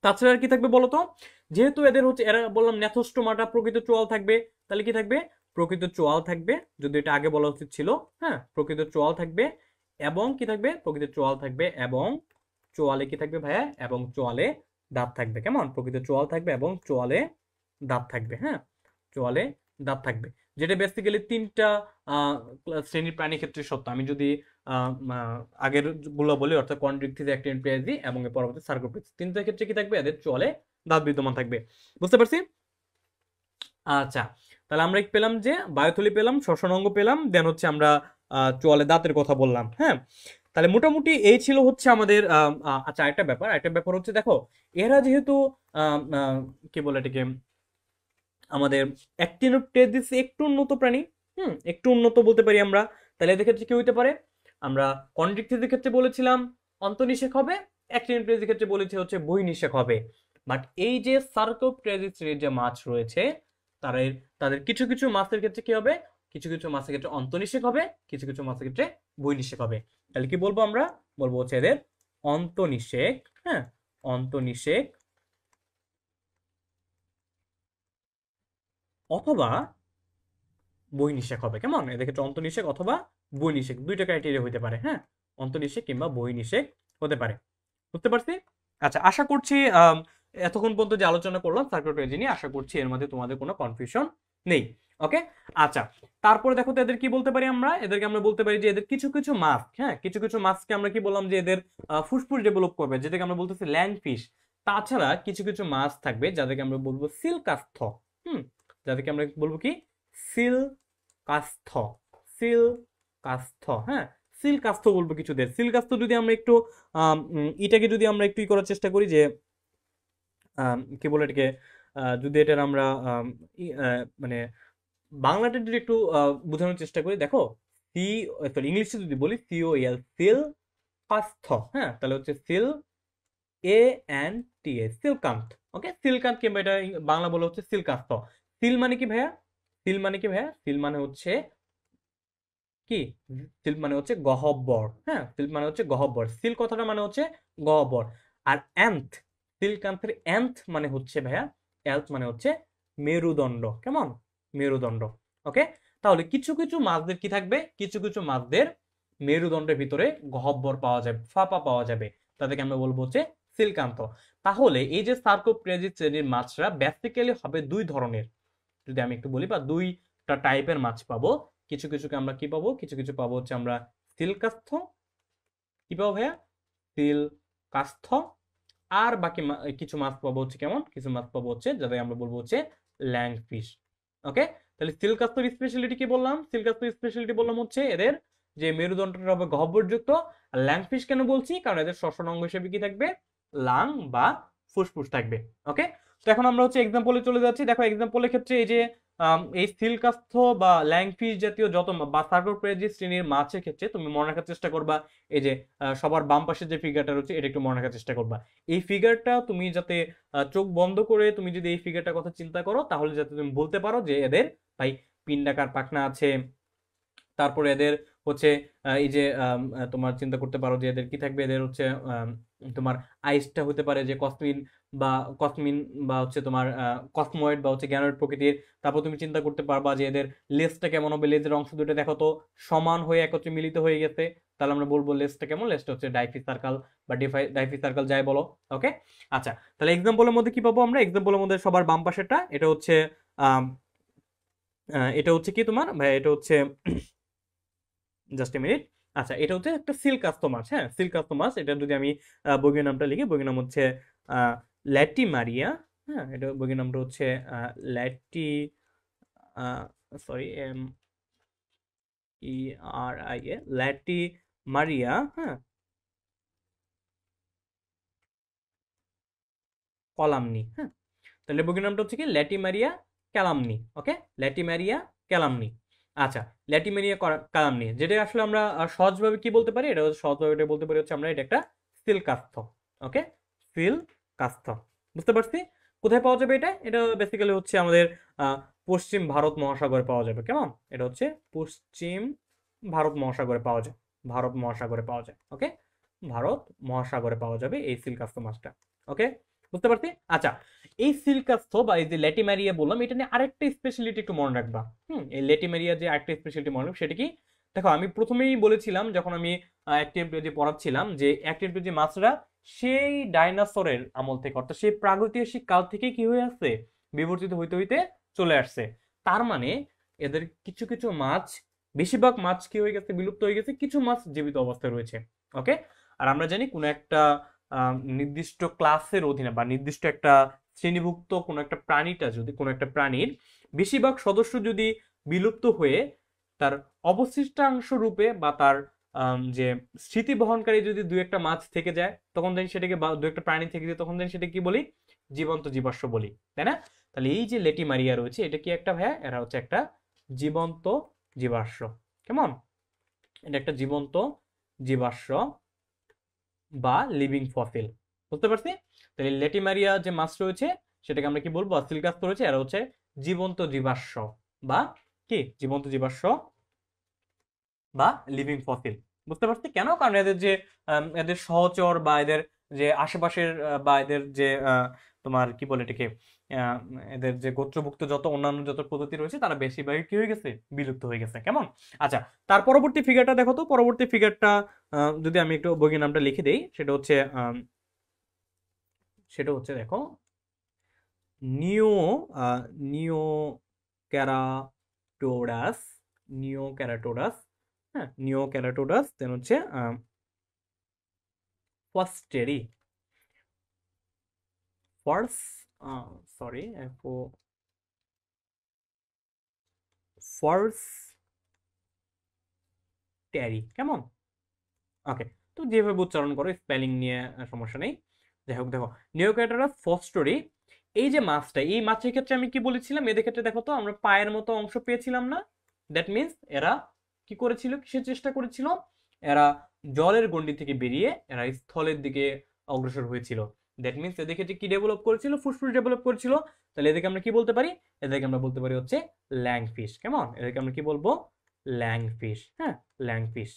তাছাড়া আর কি থাকবে বলতো? যেহেতু এদের হচ্ছে এরা বললাম ন্যাথোস্টোমাটা প্রকৃত চোয়াল থাকবে, তাহলে কি থাকবে? প্রকৃত চোয়াল থাকবে, যদি এটা আগে বলা উচিত ছিল। হ্যাঁ, প্রকৃত চোয়াল থাকবে এবং কি থাকবে? প্রকৃত চোয়াল থাকবে এবং চোয়ালে কি থাকবে ভাইয়া? এবং চোয়ালে দাঁত থাকবে। কেমন? প্রকৃত চোয়াল থাকবে এবং চোয়ালে দাঁত থাকবে। হ্যাঁ, চোয়ালে দাঁত থাকবে, যেটা বেসিক্যালি 3টা শ্রেণীর প্রাণীর ক্ষেত্রে সত্য। আমি যদি আগের গুলো বলি, অর্থাৎ কন্ড্রিকথিস, অ্যাক্টিনোপ্টেরিজি এবং এর পরবর্তী সার্কোপটেরিজি, 3টার ক্ষেত্রে কি থাকবে? এদের চোয়ালে দাঁত বিদ্যমান থাকবে। বুঝতে পারছি? আচ্ছা, তাহলে আমরা কি পেলাম? যে বায়ুথলি পেলাম, শ্বসন অঙ্গ পেলাম, দেন হচ্ছে আমরা চোয়ালে দাঁতের কথা বললাম। হ্যাঁ, তাহলে মোটামুটি এই ছিল হচ্ছে আমাদের আচ্ছা, আরেকটা ব্যাপার হচ্ছে দেখো, এরা যেহেতু কি বলে এটাকে, আমাদের অ্যাক্টিনোপ্টেরিজিস একটু উন্নত প্রাণী, একটু উন্নত বলতে পারি আমরা। তাহলে এদের ক্ষেত্রে কি হইতে পারে? আমরা কন্ড্রিকথিসের ক্ষেত্রে বলেছিলাম অন্তঃনিষেক হবে, অ্যাক্টিনোপ্টেরিজির ক্ষেত্রে বলেছি হচ্ছে বহির্নিষেক হবে। বাট এই যে সার্কোপটেরিজ শ্রেণীর যে মাছ রয়েছে তাদের তাদের কিছু কিছু মাছের ক্ষেত্রে কি হবে, কিছু কিছু মাছের ক্ষেত্রে অন্তঃনিষেক হবে, কিছু কিছু মাছের ক্ষেত্রে বহির্নিষেক হবে। তাহলে কি বলবো আমরা, বলবো হচ্ছে এদের অন্তঃনিষেক, হ্যাঁ, অন্তঃনিষেক অথবা বহির্নিষেক হবে। কেমন, এদের ক্ষেত্রে অন্তঃনিষেক অথবা বহির্নিষেক দুইটা ক্রাইটেরিয়া হতে পারে, হ্যাঁ, অন্তঃনিষেক কিংবা বহির্নিষেক হতে পারে। বুঝতে পারছি? আচ্ছা, আশা করছি এতক্ষণ পর্যন্ত যে আলোচনা করলাম সার্কুলেটরি নিয়ে, আশা করছি এর মধ্যে তোমাদের কোনো কনফিউশন নেই। ওকে, আচ্ছা, তারপরে দেখো তো এদের কি বলতে পারি আমরা, এদেরকে আমরা বলতে পারি যে এদের কিছু কিছু মাছ, হ্যাঁ, কিছু কিছু মাছকে আমরা কি বললাম যে এদের ফুসফুস ডেভেলপ করবে, যেটাকে আমরা বলতেছি ল্যাংফিশ। তাছাড়া কিছু কিছু মাছ থাকবে যাদেরকে আমরা বলবো সিলকাস্থ, হুম, যাদেরকে আমরা বলবো কি সিলকাস্থ, সিলকাস্থ, হ্যাঁ, সিলকাস্থ বলবো কিছুদের। সিলকাস্থ যদি আমরা একটু এটাকে যদি আমরা একটু করার চেষ্টা করি যে কি বলে এটাকে, যদি এটার আমরা মানে বাংলাটা যদি একটু বোঝানোর চেষ্টা করি, দেখো সি, সরি ইংলিশে যদি বলি সিওএল, সিল কাস্থ, হ্যাঁ, তাহলে হচ্ছে সিল এ এন টি এ, সিলকান্ত। ওকে, সিলকান্ত কিংবা এটা বাংলা বলে হচ্ছে সিলকাস্থ। সিল মানে কি ভাইয়া, সিল মানে কি ভাইয়া, সিল মানে হচ্ছে কি, সিল্ক মানে হচ্ছে গহ্বর, হ্যাঁ, সিল্ক মানে হচ্ছে গহ্বর, সিল্ক কথাটা মানে হচ্ছে গহ্বর। আর অ্যান্থ, সিল্কান্থের অ্যান্থ মানে হচ্ছে ভাইয়া, অ্যালথ মানে হচ্ছে মেরুদণ্ড। কেমন, মেরুদণ্ড। ওকে, তাহলে কিছু কিছু মাছদের কি থাকবে, কিছু কিছু মাছদের মেরুদণ্ডের ভিতরে গহ্বর পাওয়া যাবে, ফাঁপা পাওয়া যাবে, তাদেরকে আমরা বলবো হচ্ছে সিল্কান্ত। তাহলে এই যে সার্কোপ্টেরিজ শ্রেণীর মাছরা বেসিক্যালি হবে দুই ধরনের, যদি আমি একটু বলি, বা দুইটা টাইপের মাছ পাবো। কিছু কিছুকে আমরা কি পাবো, কিছু কিছু পাবো হচ্ছে আমরা সিলকাস্থ, কি পাবো ভাইয়া, সিলকাস্থ। আর বাকি কিছু মাছ পাবো হচ্ছে কেমন, কিছু মাছ পাবো হচ্ছে যাদের আমরা বলবো হচ্ছে ল্যাংফিশ। ওকে, তাহলে সিলকাস্থর স্পেশালিটি কি বললাম, সিলকাস্থর স্পেশালিটি বললাম হচ্ছে এদের যে মেরুদণ্ডটা হবে গহ্বরযুক্ত। আর ল্যাংফিশ কেন বলছি, কারণ এদের শ্বসন অঙ্গ হিসেবে কি থাকবে, লাং বা ফুসফুস থাকবে। ওকে, তো এখন আমরা হচ্ছে এক্সাম্পলে চলে যাচ্ছি। দেখো এক্সাম্পলের ক্ষেত্রে এই যে এই সিলকাস্থ বা ল্যাংফিশ জাতীয় যত বা সার্কোপ্টেরিজ শ্রেণীর মাছের ক্ষেত্রে তুমি মনে রাখার চেষ্টা করবা, এই যে সবার বাম পাশে যে ফিগারটা রয়েছে এটা একটু মনে রাখার চেষ্টা করবা। এই ফিগারটা তুমি যাতে চোখ বন্ধ করে তুমি যদি এই ফিগারটার কথা চিন্তা করো, তাহলে যাতে তুমি বলতে পারো যে এদের ভাই পিন্ডাকার পাখনা আছে। তারপরে এদের হচ্ছে এই যে তোমার চিন্তা করতে পারো যে এদের কি থাকবে, এদের হচ্ছে তোমার আইসটা হতে পারে যে কসমিন বা কসমিন, বা হচ্ছে তোমার কসময়েড বা হচ্ছে গ্যানয়েড প্রকৃতির। তারপর তুমি চিন্তা করতে পারবা যে এদের লেজটা কেমন হবে, লেজের অংশ দুটো দেখো তো সমান হয়ে একত্রে মিলিত হয়ে গেছে, তাহলে আমরা বলবো লেজটা কেমন, লেজটা হচ্ছে ডাইফি সার্কাল বা ডাইফি সার্কাল যাই বলো। ওকে, আচ্ছা, তাহলে এক্সাম্পলের মধ্যে কি পাবো আমরা, এক্সাম্পলের মধ্যে সবার বাম পাশেরটা এটা হচ্ছে এটা হচ্ছে কি তোমার ভাই, এটা হচ্ছে জাস্ট এ মিনিট। আচ্ছা, এটা হচ্ছে একটা সিল্কাস্তো মাছ, হ্যাঁ, সিল্কাস্তো মাছ। এটা যদি আমি বইয়ের নামটা লিখি, বইয়ের নাম হচ্ছে ল্যাটিমারিয়া, হ্যাঁ, এটা বইয়ের নামটা হচ্ছে ল্যাটি, sorry, M E R I A, Latimeria, হ্যাঁ, কলামনি, হ্যাঁ, তাহলে বইয়ের নামটা হচ্ছে কি ল্যাটিমারিয়া ক্যালামনি। ওকে, ল্যাটিমারিয়া ক্যালামনি। আচ্ছা, ল্যাটিমেরিয়া কালামনি, যেটা আসলে আমরা সহজভাবে কি বলতে পারি, এটা সহজভাবে এটা বলতে পারি হচ্ছে আমরা এটা একটা সিল কাস্থ। ওকে, সিল কাস্থ, বুঝতে পারছি? কোথায় পাওয়া যাবে এটা, এটা বেসিক্যালি হচ্ছে আমাদের পশ্চিম ভারত মহাসাগরে পাওয়া যাবে। কেমন, এটা হচ্ছে পশ্চিম ভারত মহাসাগরে পাওয়া যায়, ভারত মহাসাগরে পাওয়া যায়। ওকে, ভারত মহাসাগরে পাওয়া যাবে এই সিল কাস্থ মাছটা। ওকে, বুঝতে পারছি? আচ্ছা, এই সিল্কাস্থ বা এই যে ল্যাটিমেরিয়া বললাম, এটা নিয়ে আরেকটা স্পেশালিটি একটু মনে রাখবা। এই ল্যাটিমেরিয়া যে আরেকটা স্পেশালিটি মনে রাখবা, সেটা কি, দেখো আমি প্রথমেই বলেছিলাম যখন আমি অ্যাক্টিভ পেজে পড়াচ্ছিলাম যে অ্যাক্টিভ পেজে মাছরা সেই ডাইনোসরের আমল থেকে, অর্থাৎ সেই প্রাগৈতিহাসিক কাল থেকে কি হয়ে আসছে, বিবর্তিত হইতে হইতে চলে আসছে। তার মানে এদের কিছু কিছু মাছ, বেশিরভাগ মাছ কি হয়ে গেছে, বিলুপ্ত হয়ে গেছে, কিছু মাছ জীবিত অবস্থায় রয়েছে। ওকে, আর আমরা জানি কোনো একটা নির্দিষ্ট ক্লাসের অধীনে বা নির্দিষ্ট একটা শ্রেণীভুক্ত কোনো একটা প্রাণীটা, যদি কোনো একটা প্রাণীর বেশিরভাগ সদস্য যদি বিলুপ্ত হয়ে তার অবশিষ্টাংশ রূপে বা তার যে স্মৃতি বহনকারী যদি দু একটা মাছ থেকে যায়, তখন দেন সেটাকে, বা দু একটা প্রাণী থেকে যায়, তখন দেন সেটা কি বলি, জীবন্ত জীবাশ্ম বলি, তাই না? তাহলে এই যে লেটিমারিয়া রয়েছে, এটা কি একটা ভাইয়া, এরা হচ্ছে একটা জীবন্ত জীবাশ্ম। কেমন, এটা একটা জীবন্ত জীবাশ্ম বা লিভিং ফসিল। বুঝতে পারছি? তাহলে লেটিমারিয়া যে মাছ রয়েছে সেটাকে আমরা কি বলবো, সিলকাস্ট রয়েছে, এরা হচ্ছে জীবন্ত জীবাশ্ম বা কি জীবন্ত জীবাশ্ম বা লিভিং ফসিল। বুঝতে পারছি কেন? কারণ এদের যে এদের সহচর বা এদের যে আশেপাশের বা এদের যে তোমার কি বলে এটাকে আহ, এদের যে গোত্রভুক্ত যত অন্যান্য যত প্রজাতি রয়েছে তারা বেশিরভাগই কি হয়ে গেছে, বিলুপ্ত হয়ে গেছে। কেমন? আচ্ছা, তার পরবর্তী ফিগারটা দেখো তো। পরবর্তী ফিগারটা যদি আমি একটু বইয়ের নামটা লিখে দেই, সেটা হচ্ছে দেখো নিও নিও ক্যারাটোডাস, নিও ক্যারাটোডাস। হ্যাঁ, নিও ক্যারাটোডাস, দেন হচ্ছে ফস্টেরি, ফর্স সরি ফর্স্টেরি। কেমন? ওকে, তো যেভাবে উচ্চারণ করো, স্পেলিং নিয়ে সমস্যা নেই। যাই হোক, দেখো নিওক্যাটারাস ফস্টোরি, এই যে মাছটা, এই মাছের ক্ষেত্রে আমি কি বলেছিলাম, এদের ক্ষেত্রে দেখো তো আমরা পায়ের মতো অংশ পেয়েছিলাম না? দ্যাট মিন্স এরা কি করেছিল, কিসের চেষ্টা করেছিল? এরা জলের গণ্ডি থেকে বেরিয়ে এরা স্থলের দিকে অগ্রসর হয়েছিল। দ্যাট মিন্স এদের ক্ষেত্রে কি ডেভেলপ করেছিল, ফুসফুস ডেভেলপ করেছিল। তাহলে এদেরকে আমরা কি বলতে পারি? এদেরকে আমরা বলতে পারি হচ্ছে ল্যাংফিশ। কেমন? এদেরকে আমরা কি বলবো? ল্যাংফিশ। হ্যাঁ, ল্যাংফিশ,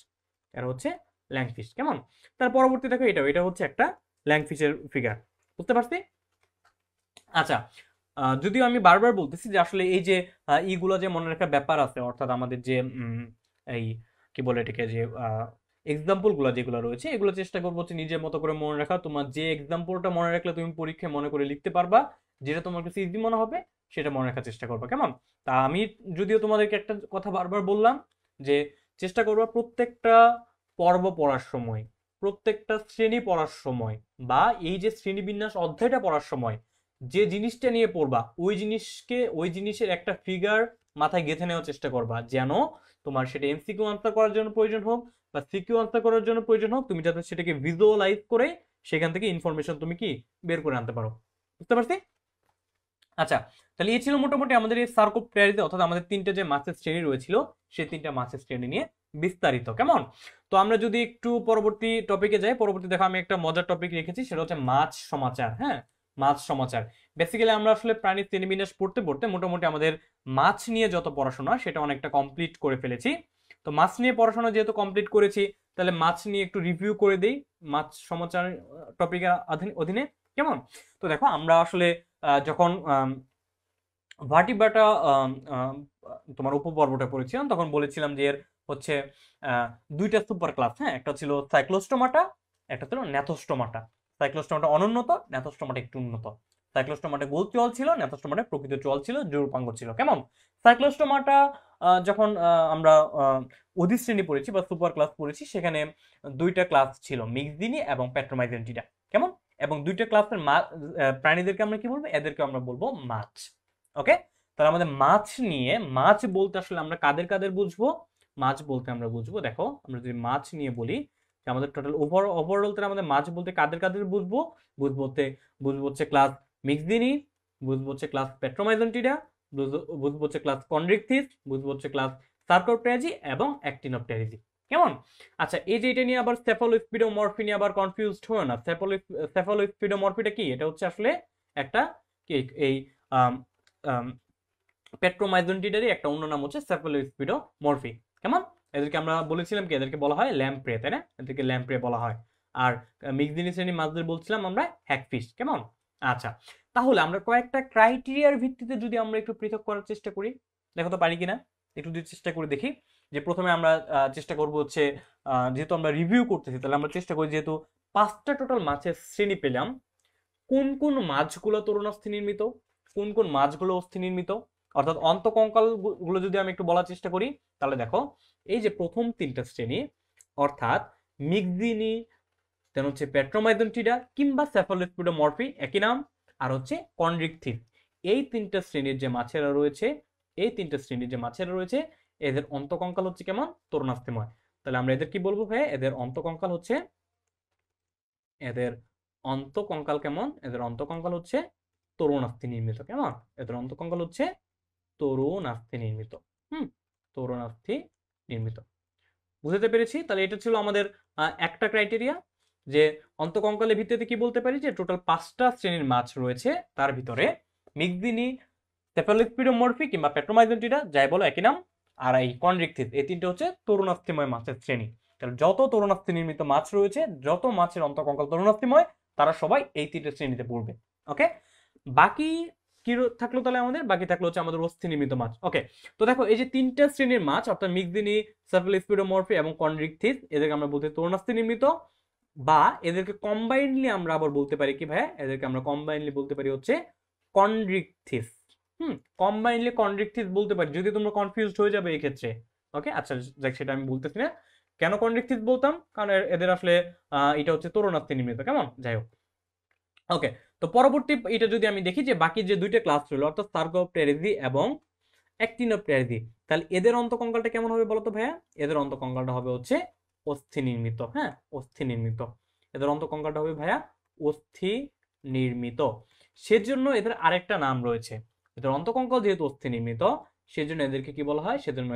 এরা হচ্ছে ল্যাংফিশ। কেমন? তার পরবর্তী দেখো, এটা হচ্ছে একটা ল্যাংফিশের ফিগার। বুঝতে পারছি? আচ্ছা, যদিও আমি বারবার বলতেছি যে আসলে এই যে ইগুলো যে মনে রাখার ব্যাপার আছে, অর্থাৎ আমাদের যে এই কি বলে এটাকে, যে এক্সাম্পল গুলো যেগুলো রয়েছে এগুলো চেষ্টা করবো হচ্ছে নিজের মতো করে মনে রাখা। তোমার যে এক্সাম্পলটা মনে রাখলে তুমি পরীক্ষায় মনে করে লিখতে পারবা, যেটা তোমার কাছে ইজি মনে হবে সেটা মনে রাখার চেষ্টা করবা। কেমন? তা আমি যদিও তোমাদেরকে একটা কথা বারবার বললাম যে চেষ্টা করবা প্রত্যেকটা পর্ব পড়ার সময়, প্রত্যেকটা শ্রেণী পড়ার সময়, বা এই যে শ্রেণীবিন্যাস অধ্যায়টা পড়ার সময় যে জিনিসটা নিয়ে পড়বা ওই জিনিসের একটা ফিগার মাথায় গেঁথে নেওয়ার চেষ্টা করবা, যেন তোমার সেটা এমসিকিউ আনসার করার জন্য প্রয়োজন হোক বা সিকিউ আনসার করার জন্য প্রয়োজন হোক, তুমি যাতে সেটাকে ভিজুয়ালাইজ করে সেখান থেকে ইনফরমেশন তুমি কি বের করে আনতে পারো। বুঝতে পারছি? আচ্ছা, তাহলে এই ছিল মোটামুটি আমাদের এই সার্কোপটেরিতে, অর্থাৎ আমাদের তিনটে যে মাছের শ্রেণী রয়েছিল সেই তিনটা মাছের শ্রেণী নিয়ে বিস্তারিত। কেমন? তো আমরা যদি একটু পরবর্তী টপিকে যাই, পরবর্তী দেখো আমি একটা মজার টপিক রেখেছি, সেটা হচ্ছে মাছ সমাচার। হ্যাঁ, মাছ সমাচার। বেসিক্যালি আমরা আসলে প্রাণীর শ্রেণীবিন্যাস পড়তে পড়তে মোটামুটি আমাদের মাছ নিয়ে যত পড়াশোনা সেটা অনেকটা কমপ্লিট করে ফেলেছি। তো মাছ নিয়ে পড়াশোনা যেহেতু কমপ্লিট করেছি, তাহলে মাছ নিয়ে একটু রিভিউ করে দেই মাছ সমাচার টপিকের অধীনে। কেমন? তো দেখো আমরা আসলে যখন ভার্টিব্রাটা তোমার উপপর্বটা পড়েছিলাম তখন বলেছিলাম যে এর হচ্ছে আহ, দুইটা সুপার ক্লাস। হ্যাঁ, একটা ছিল সাইক্লোস্টোমাটা, একটা ছিল ন্যাথোস্টোমাটা। সাইক্লোস্টোমাটা অনুন্নত, ন্যাথোস্টোমাটা একটু উন্নত। সাইক্লোস্টোমাটা গোল চোয়াল ছিল, ন্যাথোস্টোমাটা প্রকৃত চোয়াল ছিল, জোড়পাঙ্গ ছিল। কেমন? সাইক্লোস্টোমাটা যখন আমরা অধিশ্রেণী পড়েছি বা সুপার ক্লাস পড়েছি, সেখানে দুইটা ক্লাস ছিল, মিক্সদিনি এবং প্যাট্রোমাইজেন্টিডা। কেমন? এবং দুইটা ক্লাসের প্রাণীদেরকে আমরা কি বলবো? এদেরকে আমরা বলবো মাছ। ওকে, তাহলে আমাদের মাছ নিয়ে, মাছ বলতে আসলে আমরা কাদের কাদের বুঝবো? মাছ বলতে আমরা বুঝবো, দেখো আমরা যদি মাছ নিয়ে বলি যে আমাদের টোটাল ওভারঅল তাহলে আমাদের মাছ বলতে কাদের কাদের বুঝবো? বুঝবো হচ্ছে বুঝবো হচ্ছে ক্লাস মিক্সদিনি, বুঝবো হচ্ছে ক্লাস পেট্রোমাইজেন্টিডা, বুঝবো হচ্ছে ক্লাস কন্ড্রিকথিস, বুঝবো হচ্ছে ক্লাস সার্কোপটেরাজি এবং অ্যাক্টিনোপটেরিজি। কেমন? আচ্ছা, এই যে এটা নিয়ে আবার সেফালোস্পিডোমরফি নিয়ে আবার কনফিউজড হয় না। সেফালোস্পিডোমরফিটা কি? এটা হচ্ছে আসলে একটা কি এই পেট্রোমাইজেন্টিডারই একটা অন্য নাম হচ্ছে সেফালোস্পিডোমরফি। কেমন? এদেরকে আমরা বলেছিলাম কি, এদেরকে বলা হয় ল্যাম্প্রে, তাই না? এদেরকে ল্যাম্প্রে বলা হয়। আর মিক্সদিনি শ্রেণীর মাছদের বলছিলাম আমরা হ্যাগফিশ। কেমন? আচ্ছা, তাহলে আমরা কয়েকটা ক্রাইটেরিয়ার ভিত্তিতে যদি আমরা একটু পৃথক করার চেষ্টা করি, দেখো তো পারি কিনা। একটু যদি চেষ্টা করে দেখি, যে প্রথমে আমরা চেষ্টা করব হচ্ছে যেহেতু আমরা রিভিউ করতেছি, তাহলে আমরা চেষ্টা করি, যেহেতু 5টা টোটাল মাছের শ্রেণী পেলাম, কোন কোন মাছগুলো তরুণাস্থি নির্মিত, কোন কোন মাছগুলো অস্থি নির্মিত, অর্থাৎ অন্তকঙ্কাল গুলো যদি আমি একটু বলার চেষ্টা করি, তাহলে দেখো এই যে প্রথম তিনটা শ্রেণী, অর্থাৎ মিক্সিনি, দেন হচ্ছে পেট্রোমাইজেন্টিডা কিংবা সেফালোস্পিডোমরফি একই নাম, আর হচ্ছে কন্ড্রিকথিস, এই তিনটা শ্রেণীর যে মাছেরা রয়েছে, এই তিনটা শ্রেণীর যে মাছেরা রয়েছে, এদের অন্তকঙ্কাল হচ্ছে কেমন? তরুণাস্থিময়। তাহলে আমরা এদের কি বলবো ভাই? এদের অন্তকঙ্কাল হচ্ছে, এদের অন্তকঙ্কাল কেমন? এদের অন্তকঙ্কাল হচ্ছে তরুণাস্থি নির্মিত। কেমন? এদের অন্তকঙ্কাল হচ্ছে তরুণাস্থি নির্মিত। তরুণাস্থি নির্মিত। বুঝতে পেরেছি? তাহলে এটা ছিল আমাদের একটা ক্রাইটেরিয়া। যে অন্তকঙ্কালের ভিত্তিতে কি বলতে পারি যে টোটাল 5টা শ্রেণীর মাছ রয়েছে, তার ভিতরে মিগদিনি, সেফালোস্পিরোমরফি কিংবা পেট্রোমাইজেন্টিরা, যাই বলো একই নাম, আর এই কনড্রিকথিস, এই তিনটে হচ্ছে তরুণাস্থিময় মাছের শ্রেণী। তাহলে যত তরুণাস্থি নির্মিত মাছ রয়েছে, যত মাছের অন্তকঙ্কাল তরুণাস্থিময়, তারা সবাই এই তিনটে শ্রেণীতে পড়বে। ওকে, বাকি কি থাকলো তাহলে আমাদের? বাকি থাকলো হচ্ছে আমাদের অস্থি নির্মিত মাছ। ওকে, তো দেখো এই যে তিনটা শ্রেণীর মাছ অর্থাৎ মিগদিনি, সেফালোস্পিরোমরফি এবং কনড্রিকথিস, এদেরকে আমরা বলতে তরুণাস্থি নির্মিত, বা এদেরকে কম্বাইন্ডলি আমরা আবার বলতে পারি কি ভাইয়া, এদেরকে আমরা কম্বাইন্ডলি বলতে পারি হচ্ছে কনড্রিকথিস। কম্বাইন্ডলি কনড্রিকথিস বলতে পারি, যদি তোমরা কনফিউজড হয়ে যাবে এই ক্ষেত্রে। ওকে, আচ্ছা দেখ, সেটা আমি বলতেছি না। কেন কনড্রিকথিস বলতাম? কারণ এদের আসলে এটা হচ্ছে তরুণাস্থি নির্মিত, কেমন, যাই হোক। ওকে, তো পরবর্তী এটা যদি আমি দেখি যে বাকি যে দুইটা ক্লাস রইল অর্থাৎ সার্কোপটেরিজি এবং অ্যাক্টিনোপটেরিজি, তাহলে এদের অন্তকঙ্কালটা কেমন হবে বলতো ভাইয়া? এদের অন্তকঙ্কালটা হবে হচ্ছে অস্থি নির্মিত। হ্যাঁ, অস্থি নির্মিত। এদের অন্তকঙ্কালটা হবে ভাইয়া অস্থি নির্মিত। সেজন্য এদের আরেকটা নাম রয়েছে। এদের অন্তকঙ্কাল যেহেতু অস্থি নির্মিত, সেজন্য এদেরকে কি বলা হয়? সেজন্য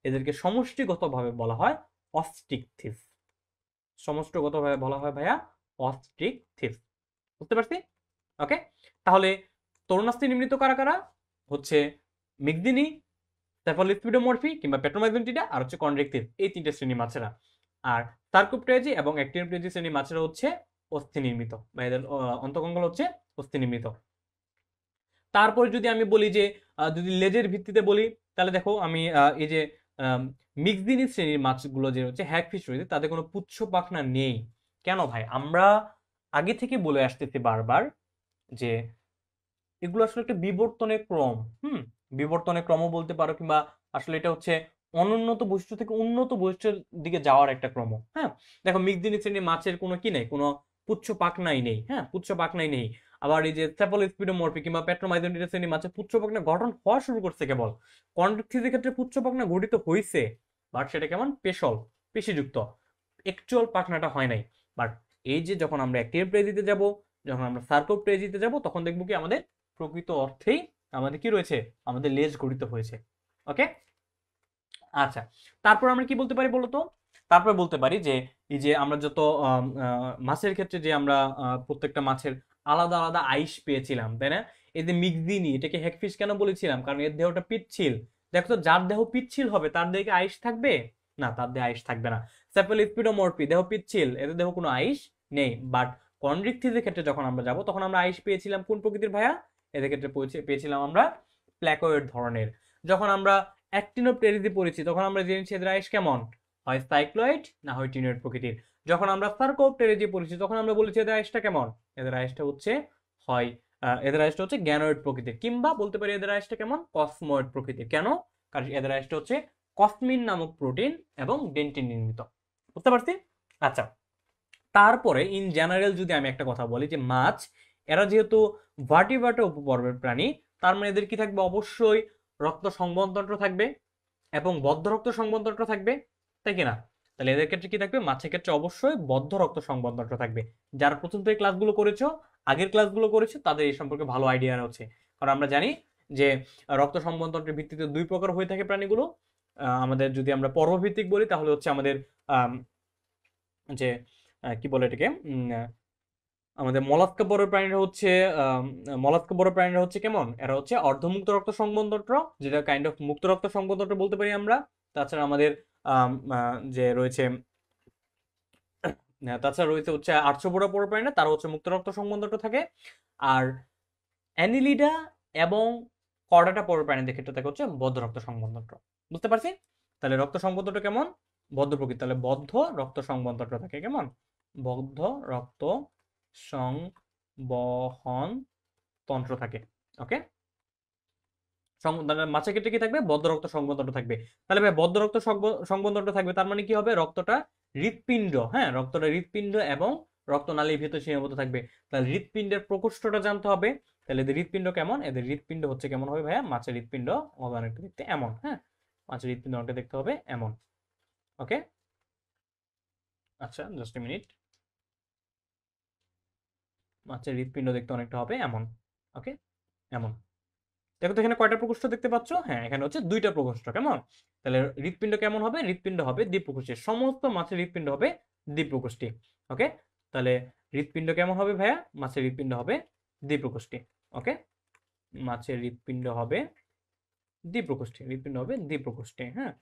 এদেরকে সমষ্টিগতভাবে বলা হয় অস্টিকথিস। সমষ্টিগতভাবে বলা হয় ভাইয়া অস্টিকথিস। বুঝতে পারছি? ওকে, তাহলে তরুণাস্থি নির্মিত কারা কারা? হচ্ছে মিগদিনি, সেফালোস্পিরোমরফি কিংবা পেট্রোমাইজেন্টিডা, আর হচ্ছে কনড্রিকথিস, এই তিনটে শ্রেণী মাছেরা। আর সার্কোপটেরিজি এবং অ্যাক্টিনোপটেরিজি শ্রেণী মাছেরা হচ্ছে অস্থি নির্মিত, বা এদের অন্তকঙ্কাল হচ্ছে অস্থি নির্মিত। তারপর যদি আমি বলি যে যদি লেজের ভিত্তিতে বলি, তাহলে দেখো আমি এই যে মিক্সদিনি শ্রেণীর মাছগুলো যে হচ্ছে হ্যাগফিশ রয়েছে, তাদের কোনো পুচ্ছ পাখনা নেই। কেন ভাই? আমরা আগে থেকে বলে আসতেছি বারবার যে এগুলো আসলে একটা বিবর্তনের ক্রম। বিবর্তনের ক্রম বলতে পারো, কিংবা আসলে এটা হচ্ছে অনুন্নত বৈশিষ্ট্য থেকে উন্নত বৈশিষ্ট্যের দিকে যাওয়ার একটা ক্রম। হ্যাঁ, দেখো মিগদিনি শ্রেণীর মাছের কোনো কি নেই, কোনো পুচ্ছ পাখনাই নেই। হ্যাঁ, পুচ্ছ পাখনাই নেই। আবার এই যে সেফালোস্পিরোমরফি কিংবা পেট্রোমাইজেন্টিডা শ্রেণীর মাছের পুচ্ছ পাখনা গঠন হওয়া শুরু করছে কেবল। কনড্রিকথিসের ক্ষেত্রে পুচ্ছ পাখনা গঠিত হয়েছে, বাট সেটা কেমন? পেশল, পেশিযুক্ত, একচুয়াল পাখনাটা হয় নাই। বাট এই যে যখন আমরা অ্যাক্টিনোপটেরিজিতে যাব, যখন আমরা সার্কোপটেরিজিতে যাব, তখন দেখবো কি আমাদের প্রকৃত অর্থেই আমাদের কি রয়েছে? আমাদের লেজ গঠিত হয়েছে। ওকে, আচ্ছা, তারপর আমরা কি বলতে পারি বলতো? তারপর বলতে পারি যে এই যে আমরা যত মাছের ক্ষেত্রে যে আমরা প্রত্যেকটা মাছের আলাদা আলাদা আইস পেয়েছিলাম, তাই না? এই যে মিগদিনি, এটাকে হ্যাগফিশ কেন বলেছিলাম? কারণ এর দেহটা পিচ্ছিল। দেখো তো, যার দেহ পিচ্ছিল হবে তার দেহে কি আইস থাকবে? না, তার দেহে আইস থাকবে না। সেফালোস্পিরোমরফি দেহ পিচ্ছিল, এদের দেহ কোনো আইস নেই। বাট কনড্রিকথিসের ক্ষেত্রে যখন আমরা যাব, তখন আমরা আইস পেয়েছিলাম কোন প্রকৃতির ভাইয়া? এদের ক্ষেত্রে পেয়েছিলাম আমরা প্ল্যাকয়েড ধরনের। যখন আমরা অ্যাক্টিনোপটেরিজি পড়েছি, তখন আমরা জেনেছি এদের আইস কেমন? হয় সাইক্লয়েড, না হয় টিনয়েড প্রকৃতির। যখন আমরা সার্কোপটেরিজি পড়েছি, তখন আমরা বলেছি এদের আইসটা কেমন? এদের আইসটা হচ্ছে হয় এদের আইসটা হচ্ছে গ্যানয়েড প্রকৃতির, কিংবা বলতে পারি এদের আইসটা কেমন? কসময়েড প্রকৃতির। কেন? কারণ এদের আইসটা হচ্ছে কসমিন নামক প্রোটিন এবং ডেন্টিন নির্মিত। বুঝতে পারছি? আচ্ছা, তারপরে ইন জেনারেল যদি আমি একটা কথা বলি যে মাছ, এরা যেহেতু ভার্টিব্রেটা উপপর্বের প্রাণী, তার মানে এদের কি থাকবে? অবশ্যই রক্ত সংবহনতন্ত্র থাকবে এবং বদ্ধ রক্ত সংবহনতন্ত্র থাকবে, তাই কিনা? তাহলে এদের ক্ষেত্রে কি থাকবে? মাছের ক্ষেত্রে অবশ্যই বদ্ধ রক্ত সংবহনতন্ত্র থাকবে। যারা প্রথম থেকে ক্লাসগুলো করেছো, আগের ক্লাসগুলো করেছো, তাদের এই সম্পর্কে ভালো আইডিয়া আছে। কারণ আমরা জানি যে রক্ত সংবহনতন্ত্রের ভিত্তিতে দুই প্রকার হয়ে থাকে প্রাণীগুলো। আমাদের যদি আমরা পর্বভিত্তিক বলি, তাহলে হচ্ছে আমাদের যে কি বলে এটাকে, আমাদের মলাস্কা বড় প্রাণীরা হচ্ছে কেমন? এরা হচ্ছে অর্ধমুক্ত রক্ত সংবহনতন্ত্র, যেটা কাইন্ড অফ মুক্ত রক্ত সংবহনতন্ত্র বলতে পারি আমরা। তাছাড়া আমাদের যে রয়েছে হচ্ছে আর্থ্রোপোডা বড় প্রাণীরা, তারা হচ্ছে মুক্ত রক্ত সংবহনতন্ত্র থাকে। আর অ্যানিলিডা এবং কর্ডাটা বড় প্রাণীদের ক্ষেত্রে থাকে হচ্ছে বদ্ধ রক্ত সংবহনতন্ত্র। বুঝতে পারছি? তাহলে রক্ত সংবহনতন্ত্র কেমন? বদ্ধ প্রকৃতি। তাহলে বদ্ধ রক্ত সংবহনতন্ত্র থাকে কেমন? বদ্ধ রক্ত সংবহন তন্ত্র থাকে। ওকে, মাছের ক্ষেত্রে কি থাকবে? বদ্ধ রক্ত সংবহনতন্ত্র থাকবে। তাহলে ভাই বদ্ধ রক্ত সংবহনতন্ত্র থাকবে, তার মানে কি হবে? রক্তটা হৃৎপিণ্ড, হ্যাঁ, রক্তটা হৃৎপিণ্ড এবং রক্তনালীর ভিতরে সীমাবদ্ধ থাকবে। তাহলে হৃৎপিণ্ডের প্রকোষ্ঠটা জানতে হবে। তাহলে এদের হৃৎপিণ্ড কেমন? এদের হৃৎপিণ্ড হচ্ছে কেমন হবে ভাইয়া? মাছের হৃৎপিণ্ড হবে অনেকটা দেখতে এমন। হ্যাঁ, মাছের হৃৎপিণ্ড অনেকটা দেখতে হবে এমন। ওকে, আচ্ছা, জাস্ট এ মিনিট। মাছের হৃৎপিণ্ড দেখতে অনেকটা হবে এমন। ওকে, এমন। দেখো তো এখানে কয়টা প্রকোষ্ঠ দেখতে পাচ্ছ? হ্যাঁ, এখানে হচ্ছে দুইটা প্রকোষ্ঠ। কেমন? তাহলে হৃৎপিণ্ড কেমন হবে? হৃৎপিণ্ড হবে দ্বিপ্রকোষ্ঠী। সমস্ত মাছের হৃৎপিণ্ড হবে দ্বিপ্রকোষ্ঠী। ওকে, তাহলে হৃৎপিণ্ড কেমন হবে ভাইয়া? মাছের হৃৎপিণ্ড হবে দ্বিপ্রকোষ্ঠী। ওকে, মাছের হৃৎপিণ্ড হবে দ্বিপ্রকোষ্ঠী, হৃৎপিণ্ড হবে দ্বিপ্রকোষ্ঠী। হ্যাঁ,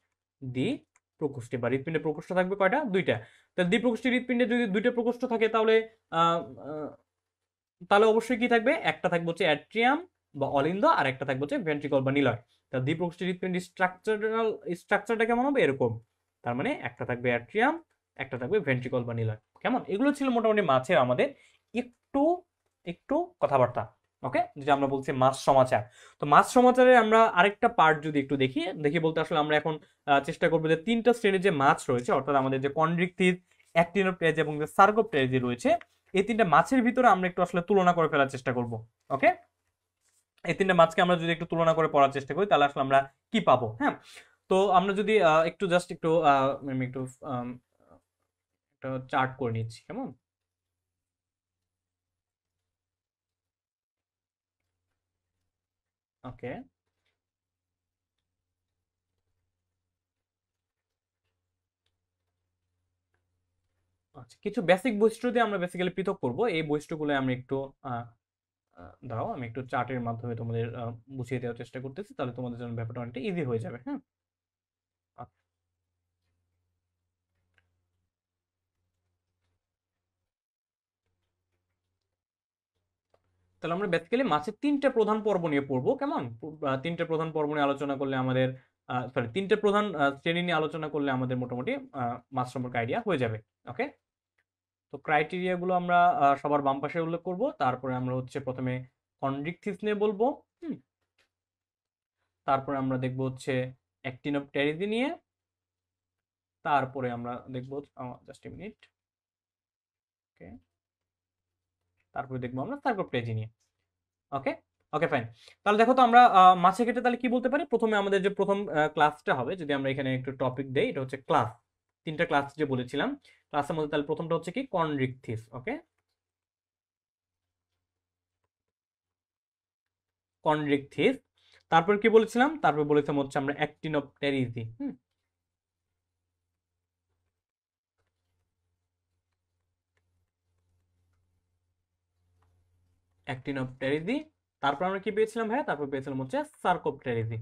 দ্বিপ্রকোষ্ঠী বা হৃৎপিণ্ডের প্রকোষ্ঠ থাকবে কয়টা? দুইটা। তাহলে দ্বিপ্রকোষ্ঠী হৃৎপিণ্ডে যদি দুইটা প্রকোষ্ঠ থাকে তাহলে আহ, আহ, তাহলে অবশ্যই কি থাকবে? একটা থাকবে হচ্ছে অ্যাট্রিয়াম বা অলিন্দ, আর একটা থাকবে হচ্ছে ভেন্ট্রিকল বা নিলয়। তাহলে দ্বিপ্রকোষ্ঠী হৃৎপিণ্ডের স্ট্রাকচারটা কেমন হবে? এরকম। তার মানে একটা থাকবে অ্যাট্রিয়াম, একটা থাকবে ভেন্ট্রিকল বা নিলয়। কেমন? এগুলো ছিল মোটামুটি মাছের আমাদের একটু একটু কথাবার্তা। ওকে, যেটা আমরা বলছি মাছ সমাচার। তো মাছ সমাচারে আমরা আরেকটা পার্ট যদি একটু দেখি দেখি বলতে আসলে আমরা এখন চেষ্টা করবো যে তিনটা শ্রেণীর যে মাছ রয়েছে, অর্থাৎ আমাদের যে কন্ড্রিকথিস, অ্যাক্টিনোপ্টেরিজ এবং যে সার্কোপ্টেরিজ রয়েছে, এই তিনটা মাছের ভিতরে আমরা একটু আসলে তুলনা করে ফেলার চেষ্টা করব। ওকে, এই তিনটা মাছকে আমরা যদি একটু তুলনা করে পড়ার চেষ্টা করি তাহলে আসলে আমরা কি পাবো? হ্যাঁ, তো আমরা যদি একটু জাস্ট একটু আমি একটু একটা চার্ট করে নিচ্ছি, কেমন? ওকে, আচ্ছা, কিছু বেসিক বৈশিষ্ট্য দিয়ে আমরা বেসিক্যালি পৃথক করব। এই বৈশিষ্ট্যগুলো আমি একটু আহ, দাঁড়াও, আমি একটু চার্টের মাধ্যমে তোমাদের বুঝিয়ে দেওয়ার চেষ্টা করতেছি, তাহলে তোমাদের জন্য ব্যাপারটা অনেকটা ইজি হয়ে যাবে। হ্যাঁ, আচ্ছা, তাহলে আমরা বেসিক্যালি মাছের তিনটা প্রধান পর্ব নিয়ে পড়বো, কেমন? তিনটা প্রধান পর্ব নিয়ে আলোচনা করলে আমাদের সরি, তিনটা প্রধান শ্রেণী নিয়ে আলোচনা করলে আমাদের মোটামুটি মাছ সম্পর্কে আইডিয়া হয়ে যাবে। ওকে, তো ক্রাইটেরিয়া গুলো আমরা সবার বাম পাশে উল্লেখ করব। তারপরে আমরা হচ্ছে প্রথমে কন্ড্রিকথিস নিয়ে বলবো। হুম, তারপরে আমরা দেখবো হচ্ছে অ্যাক্টিনোপ্টেরিজি নিয়ে। তারপরে আমরা দেখবো জাস্ট এ মিনিট, ওকে, তারপরে দেখবো আমরা সার্কোপ্টেরিজি নিয়ে। ওকে, ওকে, ফাইন। তাহলে দেখো তো আমরা মাছের ক্ষেত্রে তাহলে কি বলতে পারি? প্রথমে আমাদের যে প্রথম ক্লাসটা হবে, যদি আমরা এখানে একটু টপিক দেই, এটা হচ্ছে ক্লাস। তিনটা ক্লাস যে বলেছিলাম, ক্লাসের মধ্যে তাহলে প্রথমটা হচ্ছে কি? কন্ড্রিকথিস। ওকে, কন্ড্রিকথিস। তারপর কি বলেছিলাম? তারপর বলেছিলাম হচ্ছে আমরা অ্যাক্টিনোপ্টেরিজি। হুম, অ্যাক্টিনোপ্টেরিজি। তারপর আমরা কি পেয়েছিলাম ভাইয়া? তারপর পেয়েছিলাম হচ্ছে সার্কোপ্টেরিজি।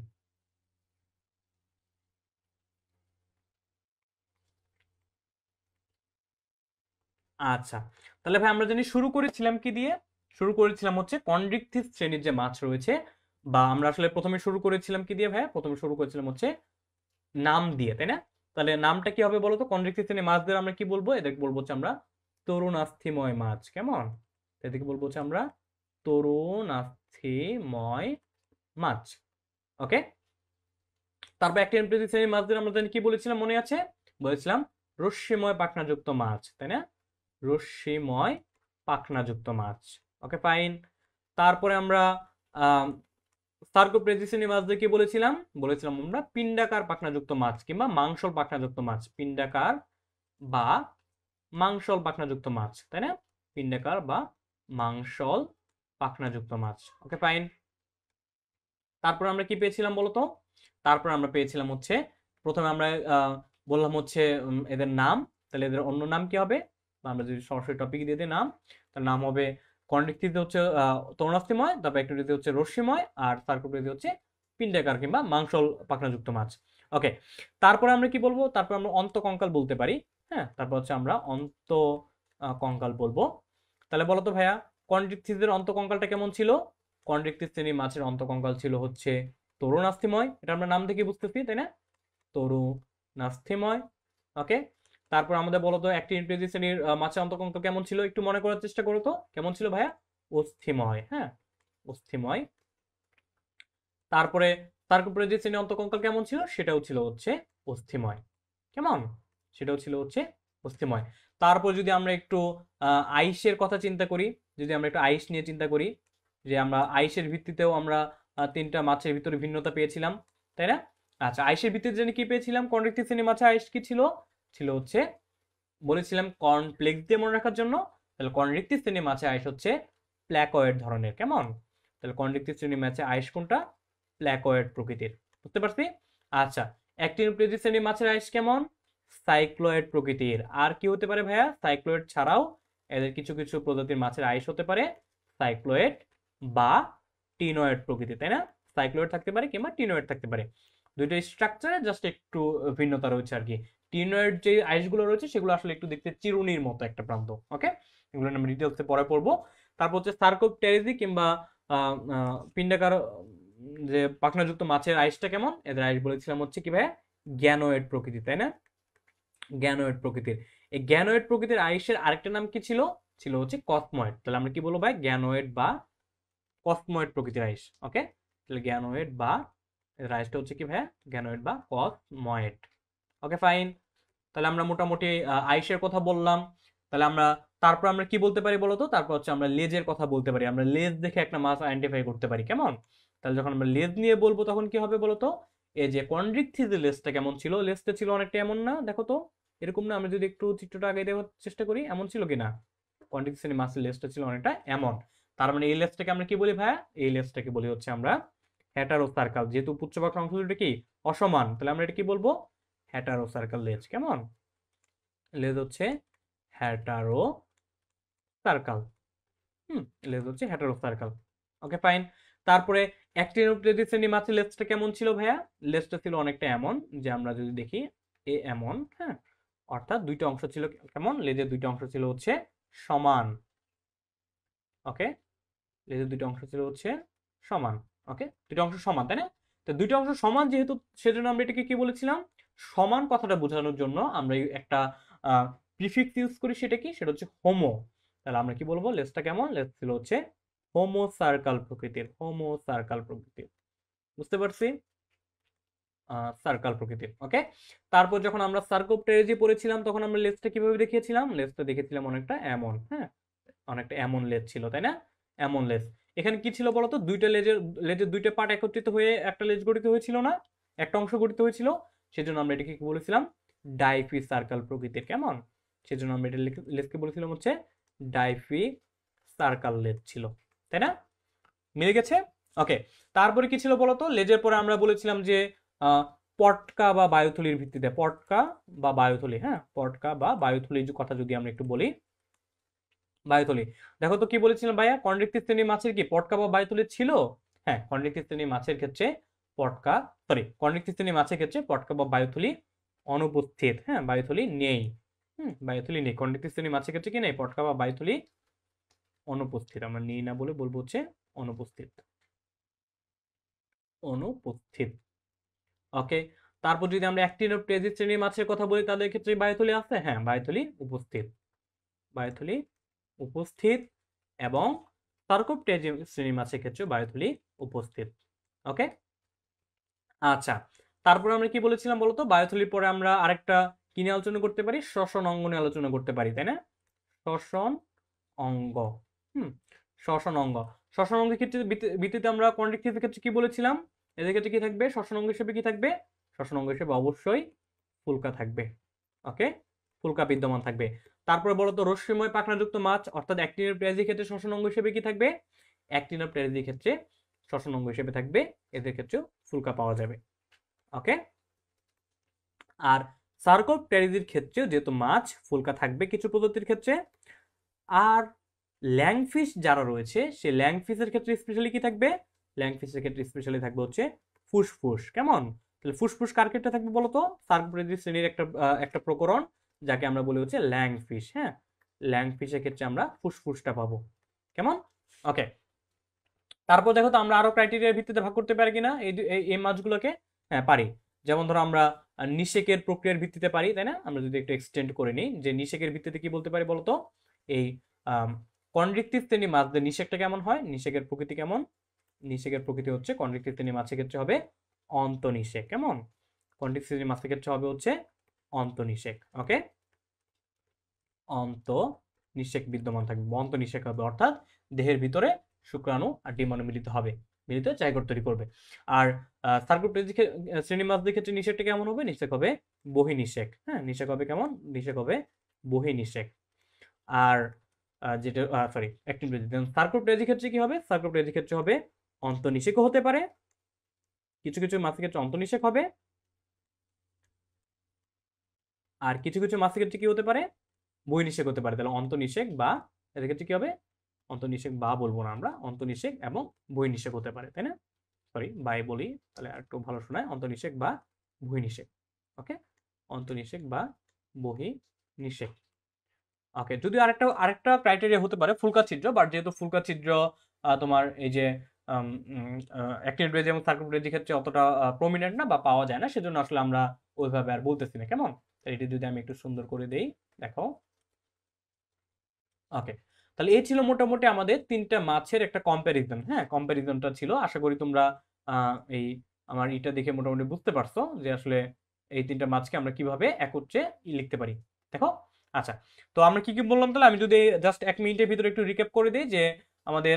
আচ্ছা, তাহলে ভাই আমরা জানি শুরু করেছিলাম কি দিয়ে? শুরু করেছিলাম হচ্ছে কন্ড্রিকথিস শ্রেণীর যে মাছ রয়েছে, বা আমরা আসলে প্রথমে শুরু করেছিলাম কি দিয়ে ভাইয়া? প্রথমে শুরু করেছিলাম হচ্ছে নাম দিয়ে, তাই না? তাহলে নামটা কি হবে বলো তো? কন্ড্রিকথিস শ্রেণীর মাছদের আমরা কি বলবো? এদেরকে বলবো হচ্ছে আমরা তরুণাস্থিময় মাছ। কেমন? এদেরকে বলবো হচ্ছে আমরা তরুণাস্থিময় মাছ। ওকে, তারপর একটা এমপ্রেসি শ্রেণীর মাছদের আমরা জানি কি বলেছিলাম, মনে আছে? বলেছিলাম রশ্মিময় পাখনাযুক্ত মাছ, তাই না? রশ্মিময় পাখনাযুক্ত মাছ। ওকে, ফাইন। তারপরে আমরা আহ সার্কোপ্রেজি শ্রেণীর মাছদের কি বলেছিলাম? বলেছিলাম আমরা পিণ্ডাকার পাখনাযুক্ত মাছ কিংবা মাংসল পাখনাযুক্ত মাছ। পিণ্ডাকার বা মাংসল পাখনাযুক্ত মাছ, তাই না? পিণ্ডাকার বা মাংসল পাখনাযুক্ত মাছ। ওকে, ফাইন। তারপর আমরা কি পেয়েছিলাম বলতো? তারপর আমরা পেয়েছিলাম হচ্ছে প্রথমে আমরা বললাম হচ্ছে এদের নাম। তাহলে এদের অন্য নাম কি হবে? বা আমরা যদি সরাসরি টপিক দিয়ে দিই নাম, তার নাম হবে কন্ডাক্টিভিতে হচ্ছে তরুণাস্থিময়, তারপর অ্যাক্টিভিটি হচ্ছে রশ্মিময়, আর সার্কোপ্টেরিজি হচ্ছে পিণ্ডাকার কিংবা মাংসল পাখনাযুক্ত মাছ। ওকে, তারপরে আমরা কি বলবো? তারপর আমরা অন্তকঙ্কাল বলতে পারি। হ্যাঁ, তারপর হচ্ছে আমরা অন্ত কঙ্কাল বলবো। তাহলে বলো তো ভাইয়া, কন্ড্রিকথিসের অন্তকঙ্কালটা কেমন ছিল? কন্ড্রিকথিস শ্রেণীর মাছের অন্তকঙ্কাল ছিল হচ্ছে তরুণাস্থিময়। এটা আমরা নাম থেকে বুঝতেছি, তাই না? তরুণাস্থিময়। ওকে, তারপর আমাদের বলো তো অ্যাক্টিনোপ্টেরিজি শ্রেণীর মাছের অন্তকঙ্কাল কেমন ছিল? একটু মনে করার চেষ্টা করো তো, কেমন ছিল ভাইয়া? অস্থিময়। হ্যাঁ, অস্থিময়। তারপরে সার্কোপ্টেরিজি শ্রেণীর অন্তকঙ্কাল কেমন ছিল? সেটাও ছিল হচ্ছে অস্থিময়। কেমন? সেটাও ছিল হচ্ছে অস্থিময়। তারপর যদি আমরা একটু আইসের কথা চিন্তা করি, যদি আমরা একটু আইস নিয়ে চিন্তা করি, যে আমরা আইসের ভিত্তিতেও আমরা তিনটা মাছের ভিতরে ভিন্নতা পেয়েছিলাম, তাই না? আচ্ছা, আইসের ভিত্তিতে জানি কি পেয়েছিলাম? কন্ড্রিকথিস শ্রেণীর মাছে আইস কি ছিল? ছিল হচ্ছে, বলেছিলাম কর্নফ্লেক্স দিয়ে মনে রাখার জন্য। তাহলে কন্ড্রিকথিস শ্রেণীর মাছে আইস হচ্ছে প্ল্যাকয়েড ধরনের। কেমন? তাহলে কন্ড্রিকথিস শ্রেণীর মাছে আইস কোনটা? প্ল্যাকয়েড প্রকৃতির। বুঝতে পারছি? আচ্ছা, অ্যাক্টিনোপ্টেরিজি শ্রেণীর মাছের আইস কেমন? সাইক্লোয়েড প্রকৃতির। আর কি হতে পারে ভাইয়া? সাইক্লোয়েড ছাড়াও এদের কিছু কিছু প্রজাতির মাছের আইস হতে পারে সাইক্লোয়েড বা টিনয়েড প্রকৃতির, তাই না? সাইক্লোয়েড থাকতে পারে কিংবা টিনয়েড থাকতে পারে। দুইটা স্ট্রাকচারে জাস্ট একটু ভিন্নতা রয়েছে আর কি। টিনয়েড যে আইসগুলো রয়েছে সেগুলো আসলে একটু দেখতে চিরুনির মতো একটা প্রান্ত। ওকে, এগুলো আমরা ডিটেলসে পরে পড়বো। তারপর হচ্ছে সার্কোপটেরিজি কিংবা পিন্ডাকার যে পাখনাযুক্ত মাছের আইসটা কেমন? এদের আইস বলেছিলাম হচ্ছে কি ভাইয়া? গ্যানোয়েড প্রকৃতি, তাই না? গ্যানোয়েড প্রকৃতির। এই গ্যানোয়েড প্রকৃতির আইসের আরেকটা নাম কি ছিল? ছিল হচ্ছে কসময়েড। তাহলে আমরা কি বলবো ভাই? গ্যানোয়েড বা কসময়েড প্রকৃতির আইস। ওকে, তাহলে গ্যানোয়েড বা এর আইসটা হচ্ছে কি ভাইয়া? গ্যানোয়েড বা কসময়েড। Okay fine. তাহলে আমরা মোটামুটি আইসের কথা বললাম। তাহলে আমরা তারপর আমরা কি বলতে পারি বলতো? তারপর হচ্ছে আমরা লেজের কথা বলতে পারি। আমরা লেজ দেখে একটা মাছ আইডেন্টিফাই করতে পারি, কেমন? তাহলে যখন আমরা লেজ নিয়ে বলবো তখন কি হবে বলতো? এই যে কন্ড্রিকথিসের লেজটা কেমন ছিল? লেজটা ছিল অনেকটা এমন না? দেখো তো, এরকম না? আমরা যদি একটু চিত্রটা আগে দেওয়ার চেষ্টা করি, এমন ছিল কিনা? কন্ড্রিকথিসের মাছের লেজটা ছিল অনেকটা এমন। তার মানে এই লেজটাকে আমরা কি বলি ভাইয়া? এই লেজটাকে বলি হচ্ছে আমরা হ্যাটারো সার্কাল। যেহেতু পুচ্ছবাক্য অংশ দুটো কি অসমান, তাহলে আমরা এটা কি বলবো? হ্যাটারো সার্কাল লেজ। কেমন? লেজ হচ্ছে হ্যাটারো সার্কাল। লেজ হচ্ছে হ্যাটারো সার্কাল। Okay fine. তারপরে অ্যাক্টিনোপ্টেরিজ শ্রেণী মাছের লেজটা কেমন ছিল ভাইয়া? লেজটা ছিল অনেকটা এমন, যে আমরা যদি দেখি এমন, হ্যাঁ, অর্থাৎ দুইটা অংশ ছিল কেমন? লেজের দুইটা অংশ ছিল হচ্ছে সমান। ওকে, লেজের দুইটা অংশ ছিল হচ্ছে সমান। ওকে, দুইটা অংশ সমান, তাই না? তো দুইটা অংশ সমান যেহেতু, সেজন্য আমরা এটাকে কি বলেছিলাম? সমান কথাটা বোঝানোর জন্য আমরা একটা প্রিফিক্স ইউজ করি। সেটা কি? সেটা হচ্ছে হোমো। তাহলে আমরা কি বলবো? লেজটা কেমন? লেজ ছিল হচ্ছে হোমো সার্কাল প্রকৃতির। হোমো সার্কাল প্রকৃতির, বুঝতে পারছি? সার্কাল প্রকৃতির। ওকে, তারপর যখন আমরা সার্কোপটেরিজি পড়েছিলাম তখন আমরা লেজটা কিভাবে দেখিয়েছিলাম? লেজটা দেখেছিলাম অনেকটা এমন, হ্যাঁ, অনেকটা এমন লেজ ছিল, তাই না? এমন লেজ। এখানে কি ছিল বলতো? দুইটা লেজের দুইটা পার্ট একত্রিত হয়ে একটা লেজ গঠিত হয়েছিল না? একটা অংশ গঠিত হয়েছিল। সেজন্য আমরা এটাকে কি বলেছিলাম? ডাইফি সার্কাল প্রকৃতির। কেমন? সেজন্য আমরা এটা লেজকে বলেছিলাম হচ্ছে ডাইফি সার্কাল লেজ ছিল, তাই না? মিলে গেছে? ওকে, তারপরে কি ছিল বলতো? লেজের পরে আমরা বলেছিলাম যে পটকা বা বায়ুথলির ভিত্তিতে, পটকা বা বায়ুথলি, হ্যাঁ, পটকা বা বায়ুথলির কথা যদি আমরা একটু বলি, বায়ুথলি। দেখো তো কি বলেছিলাম ভাইয়া? কন্ড্রিক্টিভ শ্রেণীর মাছের কি পটকা বা বায়ুথলি ছিল? হ্যাঁ, কন্ড্রিক্টিভ শ্রেণীর মাছের ক্ষেত্রে পটকা, সরি, কন্ড্রিক্টিভ শ্রেণীর মাছের ক্ষেত্রে পটকা বা বায়ুথলি অনুপস্থিত। হ্যাঁ, বায়ুথলি নেই। বায়ুথলি নেই। কন্ড্রিক্টিভ শ্রেণীর মাছের ক্ষেত্রে কি নেই? পটকা বা বায়ুথলি অনুপস্থিত। আমরা নেই না বলে বলবো হচ্ছে অনুপস্থিত। অনুপস্থিত। ওকে, তারপর যদি আমরা অ্যাক্টিনোপ্টেরিজ শ্রেণীর মাছের কথা বলি, তাদের ক্ষেত্রে বায়ুথলি আছে? হ্যাঁ, বায়ুথলি উপস্থিত। বায়ুথলি উপস্থিত। এবং সার্কোপটেরিজ শ্রেণীর মাছের ক্ষেত্রে বায়ুথলি উপস্থিত। ওকে, আচ্ছা, তারপরে আমরা কি বলেছিলাম বলতো? বায়ুথলির পরে আমরা আরেকটা কি নিয়ে আলোচনা করতে পারি? শ্বসন অঙ্গ নিয়ে আলোচনা করতে পারি, তাই না? শ্বসন অঙ্গ। হুম, শ্বসন অঙ্গ। শ্বসন অঙ্গের ক্ষেত্রে ভিত্তিতে আমরা কন্ড্রিক্টিভের ক্ষেত্রে কি বলেছিলাম? এদের ক্ষেত্রে কি থাকবে? শ্বসন অঙ্গ হিসেবে কি থাকবে? শ্বসন অঙ্গ হিসেবে অবশ্যই ফুলকা থাকবে। ওকে, ফুলকা বিদ্যমান থাকবে। তারপরে বলতো রশ্মিময় পাখনাযুক্ত মাছ অর্থাৎ অ্যাক্টিনোপ্টেরিজের ক্ষেত্রে শ্বসন অঙ্গ হিসেবে কি থাকবে? অ্যাক্টিনোপ্টেরিজের ক্ষেত্রে শ্বসন অঙ্গ হিসেবে থাকবে। এদের ক্ষেত্রেও ফুলকা পাওয়া যাবে। ওকে, আর সার্কোপটেরিজের ক্ষেত্রে যেহেতু মাছ ফুলকা থাকবে কিছু প্রজাতির ক্ষেত্রে, আর ল্যাংফিশ যারা রয়েছে সেই ল্যাংফিশের ক্ষেত্রে স্পেশালি কি থাকবে? ল্যাংফিশের ক্ষেত্রে স্পেশালি থাকবে হচ্ছে ফুসফুস। কেমন? তাহলে ফুসফুস কার ক্ষেত্রে থাকবে বলতো? সার্কোপটেরিজ শ্রেণীর একটা প্রকরণ, যাকে আমরা বলি হচ্ছে ল্যাংফিশ। হ্যাঁ, ল্যাংফিশের ক্ষেত্রে আমরা ফুসফুসটা পাবো। কেমন? ওকে, তারপর দেখো তো আমরা আরো ক্রাইটেরিয়ার ভিত্তিতে ভাগ করতে পারি কিনা এই মাছগুলোকে? হ্যাঁ, পারি। যেমন ধরো আমরা নিষেকের প্রক্রিয়ার ভিত্তিতে পারি, তাই না? আমরা যদি একটু এক্সটেন্ড করে নিই, যে নিষেকের ভিত্তিতে কি বলতে পারি বলতো? এই কন্ড্রিক্টিভ শ্রেণী মাছদের নিষেকটা কেমন হয়? নিষেকের প্রকৃতি কেমন? নিষেকের প্রকৃতি হচ্ছে কন্ড্রিক্টিভ শ্রেণী মাছের ক্ষেত্রে হবে অন্তনিষেক। কেমন? কন্ড্রিক্টিভ শ্রেণী মাছের ক্ষেত্রে হবে হচ্ছে অন্তনিষেক। ওকে, অন্তনিষেক বিদ্যমান থাকবে। অন্তনিষেক হবে অর্থাৎ দেহের ভিতরে শুক্রাণু আর ডিম্বাণু মিলিত হবে, মিলিত জাইগোট তৈরি করবে। আর সার্কোপটেরিজ শ্রেণী মাছদের ক্ষেত্রে নিষেকটা কেমন হবে? নিষেক হবে বহিনিষেক। হ্যাঁ, নিষেক হবে কেমন? নিষেক হবে বহিনিষেক। আর যেটা সরি অ্যাক্টিনোপ্টেরিজ, সার্কোপটেরিজের ক্ষেত্রে কি হবে? সার্কোপটেরিজের ক্ষেত্রে হবে অন্তনিষেকও হতে পারে, কিছু কিছু মাছের ক্ষেত্রে অন্তনিষেক হবে, আর কিছু কিছু মাছের ক্ষেত্রে কি হতে পারে, বহির্নিষেক হতে পারে। তাহলে অন্তর্নিষেক বা, এদের ক্ষেত্রে কি হবে, অন্তর্নিষেক বা বলবো না আমরা, অন্তর্নিষেক এবং বহির্নিষেক হতে পারে, তাই না? সরি বাই বলি, তাহলে একটু ভালো শোনায়, অন্তর্নিষেক বা বহির্নিষেক। ওকে, অন্তর্নিষেক বা বহির্নিষেক। ওকে, যদি আরেকটা আরেকটা ক্রাইটেরিয়া হতে পারে ফুলকা ছিদ্র, বাট যেহেতু ফুলকা ছিদ্র তোমার এই যে অ্যাক্টিনিউড এবং সার্কুলেটরি ক্ষেত্রে অতটা প্রমিনেন্ট না বা পাওয়া যায় না, সেজন্য আসলে আমরা ওইভাবে আর বলতেছি না। কেমন, এটি যদি আমি একটু সুন্দর করে দেই, দেখো। ওকে, তাহলে এই ছিল মোটামুটি আমাদের তিনটা মাছের একটা কম্প্যারিজন। হ্যাঁ, কম্প্যারিজনটা ছিল। আশা করি তোমরা এই আমার এটা দেখে মোটামুটি বুঝতে পারছো যে আসলে এই তিনটা মাছকে আমরা কিভাবে একত্রে লিখতে পারি। দেখো, আচ্ছা, তো আমরা কি কি বললাম, তাহলে আমি যদি জাস্ট 1 মিনিটের ভিতরে একটু রিক্যাপ করে দিই যে আমাদের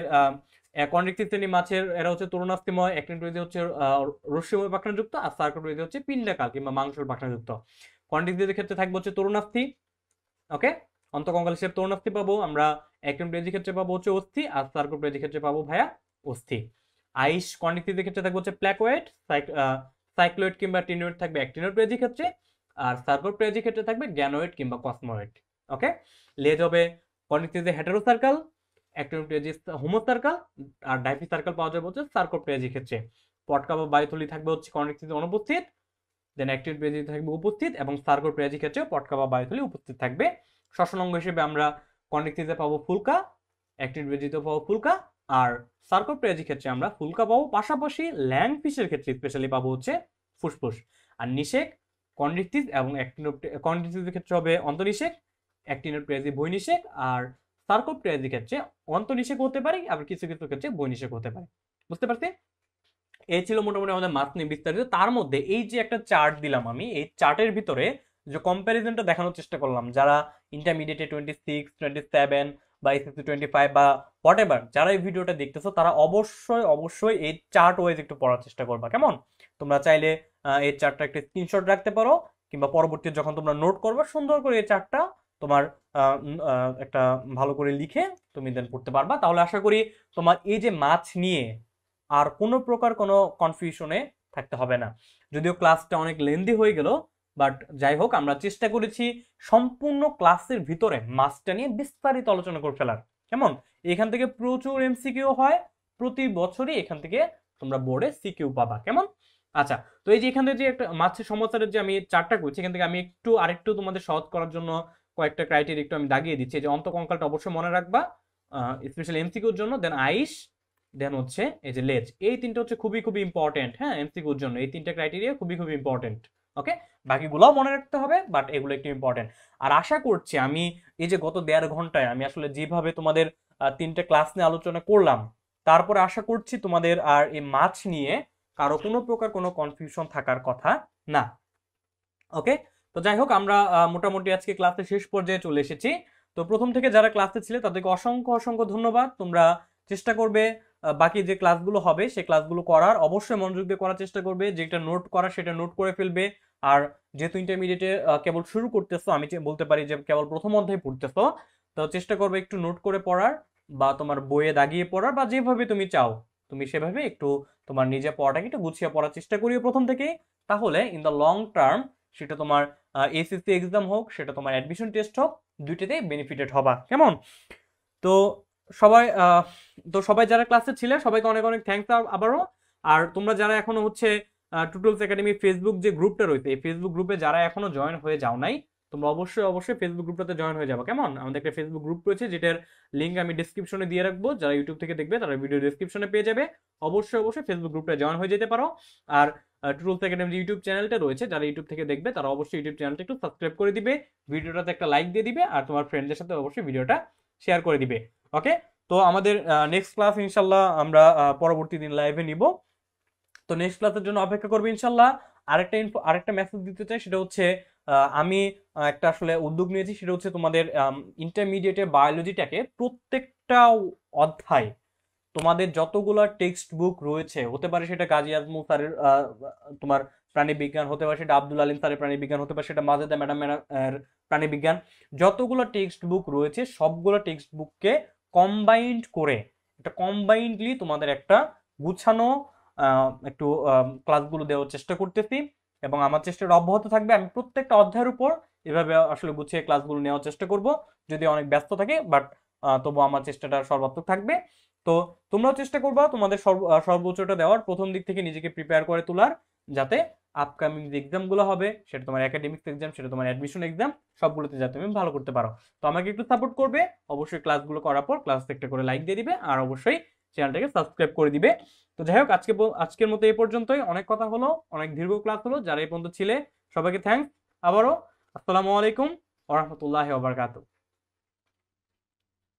কন্ড্রিক্টিভ শ্রেণী মাছের এরা হচ্ছে তরুণাস্থিময়, অ্যাক্টিনিউড হচ্ছে রশ্মিময় পাখনাযুক্ত, আর সার্কুলেটরি হচ্ছে পিণ্ডাকার কিংবা মাংসল পাখনাযুক্ত। কন্ড্রিক্টিভের ক্ষেত্রে থাকবে হচ্ছে তরুণাস্থি। ওকে, অন্তঃকঙ্কাল হিসেবে তরুণাস্থি পাবো আমরা, অ্যাক্টিনিউড ক্ষেত্রে পাবো হচ্ছে অস্থি, আর সার্কুলেটরি ক্ষেত্রে পাবো ভাইয়া অস্থি। আইস কন্ড্রিক্টিভের ক্ষেত্রে থাকবে হচ্ছে প্ল্যাকোয়েড, সাইক্লোয়েড কিংবা টিনোয়েড থাকবে অ্যাক্টিনোয়েড ক্ষেত্রে, আর সার্কোপ্রেজিক ক্ষেত্রে থাকবে গ্যানোয়েড কিংবা কসমোয়েড। ওকে, লেজ হবে কন্ড্রিক্টিভে হেটেরো সার্কেল, অ্যাক্টিনোপ্রেজিক হোমো সার্কেল, আর ডাইফি সার্কেল পাওয়া যাবে হচ্ছে সার্কোপ্রেজিক ক্ষেত্রে। পটকা বা বায়ুথলি থাকবে হচ্ছে কন্ড্রিক্টিভে অনুপস্থিত, দেন অ্যাক্টিনোপ্রেজিক থাকবে উপস্থিত, এবং সার্কোপ্রেজিক ক্ষেত্রে পটকা বা বায়ুথলি উপস্থিত থাকবে। শ্বসন অঙ্গ হিসেবে আমরা কন্ড্রিক্টিভে পাবো ফুলকা, অ্যাক্টিনোপ্রেজিতে পাবো ফুলকা, আর সার্কোপ্রেজিক ক্ষেত্রে আমরা ফুলকা পাবো, পাশাপাশি ল্যাং ফিশের ক্ষেত্রে স্পেশালি পাবো হচ্ছে ফুসফুস। আর নিষেক কন্ড্রিক্টিভ এবং কন্ড্রিক্টিভের ক্ষেত্রে হবে অন্তর্নিষেক, অ্যাক্টিনোপ্রেজি বহির্নিষেক, আর সার্কোপ্রেজিক ক্ষেত্রে অন্তর্নিষেক হতে পারে, আবার কিছু কিছু ক্ষেত্রে বহির্নিষেক হতে পারে। বুঝতে পারছি? এই ছিল মোটামুটি আমাদের মাছ নিয়ে বিস্তারিত। তার মধ্যে এই যে একটা চার্ট দিলাম আমি, এই চার্টের ভিতরে যে কম্প্যারিজনটা দেখানোর চেষ্টা করলাম, যারা ইন্টারমিডিয়েটে 26, 27 বা এসএসসি 25 বা হোয়াট এভার যারা এই ভিডিওটা দেখতেছো, তারা অবশ্যই অবশ্যই এই চার্ট ওয়াইজ একটু পড়ার চেষ্টা করবা। কেমন, তোমরা চাইলে এই চার্টটা একটা স্ক্রিনশট রাখতে পারো, কিংবা পরবর্তী যখন তোমরা নোট করবে সুন্দর করে এই চার্টটা তোমার একটা ভালো করে লিখে তুমি দেন পড়তে পারবা। তাহলে আশা করি তোমার এই যে মাছ নিয়ে আর কোনো প্রকার কোনো কনফিউশনে থাকতে হবে না। যদিও ক্লাসটা অনেক লেন্দি হয়ে গেল, বাট যাই হোক, আমরা চেষ্টা করেছি সম্পূর্ণ ক্লাসের ভিতরে মাছটা নিয়ে বিস্তারিত আলোচনা করে ফেলার। কেমন, এখান থেকে প্রচুর এমসিকিউ হয়, প্রতি বছরই এখান থেকে তোমরা বোর্ডে সিকিউ পাবা। কেমন, আচ্ছা, তো এই যে এখান থেকে যে একটা মাছের সমস্যার যে আমি চারটা করছি, এখান থেকে আমি একটু আরেকটু তোমাদের সহজ করার জন্য কয়েকটা ক্রাইটেরিয়া একটু আমি দাগিয়ে দিচ্ছি। যে অন্তঃকঙ্কালটা অবশ্যই মনে রাখবা স্পেশালি এমসিকিউর জন্য, দেন আইস, দেন হচ্ছে এই যে লেজ, এই তিনটা হচ্ছে খুবই খুবই ইম্পর্টেন্ট। হ্যাঁ, এমসিকিউর জন্য এই তিনটা ক্রাইটেরিয়া খুবই খুবই ইম্পর্টেন্ট। ওকে, বাকিগুলোও মনে রাখতে হবে, বাট এগুলো একটু ইম্পর্টেন্ট। আর আশা করছি আমি এই যে গত 1.5 ঘন্টায় আমি আসলে যেভাবে তোমাদের তিনটে ক্লাস নিয়ে আলোচনা করলাম, তারপরে আশা করছি তোমাদের আর এই মাছ নিয়ে কারো কোনো প্রকার কোনো কনফিউশন থাকার কথা না। ওকে, তো যাই হোক, আমরা মোটামুটি আজকে ক্লাসের শেষ পর্যায়ে চলে এসেছি। তো প্রথম থেকে যারা ক্লাসে ছিলে তাদেরকে অসংখ্য অসংখ্য ধন্যবাদ। তোমরা চেষ্টা করবে বাকি যে ক্লাসগুলো হবে সেই ক্লাসগুলো করার, অবশ্যই মনোযোগ দিয়ে করার চেষ্টা করবে। যেটা নোট করা সেটা নোট করে ফেলবে। আর যেহেতু ইন্টারমিডিয়েটে কেবল শুরু করতেছো, আমি বলতে পারি যে কেবল প্রথম অধ্যায় পড়তেছো, তো চেষ্টা করবে একটু নোট করে পড়ার, বা তোমার বইয়ে দাগিয়ে পড়ার, বা যেভাবে তুমি চাও তুমি সেভাবে একটু তোমার নিজে পড়াটাকে একটু গুছিয়ে পড়ার চেষ্টা করিও প্রথম থেকেই। তাহলে ইন দ্য লং টার্ম সেটা তোমার এসএসসি এক্সাম হোক, সেটা তোমার অ্যাডমিশন টেস্ট হোক, দুইটাতেই বেনিফিটেড হবা। কেমন, তো সবাই সবাই যারা ক্লাসে ছিলে সবাইকে অনেক অনেক থ্যাঙ্কস আবারও। আর তোমরা যারা এখনো হচ্ছে টিউটোরিয়ালস একাডেমি ফেসবুক যে গ্রুপটা রয়েছে, এই ফেসবুক গ্রুপে যারা এখনো জয়েন হয়ে যাও নাই, তোমরা অবশ্যই অবশ্যই ফেসবুক গ্রুপটাতে জয়েন হয়ে যাবে। কেমন, আমাদের একটা ফেসবুক গ্রুপ রয়েছে যেটার লিঙ্ক আমি ডিসক্রিপশনে দিয়ে রাখবো। যারা ইউটিউব থেকে দেখবে তারা ভিডিও ডিসক্রিপশনে পেয়ে যাবে। অবশ্যই অবশ্যই ফেসবুক গ্রুপটা জয়েন হয়ে যেতে পারো। আর টিউটোরিয়ালস একাডেমি ইউটিউব চ্যানেলটা রয়েছে, যারা ইউটিউব থেকে দেখবে তারা অবশ্যই ইউটিউব চ্যানেলটা একটু সাবস্ক্রাইব করে দিবে, ভিডিওটাতে একটা লাইক দিয়ে দিবে, আর তোমার ফ্রেন্ডদের সাথে অবশ্যই ভিডিওটা শেয়ার করে দিবে। ওকে, তো আমাদের নেক্সট ক্লাস ইনশাল্লাহ আমরা পরবর্তী দিন লাইভে নিব। তো নেক্সট ক্লাসের জন্য অপেক্ষা করবে ইনশাল্লাহ। আরেকটা মেসেজ দিতে চাই, সেটা হচ্ছে আমি একটা আসলে উদ্যোগ নিয়েছি, সেটা হচ্ছে তোমাদের ইন্টারমিডিয়েটের বায়োলজিটাকে প্রত্যেকটা অধ্যায় তোমাদের যতগুলো টেক্সট বুক রয়েছে, হতে পারে সেটা গাজী আজমল স্যারের তোমার প্রাণীবিজ্ঞান, হতে পারে সেটা আব্দুল আলিম স্যারের প্রাণীবিজ্ঞান, হতে পারে সেটা মাজেদা ম্যাডামের প্রাণীবিজ্ঞান, যতগুলো টেক্সট বুক রয়েছে সবগুলো টেক্সট বুককে কম্বাইন্ড করে একটা কম্বাইন্ডলি তোমাদের একটা গুছানো একটু ক্লাসগুলো দেওয়ার চেষ্টা করতেছি, এবং আমার চেষ্টাটা অব্যাহত থাকবে। আমি প্রত্যেকটা অধ্যায়ের উপর এভাবে আসলে গুছিয়ে ক্লাসগুলো নেওয়ার চেষ্টা করব, যদি অনেক ব্যস্ত থাকে, বাট তবু আমার চেষ্টাটা সর্বাত্মক থাকবে। তো তোমরাও চেষ্টা করবা তোমাদের সর্বোচ্চটা দেওয়ার, প্রথম দিক থেকে নিজেকে প্রিপেয়ার করে তোলার, যাতে আপকামিং যে এক্সামগুলো হবে, সেটা তোমার একাডেমিক্স এক্সাম, সেটা তোমার অ্যাডমিশন এক্সাম, সবগুলোতে যাতে তুমি ভালো করতে পারো। তো আমাকে একটু সাপোর্ট করবে, অবশ্যই ক্লাসগুলো করার পর ক্লাস একটা করে লাইক দিয়ে দিবে, আর অবশ্যই চ্যানেলটাকে সাবস্ক্রাইব করে দিবে। তো যাই হোক, আজকের মতো এই পর্যন্তই। অনেক কথা হলো, অনেক দীর্ঘ ক্লাস হলো, যারা এই পর্যন্ত ছিলে সবাইকে থ্যাঙ্কস। আবারও আসসালামু আলাইকুম ওয়া রাহমাতুল্লাহি ওয়া বারাকাতুহু।